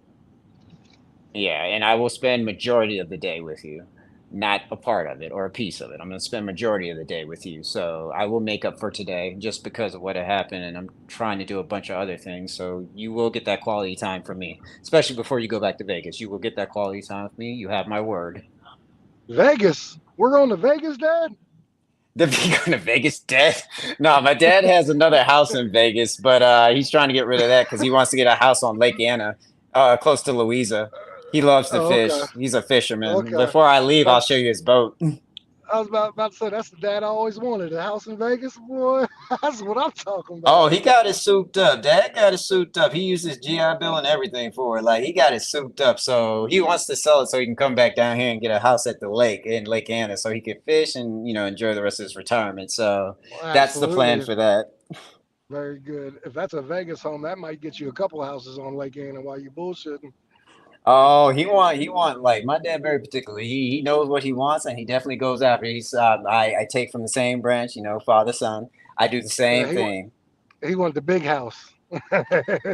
Yeah, and I will spend majority of the day with you, not a part of it or a piece of it. I'm going to spend majority of the day with you. So I will make up for today just because of what had happened, and I'm trying to do a bunch of other things. So you will get that quality time from me, especially before you go back to Vegas. You will get that quality time with me. You have my word. Vegas. We're going to Vegas, Dad? The going to Vegas dead? No, my dad has another house in Vegas, but he's trying to get rid of that because he wants to get a house on Lake Anna, close to Louisa. He loves to Oh, okay. fish. He's a fisherman. Okay. Before I leave, I'll About, show you his boat. I was about to say, that's the dad I always wanted. A house in Vegas, boy. That's what I'm talking Oh, about. he got it souped up. Dad got it souped up. He used his GI Bill and everything for it. Like he got it souped up. So he wants to sell it so he can come back down here and get a house at the lake in Lake Anna so he can fish and enjoy the rest of his retirement. So Well, that's the plan absolutely. for that. Very good. If that's a Vegas home, that might get you a couple houses on Lake Anna while you bullshitting. Oh, he want like my dad very particular. He knows what he wants and he definitely goes after. I take from the same branch, father son. I do the Yeah, same thing. he wanted the big house.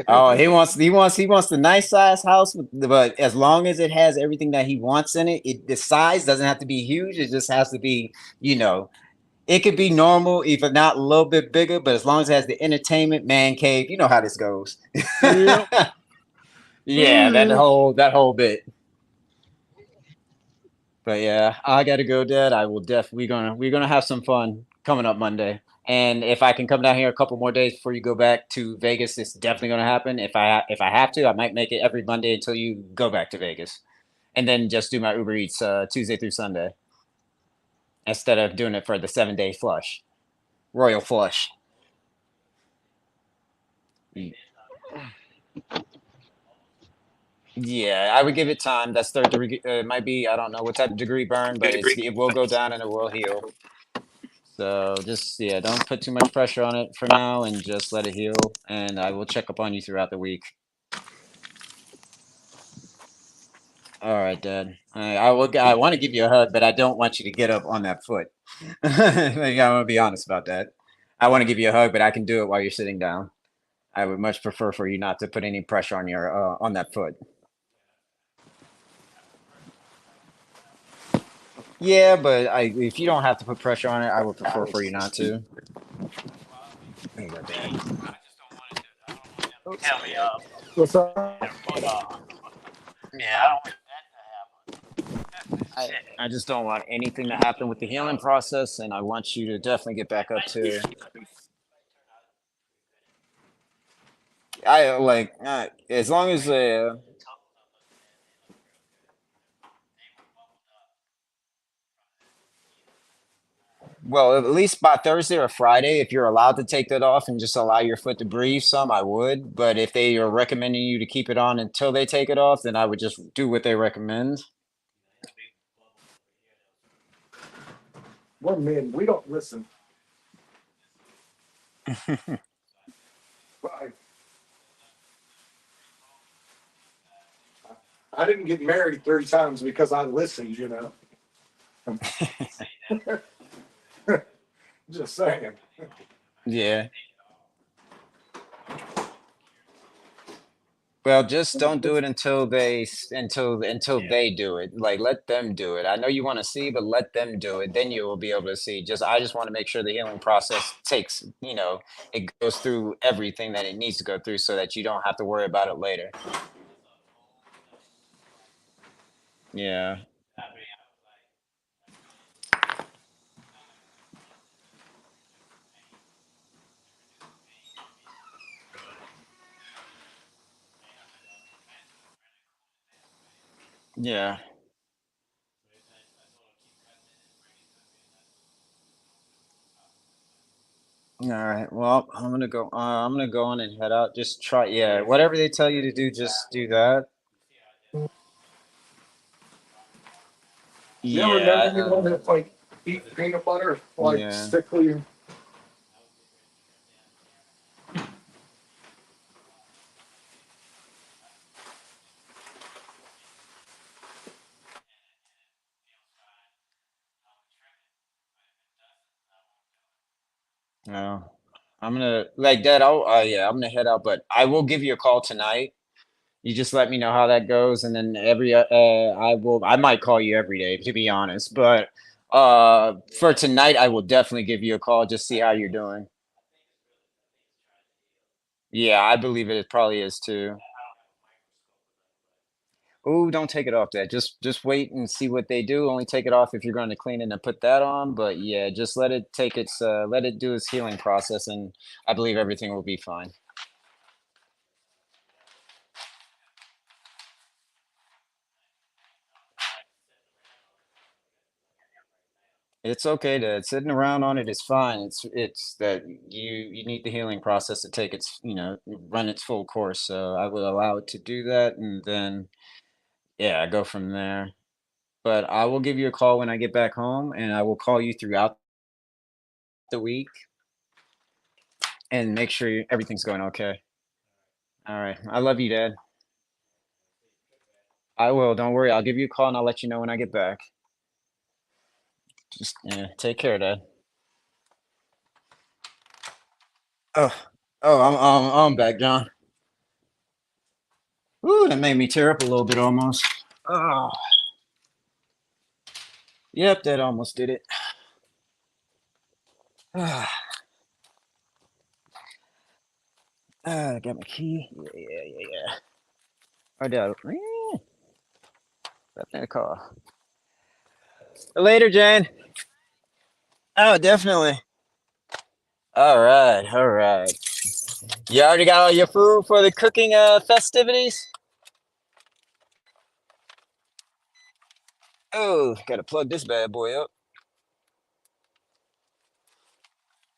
Oh, he wants the nice size house, but as long as it has everything that he wants in it, the size doesn't have to be huge. It just has to be, you know, it could be normal, if not a little bit bigger, but as long as it has the entertainment man cave, you know how this goes. Yep. Yeah, that Oh, whole bit. But yeah, I gotta go, Dad. I will definitely we're gonna have some fun coming up Monday. And if I can come down here a couple more days before you go back to Vegas, it's definitely gonna happen. If I have to, I might make it every Monday until you go back to Vegas, and then just do my Uber Eats Tuesday through Sunday instead of doing it for the 7 day flush, royal flush. Yeah, I would give it time. That's third degree. It might be. I don't know what type of degree burn, but it will go down and it will heal. So just yeah, don't put too much pressure on it for now, and just let it heal. And I will check up on you throughout the week. All right, Dad. I will. I want to give you a hug, but I don't want you to get up on that foot. Like, I'm gonna be honest about that. I want to give you a hug, but I can do it while you're sitting down. I would much prefer for you not to put any pressure on your on that foot. Yeah, but if you don't have to put pressure on it, I would prefer for you not to. There you go, Dad. What's up? Yeah. I just don't want anything to happen with the healing process, and I want you to definitely get back up to. I like as long as well, at least by Thursday or Friday, if you're allowed to take that off and just allow your foot to breathe some, I would. But if they are recommending you to keep it on until they take it off, then I would just do what they recommend. We're men. We don't listen. I, I didn't get married 3 times because I listened. Just saying. Yeah. Well, just don't do it until they do it. Like let them do it. I know you want to see, but let them do it. Then you will be able to see. I just want to make sure the healing process takes, it goes through everything that it needs to go through so that you don't have to worry about it later. Yeah. Yeah. All right. Well, I'm gonna go. I'm gonna go on and head out. Just try. Yeah. Whatever they tell you to do, just do that. You ever know Yeah. anyone that like eat peanut butter like Yeah. sickly? No. I'm gonna like that. Yeah. I'm gonna head out, but I will give you a call tonight. You just let me know how that goes, and then I might call you every day, to be honest. But for tonight, I will definitely give you a call, just see how you're doing. Yeah, I believe it probably is too. Oh, don't take it off that. Just wait and see what they do. Only take it off if you're going to clean it and put that on. But yeah, just let it do its healing process, and I believe everything will be fine. It's okay to sitting around on it is fine. It's that you need the healing process to take its, run its full course. So I will allow it to do that, and then yeah, go from there. But I will give you a call when I get back home, and I will call you throughout the week and make sure everything's going okay. All right. I love you, Dad. I will. Don't worry. I'll give you a call and I'll let you know when I get back. Just yeah, take care, Dad. Oh, I'm back, John. Ooh, that made me tear up a little bit almost. Oh, yep, that almost did it. Ah, I got my key. Yeah. I doubt it. Left in the car. Later, Jane. Oh, definitely. All right, all right. You already got all your food for the cooking festivities? Oh, gotta plug this bad boy up.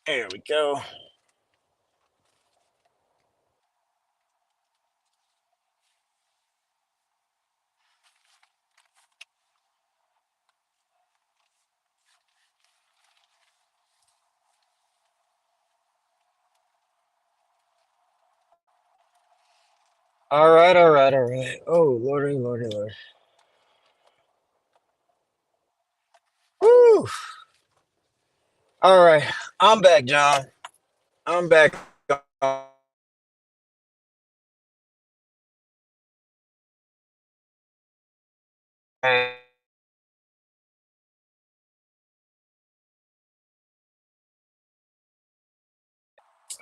There we go. All right, all right, all right. Oh, lordy, lordy, lord. Woo! All right, I'm back, John. I'm back. Oh,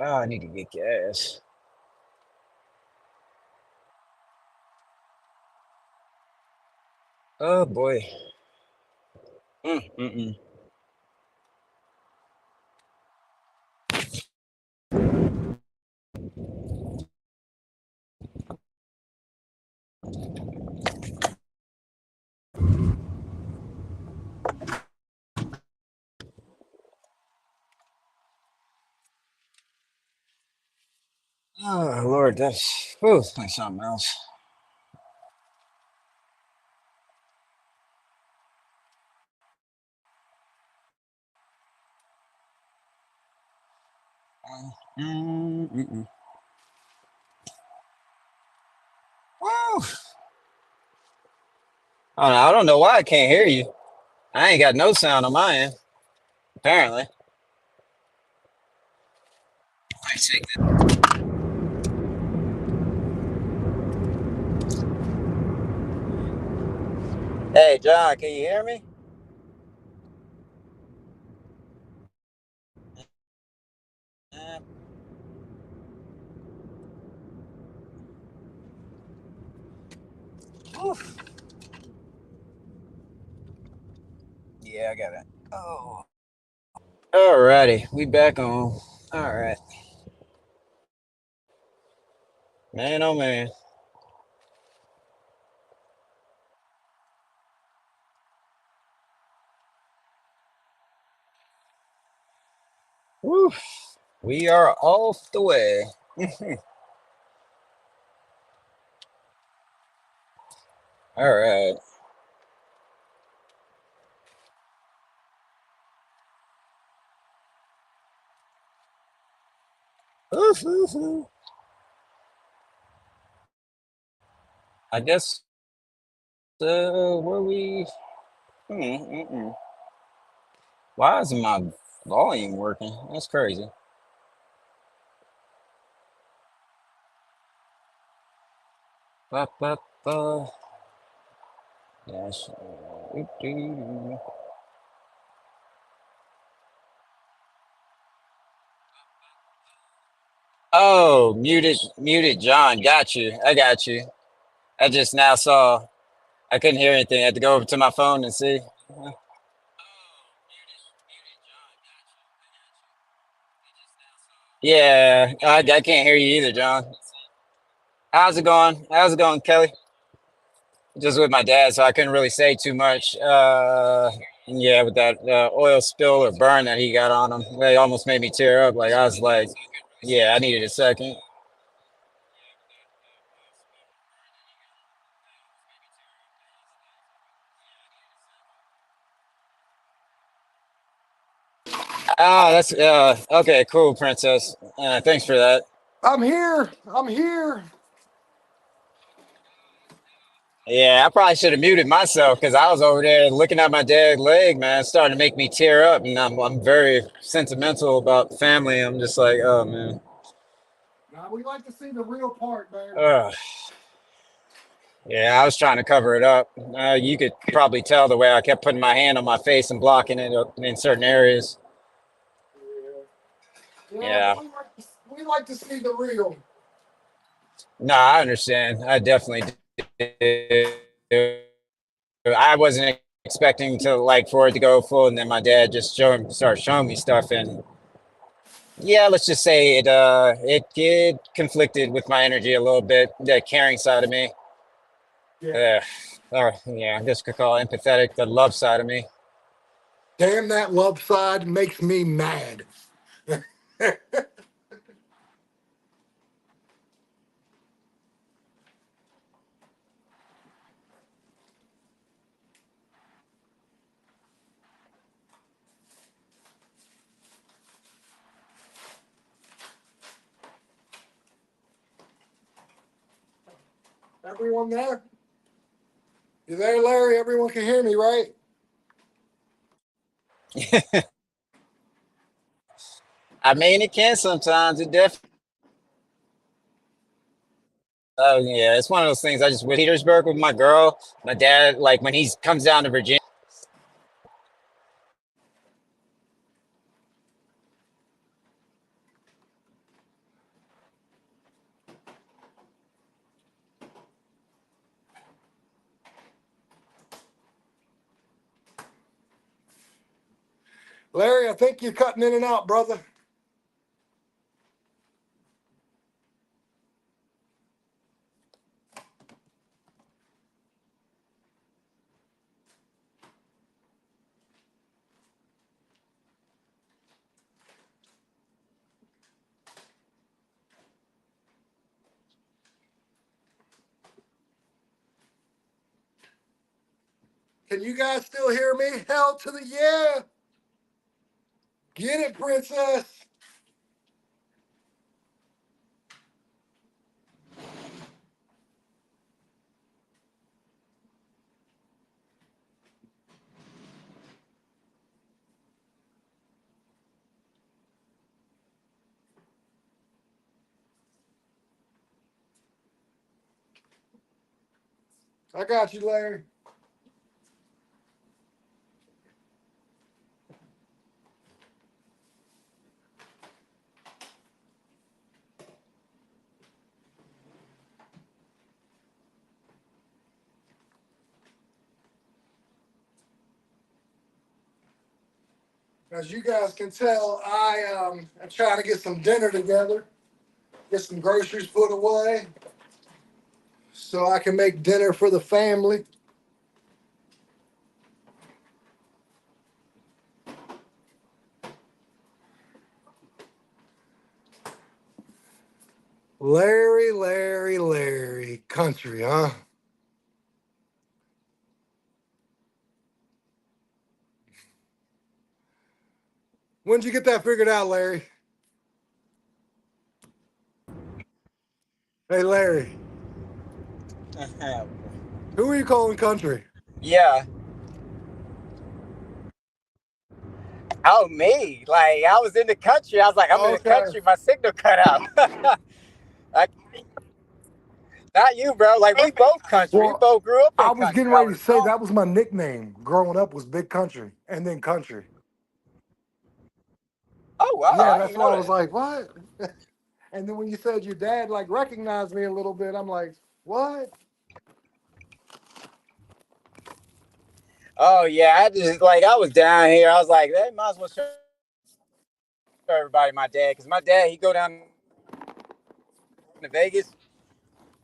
I need to get gas. Oh boy. Mm. Oh Lord, that's like something else. Mm. Woo! I don't know why I can't hear you. I ain't got no sound on my end, apparently. Let me take this. Hey, John, can you hear me? Uh, oof. Yeah, I got it. Oh. Alrighty, we back on. All right, man. Oh man. Woo. We are off the way. All right. Oof, oof, oof. I guess where we? Mm. Why isn't my volume working? That's crazy. Ba, ba, ba. Yes. Doo. Oh, muted John. Got you. I got you. I just now saw. I couldn't hear anything. I had to go over to my phone and see. Yeah, I can't hear you either, John. How's it going? How's it going, Kelly? Just with my dad, so I couldn't really say too much. Yeah, with that oil spill or burn that he got on him, they almost made me tear up. Like I was like, yeah, I needed a second. Oh, that's okay, cool, princess. Thanks for that. I'm here. I'm here. Yeah, I probably should have muted myself because I was over there looking at my dad's leg, man. It's starting to make me tear up, and I'm very sentimental about family. I'm just like, oh man. Now we like to see the real part, man. Ugh. Yeah, I was trying to cover it up. You could probably tell the way I kept putting my hand on my face and blocking it up in certain areas. Yeah, Yeah. but we like to see the real. No, I understand. I definitely do. I wasn't expecting to like for it to go full, and then my dad just started showing me stuff, and yeah, let's just say it conflicted with my energy a little bit, the caring side of me. Yeah. Uh, or yeah, I guess could call it empathetic, the love side of me. Damn, that love side makes me mad. Everyone there? You there, Larry? Everyone can hear me, right? I mean, it can sometimes. It definitely. Oh yeah, it's one of those things. I just with Petersburg with my girl, my dad. Like when he comes down to Virginia. Larry, I think you're cutting in and out, brother. Can you guys still hear me? Hell to the yeah. Get it, princess. I got you, Larry. As you guys can tell, I am trying to get some dinner together, get some groceries put away, so I can make dinner for the family. Larry, country, huh? When'd you get that figured out, Larry? Hey, Larry, who are you calling country? Yeah. Oh, me. Like, I was in the country. I was like, I'm in the Okay. country. My signal cut out. Like, not you, bro. Like, we both country. We Well, both grew up I in was country. getting I ready would to say assume. that was my nickname growing up was Big Country and then Country. Oh, wow. Yeah, I that's didn't why know I was that. like, what? And then when you said your dad like recognized me a little bit, I'm like, what? Oh, yeah. I just, like, I was down here. I was like, they might as well show everybody my dad. Because my dad, he go down to Vegas.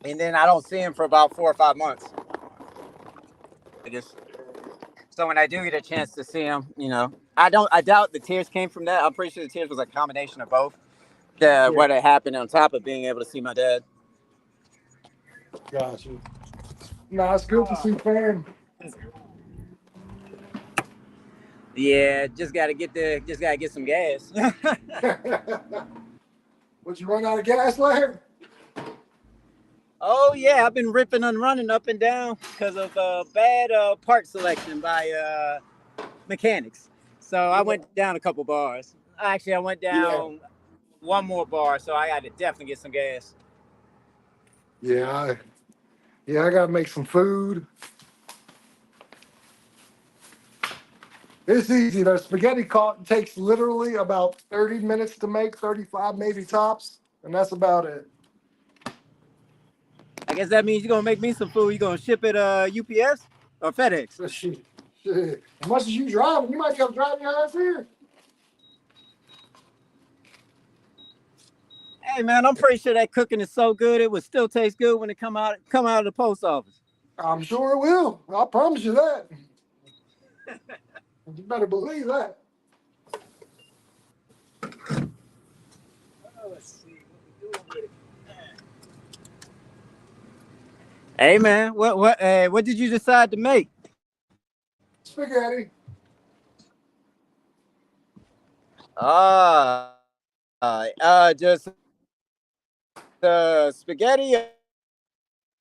And then I don't see him for about 4 or 5 months. I guess. So when I do get a chance to see him, I doubt the tears came from that. I'm pretty sure the tears was a combination of both. Yeah, What had happened on top of being able to see my dad. got you. Nah, it's good to see fam. Yeah, just gotta get some gas. Would you run out of gas, Larry? Oh yeah, I've been ripping and running up and down because of bad part selection by mechanics. So I went down a couple bars. Actually, I went Yeah. down one more bar, so I got to definitely get some gas. Yeah, I gotta make some food. It's easy. The spaghetti takes literally about 30 minutes to make, 35 maybe tops, and that's about it. I guess that means you're gonna make me some food. You're gonna ship it UPS or FedEx. So shit. As much as you drive, you might be able to drive your ass here. Hey man, I'm pretty sure that cooking is so good it would still taste good when it come out of the post office. I'm sure it will. I promise you that. You better believe that. Let's see what we're doing with it. Hey man, what did you decide to make? Spaghetti. Just spaghetti.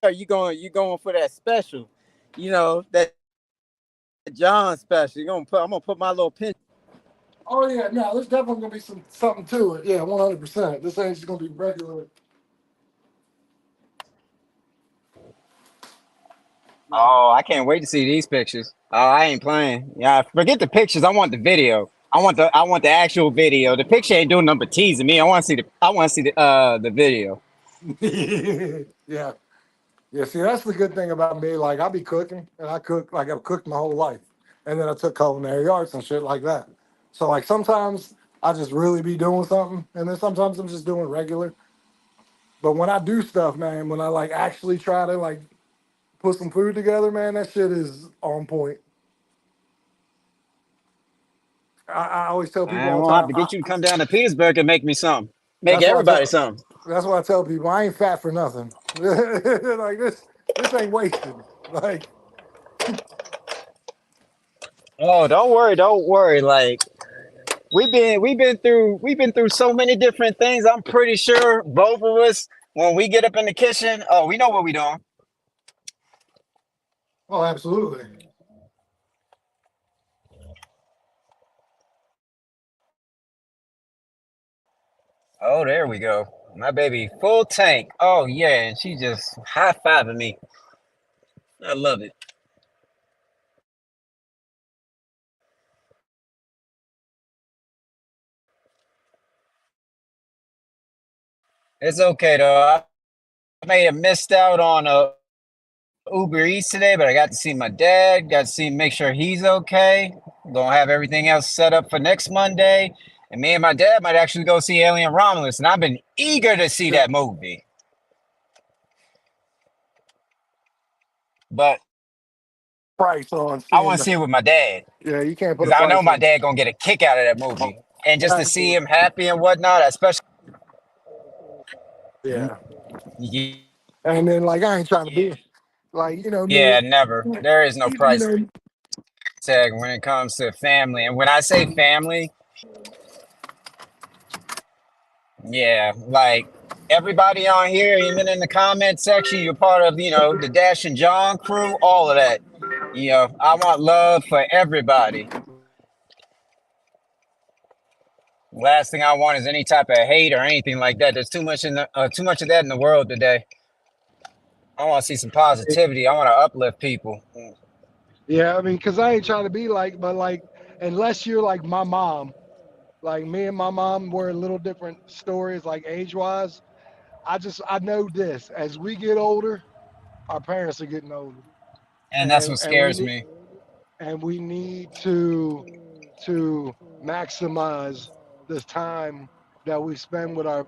Or you going for that special? That John special. I'm gonna put my little pin. Oh yeah, no, there's definitely gonna be something to it. Yeah, 100%. This ain't just gonna be regular. Oh, I can't wait to see these pictures. Oh, I ain't playing. Yeah, forget the pictures. I want the video. I want the actual video. The picture ain't doing nothing but teasing me. I want to see the video. Yeah. Yeah, see, that's the good thing about me. Like, I be cooking, and I cook like I've cooked my whole life, and then I took culinary arts and shit like that. So, like, sometimes I just really be doing something, and then sometimes I'm just doing regular. But when I do stuff, man, when I like actually try to like put some food together, man, that shit is on point. I always tell people Man, all the we'll have time. to get you to come down to Petersburg and make me some. Make That's why I everybody tell. some. That's why I tell people I ain't fat for nothing. Like this ain't wasted. Like, Oh, don't worry. Like we've been through so many different things. I'm pretty sure both of us, when we get up in the kitchen, oh, we know what we doing. oh, absolutely. Oh, there we go. My baby full tank. Oh yeah, and she just high fiving me. I love it. It's okay though. I may have missed out on Uber Eats today, but I got to see my dad. Got to see make sure he's okay. Gonna have everything else set up for next Monday, and me and my dad might actually go see Alien Romulus, and I've been eager to see that movie. But Price on I seeing want to the, see it with my dad yeah, you can't put a because I know price my on. dad gonna get a kick out of that movie, and just to see Absolutely. him happy and whatnot, especially. Yeah. Yeah, And then like I ain't trying to be like, you know, me, never. There is no you price know, tag when it comes to family, and when I say family, yeah, like everybody on here, even in the comment section, you're part of, the Dash and John crew, all of that. I want love for everybody. Last thing I want is any type of hate or anything like that. There's too much of that in the world today. I want to see some positivity. I want to uplift people. Yeah, I mean, cause I ain't trying to be like, but like, unless you're like my mom, like me and my mom were a little different stories, like age wise. I know this: as we get older, our parents are getting older, And that's and what and we scares need me. and we need to maximize this time that we spend with our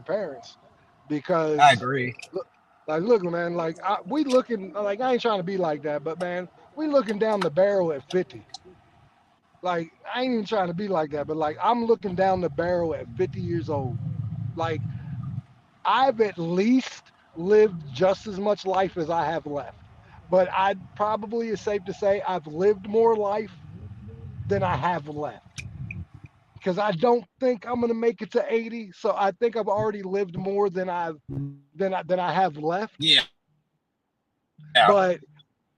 parents, I because agree. like, look, man, like we looking, like I ain't trying to be like that, but man, we looking down the barrel at 50. Like I ain't even trying to be like that, but like I'm looking down the barrel at 50 years old. Like I've at least lived just as much life as I have left. But I'd probably, it's safe to say, I've lived more life than I have left. Because I don't think I'm gonna make it to 80. So I think I've already lived more than I have left. Yeah. But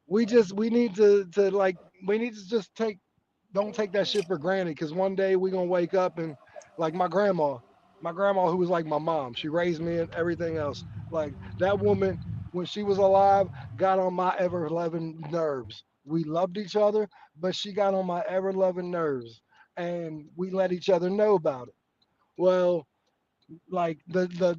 we need to like, we need to just don't take that shit for granted, because one day we're gonna wake up and, like my grandma who was like my mom, she raised me and everything else. Like that woman, when she was alive, got on my ever loving nerves. We loved each other, but she got on my ever loving nerves, and we let each other know about it. Well, like the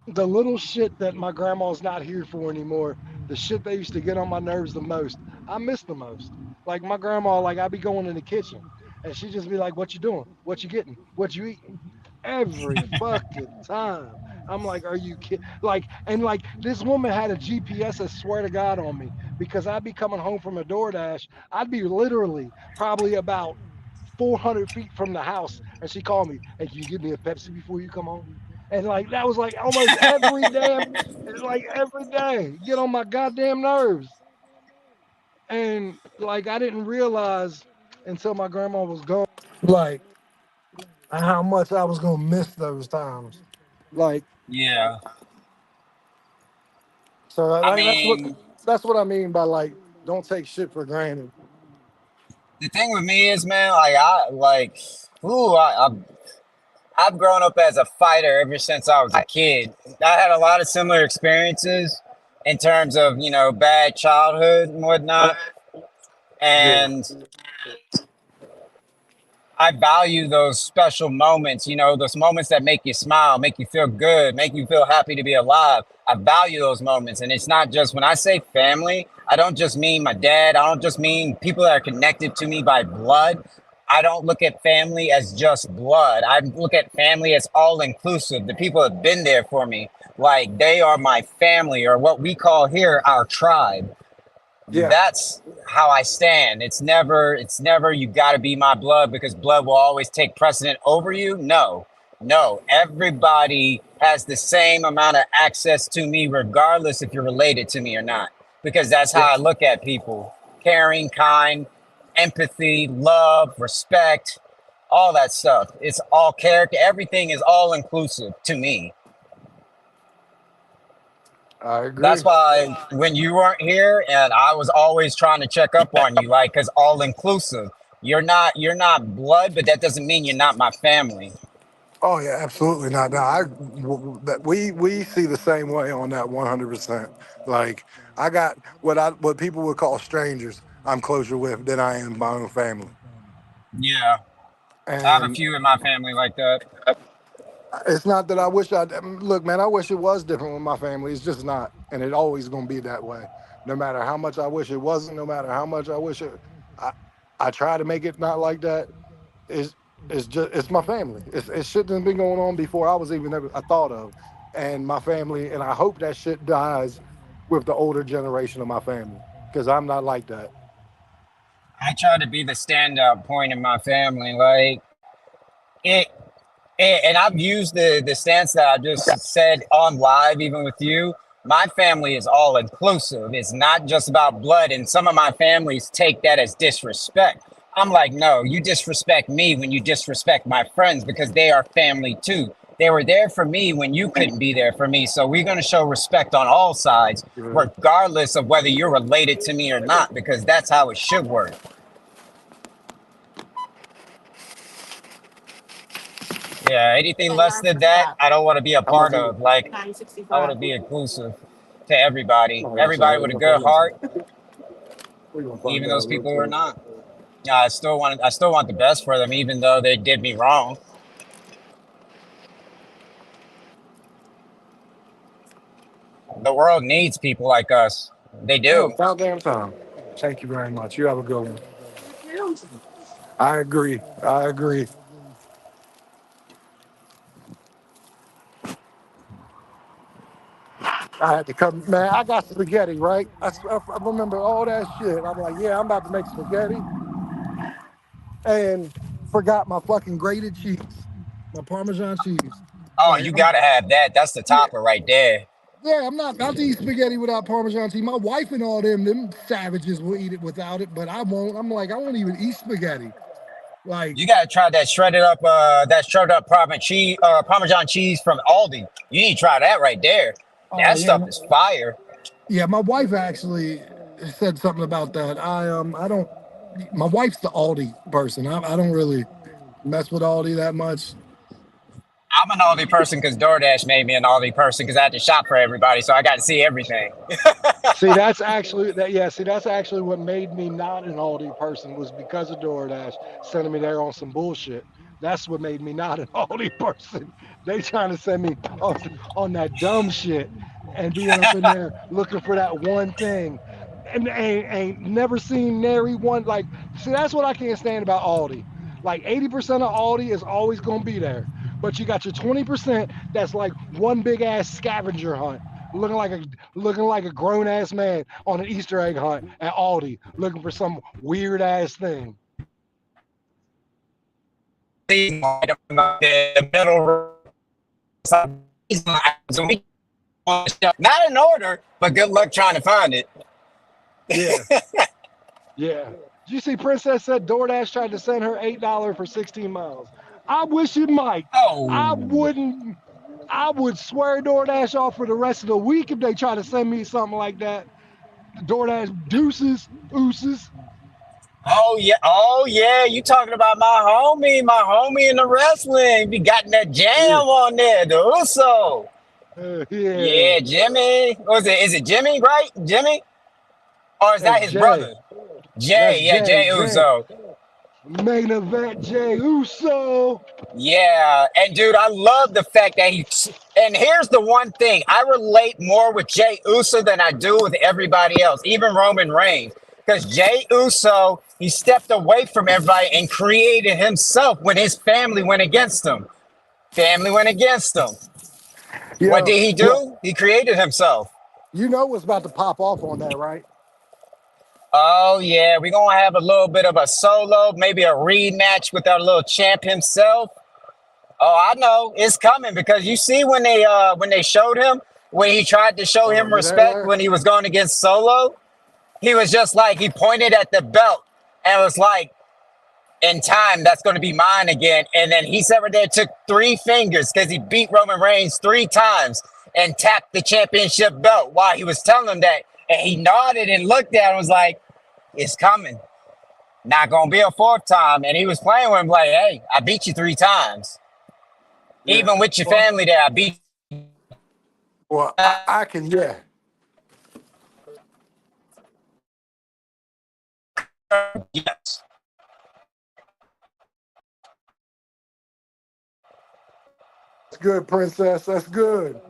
little shit that my grandma's not here for anymore, the shit they used to get on my nerves the most, I miss the most. Like my grandma, like I'd be going in the kitchen and she'd just be like, "What you doing? What you getting? What you eating?" Every fucking time. I'm like, "Are you kidding?" Like, and like this woman had a GPS, I swear to God, on me, because I'd be coming home from a DoorDash. I'd be literally probably about 400 feet from the house, and she called me, "Hey, can you give me a Pepsi before you come home?" And like that was like almost every damn, like every day, get on my goddamn nerves. And like I didn't realize until my grandma was gone, like how much I was gonna miss those times. Like, Yeah. so I like mean, that's what I mean by like, don't take shit for granted. the thing with me is, man, ooh, I've grown up as a fighter ever since I was a kid. I had a lot of similar experiences in terms of, bad childhood and whatnot. Yeah. And I value those special moments, those moments that make you smile, make you feel good, make you feel happy to be alive. I value those moments. And it's not just when I say family, I don't just mean my dad. I don't just mean people that are connected to me by blood. I don't look at family as just blood. I look at family as all inclusive. The people have been there for me. Like they are my family, or what we call here our tribe. Yeah. That's how I stand. It's never you got to be my blood because blood will always take precedent over you. No, no, everybody has the same amount of access to me regardless if you're related to me or not, because that's how Yeah. I look at people: caring, kind, empathy, love, respect, all that stuff. It's all character. Everything is all inclusive to me. I That's agree. why when you weren't here and I was always trying to check up on you, like, cause all inclusive. You're not blood, but that doesn't mean you're not my family. Oh yeah, absolutely not. No, we see the same way on that 100%. Like I got what people would call strangers. I'm closer with than I am my own family. Yeah, I have a And few in my family like that. it's not that I wish look, man. I wish it was different with my family. It's just not, and it always gonna be that way. No matter how much I wish it wasn't, no matter how much I wish it, I, I try to make it not like that. It's it's my family. It's shit that's been going on before I was even ever I thought of, and my family. And I hope that shit dies with the older generation of my family because I'm not like that. I try to be the stand-up point in my family. Like it, and I've used the stance that I just said on live, even with you. My family is all inclusive. It's not just about blood. And some of my families take that as disrespect. I'm like, no, you disrespect me when you disrespect my friends because they are family too. They were there for me when you couldn't be there for me. So we're going to show respect on all sides, regardless of whether you're related to me or not, because that's how it should work. Yeah, anything less than that, I don't want to be a How much part is of. Like, I want to 965. be inclusive to everybody, it? everybody with a good heart, We're gonna find even out those real people who are quick. not. Yeah, I still want the best for them, even though they did me wrong. The world needs people like us. They Oh, do. about damn time. Thank you very much. You have a good one. I agree. I agree. I had to come, man. I got spaghetti, right? I remember all that shit. I'm like, yeah, I'm about to make spaghetti, and forgot my fucking grated cheese, my Parmesan cheese. Oh, Like, you gotta have that. That's the yeah, topper right there. yeah, I'm not about to eat spaghetti without Parmesan cheese. My wife and all them savages will eat it without it, but I won't. I'm like, I won't even eat spaghetti. Like, You gotta try that shredded up Parmesan cheese from Aldi. You need to try that right there. oh That yeah, stuff is fire. yeah. My wife actually said something about that. I don't. My wife's the Aldi person. I don't really mess with Aldi that much. I'm an Aldi person because DoorDash made me an Aldi person because I had to shop for everybody, so I got to see everything. See, that's actually that. Yeah, see, that's actually what made me not an Aldi person was because of DoorDash sending me there on some bullshit. That's what made me not an Aldi person. They trying to send me on that dumb shit and being up in there looking for that one thing. And ain't never seen nary one like see that's what I can't stand about Aldi. Like 80% of Aldi is always gonna be there. But you got your 20% that's like one big ass scavenger hunt. Looking like a grown ass man on an Easter egg hunt at Aldi, looking for some weird ass thing. The middle, not in order, but good luck trying to find it. Yeah, yeah. Did you see Princess said DoorDash tried to send her $8 for 16 miles? I wish it might. I Oh, wouldn't. I would swear DoorDash off for the rest of the week if they try to send me something like that. DoorDash deuces, ooses. oh yeah. You talking about my homie in the wrestling? Be got that Yeah, jam on there, the Uso. yeah. Yeah, Jimmy. Was it? Is it Jimmy? Right, Jimmy? Or is That's that his Jay. brother? That's Jay. Yeah, Jay Jay. Uso. Main event Jay Uso. Yeah, and dude, I love the fact that he. And here's the one thing: I relate more with Jay Uso than I do with everybody else, even Roman Reigns, because Jay Uso he stepped away from everybody and created himself when his family went against him. Family went against him. What Yo, did he do? He created himself. you know what's about to pop off on that, right? Oh yeah, we're gonna have a little bit of a solo, maybe a rematch with our little champ himself. Oh, I know it's coming because you see when they showed him when he tried to show Oh, him you there, respect Larry? when he was going against Solo, he was just like he pointed at the belt and was like, "In time, that's going to be mine again." And then he said right there took 3 fingers because he beat Roman Reigns 3 times and tapped the championship belt while he was telling him that, and he nodded and looked at him and was like, "It's coming, not gonna be a 4th time." And he was playing with him like, "Hey, I beat you 3 times." Yeah. Even with your Well, family there, I beat well, I can. Yeah. Yes. That's good, princess. That's good.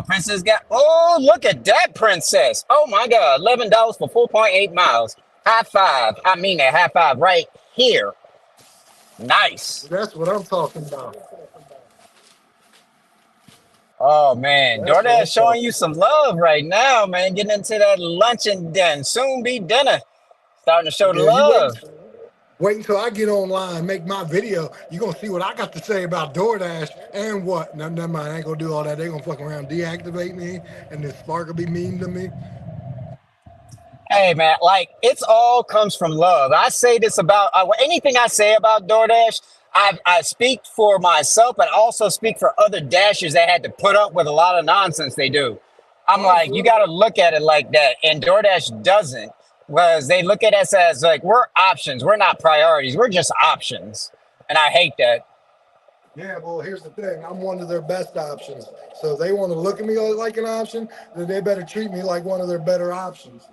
Princess got. Oh, look at that, princess. Oh my God, $11 for 4.8 miles. High five. I mean a high five right here. Nice. That's what I'm talking about. Oh man, That's what I'm DoorDash showing talking you some love right now, man. Getting into that lunch and then soon be dinner. Starting to show the Yeah, you wait. love. Wait until I get online, make my video. You're gonna see what I got to say about DoorDash and what. No, never mind. I ain't gonna do all that. They gonna fuck around, deactivate me, and this Spark will be mean to me. Hey man, like it's all comes from love. I say this about anything I say about DoorDash. I speak for myself, but also speak for other dashers that had to put up with a lot of nonsense they do. I'm Oh, like, you got absolutely. to look at it like that, and DoorDash doesn't, because they look at us as like we're options. We're not priorities. We're just options, and I hate that. Yeah, well, here's the thing. I'm one of their best options. So if they want to look at me like an option, then they better treat me like one of their better options.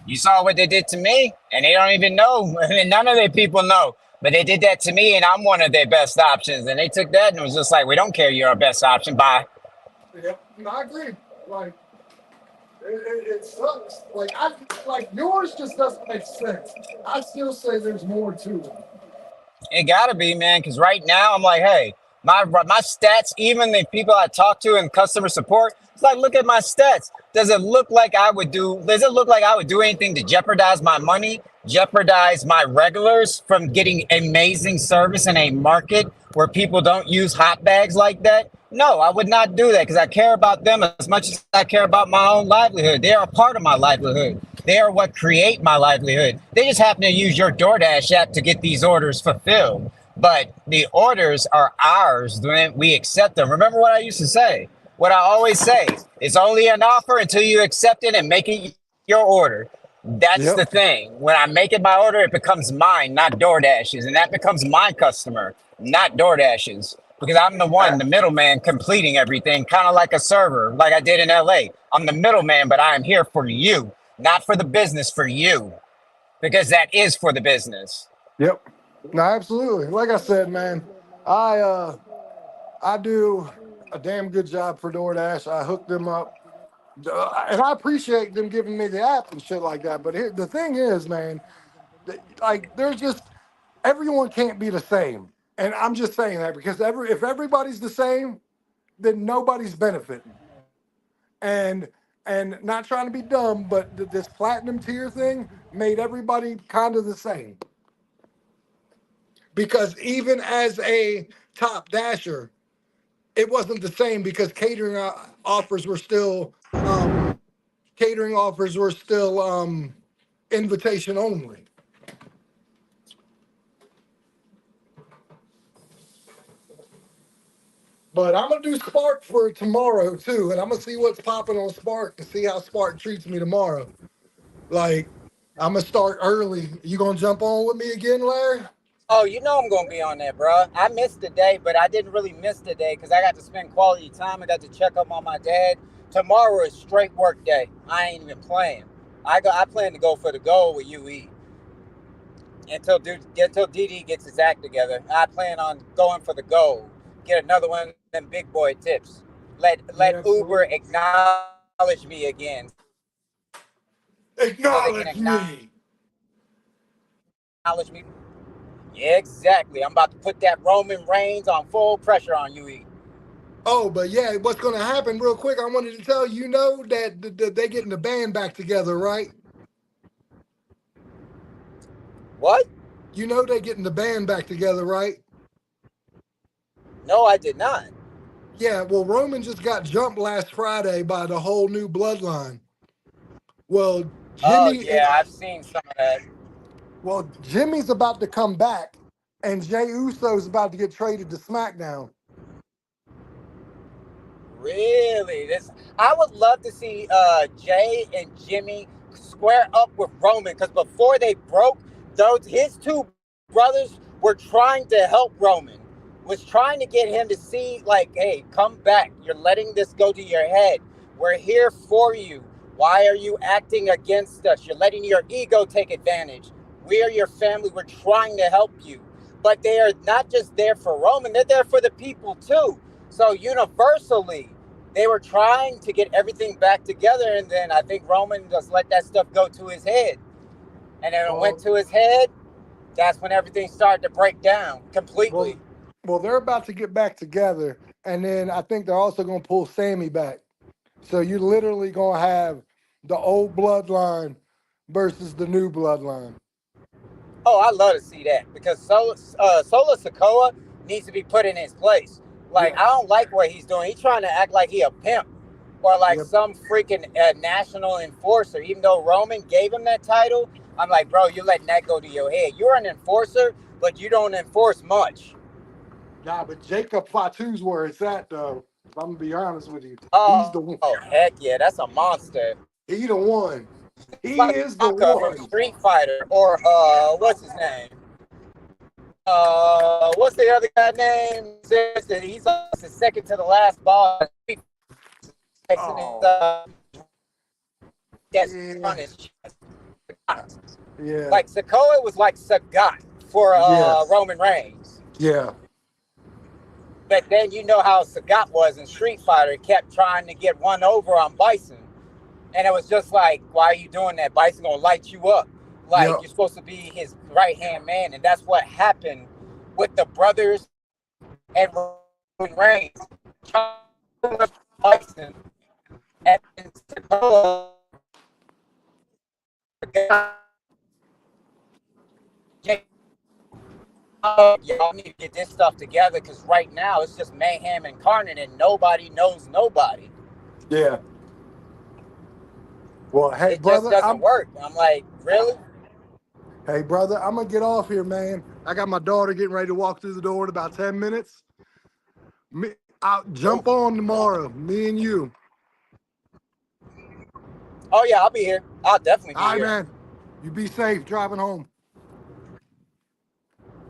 You saw what they did to me, and they don't even know. And none of their people know. But they did that to me, and I'm one of their best options. And they took that and was just like, we don't care. You're our best option. Bye. Yep, no, I agree. Like, it sucks. Like yours just doesn't make sense. I still say there's more to it. It gotta be, man. Because right now, I'm like, hey, my stats. Even the people I talk to in customer support, it's like, look at my stats. Does it look like I would do? Does it look like I would do anything to jeopardize my money, jeopardize my regulars from getting amazing service in a market where people don't use hot bags like that? No, I would not do that because I care about them as much as I care about my own livelihood. They are a part of my livelihood. They are what create my livelihood. They just happen to use your DoorDash app to get these orders fulfilled. But the orders are ours when we accept them. Remember what I used to say? What I always say, it's only an offer until you accept it and make it your order. That's Yep. the thing. When I make it my order, it becomes mine, not DoorDash's. And that becomes my customer, not DoorDash's. Because I'm the one, the middleman, completing everything, kind of like a server, like I did in LA. I'm the middleman, but I am here for you, not for the business, for you. Because that is for the business. Yep. No, absolutely. Like I said, man, I do a damn good job for DoorDash. I hook them up. And I appreciate them giving me the app and shit like that. But here, the thing is, man, like there's just everyone can't be the same. And I'm just saying that because if everybody's the same, then nobody's benefiting. And not trying to be dumb, but this platinum tier thing made everybody kind of the same. Because even as a top dasher, it wasn't the same because offers were still invitation only. But I'm gonna do Spark for tomorrow too, and I'm gonna see what's popping on Spark to see how Spark treats me tomorrow. Like, I'm gonna start early. You gonna jump on with me again, Larry? Oh, you know I'm gonna be on there, bro. I missed the day, but I didn't really miss the day because I got to spend quality time. I got to check up on my dad. Tomorrow is straight work day. I ain't even playing. I plan to go for the goal with UE until DD gets his act together. I plan on going for the goal. Get another one of them big boy tips. Let Uber acknowledge me again. Acknowledge me. Acknowledge me. Yeah, exactly. I'm about to put that Roman Reigns on full pressure on UE. Oh, but yeah, what's going to happen real quick, I wanted to tell you, that they getting the band back together, right? What? You know they getting the band back together, right? No, I did not. Yeah, well, Roman just got jumped last Friday by the whole new bloodline. Well, Jimmy. I've seen some of that. Well, Jimmy's about to come back, and Jey Uso's about to get traded to SmackDown. Really? I would love to see Jay and Jimmy square up with Roman because before they broke, his two brothers were trying to help Roman, was trying to get him to see like, hey, come back. You're letting this go to your head. We're here for you. Why are you acting against us? You're letting your ego take advantage. We are your family. We're trying to help you. But they are not just there for Roman, they're there for the people too. So universally, they were trying to get everything back together. And then I think Roman just let that stuff go to his head. And then it went to his head. That's when everything started to break down completely. Well, they're about to get back together. And then I think they're also going to pull Sammy back. So you're literally going to have the old bloodline versus the new bloodline. Oh, I love to see that because Solo Sikoa needs to be put in his place. Like, I don't like what he's doing. He's trying to act like he a pimp or like some freaking national enforcer. Even though Roman gave him that title, I'm like, bro, you're letting that go to your head. You're an enforcer, but you don't enforce much. Nah, but Jacob Fatu's where it's at, though. If I'm going to be honest with you. He's the one. Oh, heck yeah. That's a monster. He the one. He Like is the Blanca one. from Street Fighter or what's his name? What's the other guy name? He's the second to the last boss. Yeah. Like Sikoa was like Sagat for Roman Reigns. Yeah. But then you know how Sagat was in Street Fighter. He kept trying to get one over on Bison. And it was just like, why are you doing that? Bison gonna light you up. Like, you're supposed to be his right-hand man. And that's what happened with the brothers and Roman Reigns. Bison and Sikoa. Y'all need to get this stuff together because right now it's just mayhem incarnate and nobody knows nobody. Yeah. Well, hey, it brother, just doesn't work. I'm like, really? Hey, brother, I'm gonna get off here, man. I got my daughter getting ready to walk through the door in about 10 minutes. I'll jump on tomorrow, me and you. Oh yeah, I'll be here. I'll definitely be All right, here. man. You be safe driving home.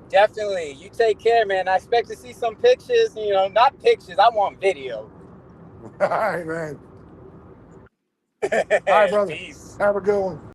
Definitely. You take care, man. I expect to see some pictures. You know, not pictures. I want video. All right, man. All right, brother. Peace. Have a good one.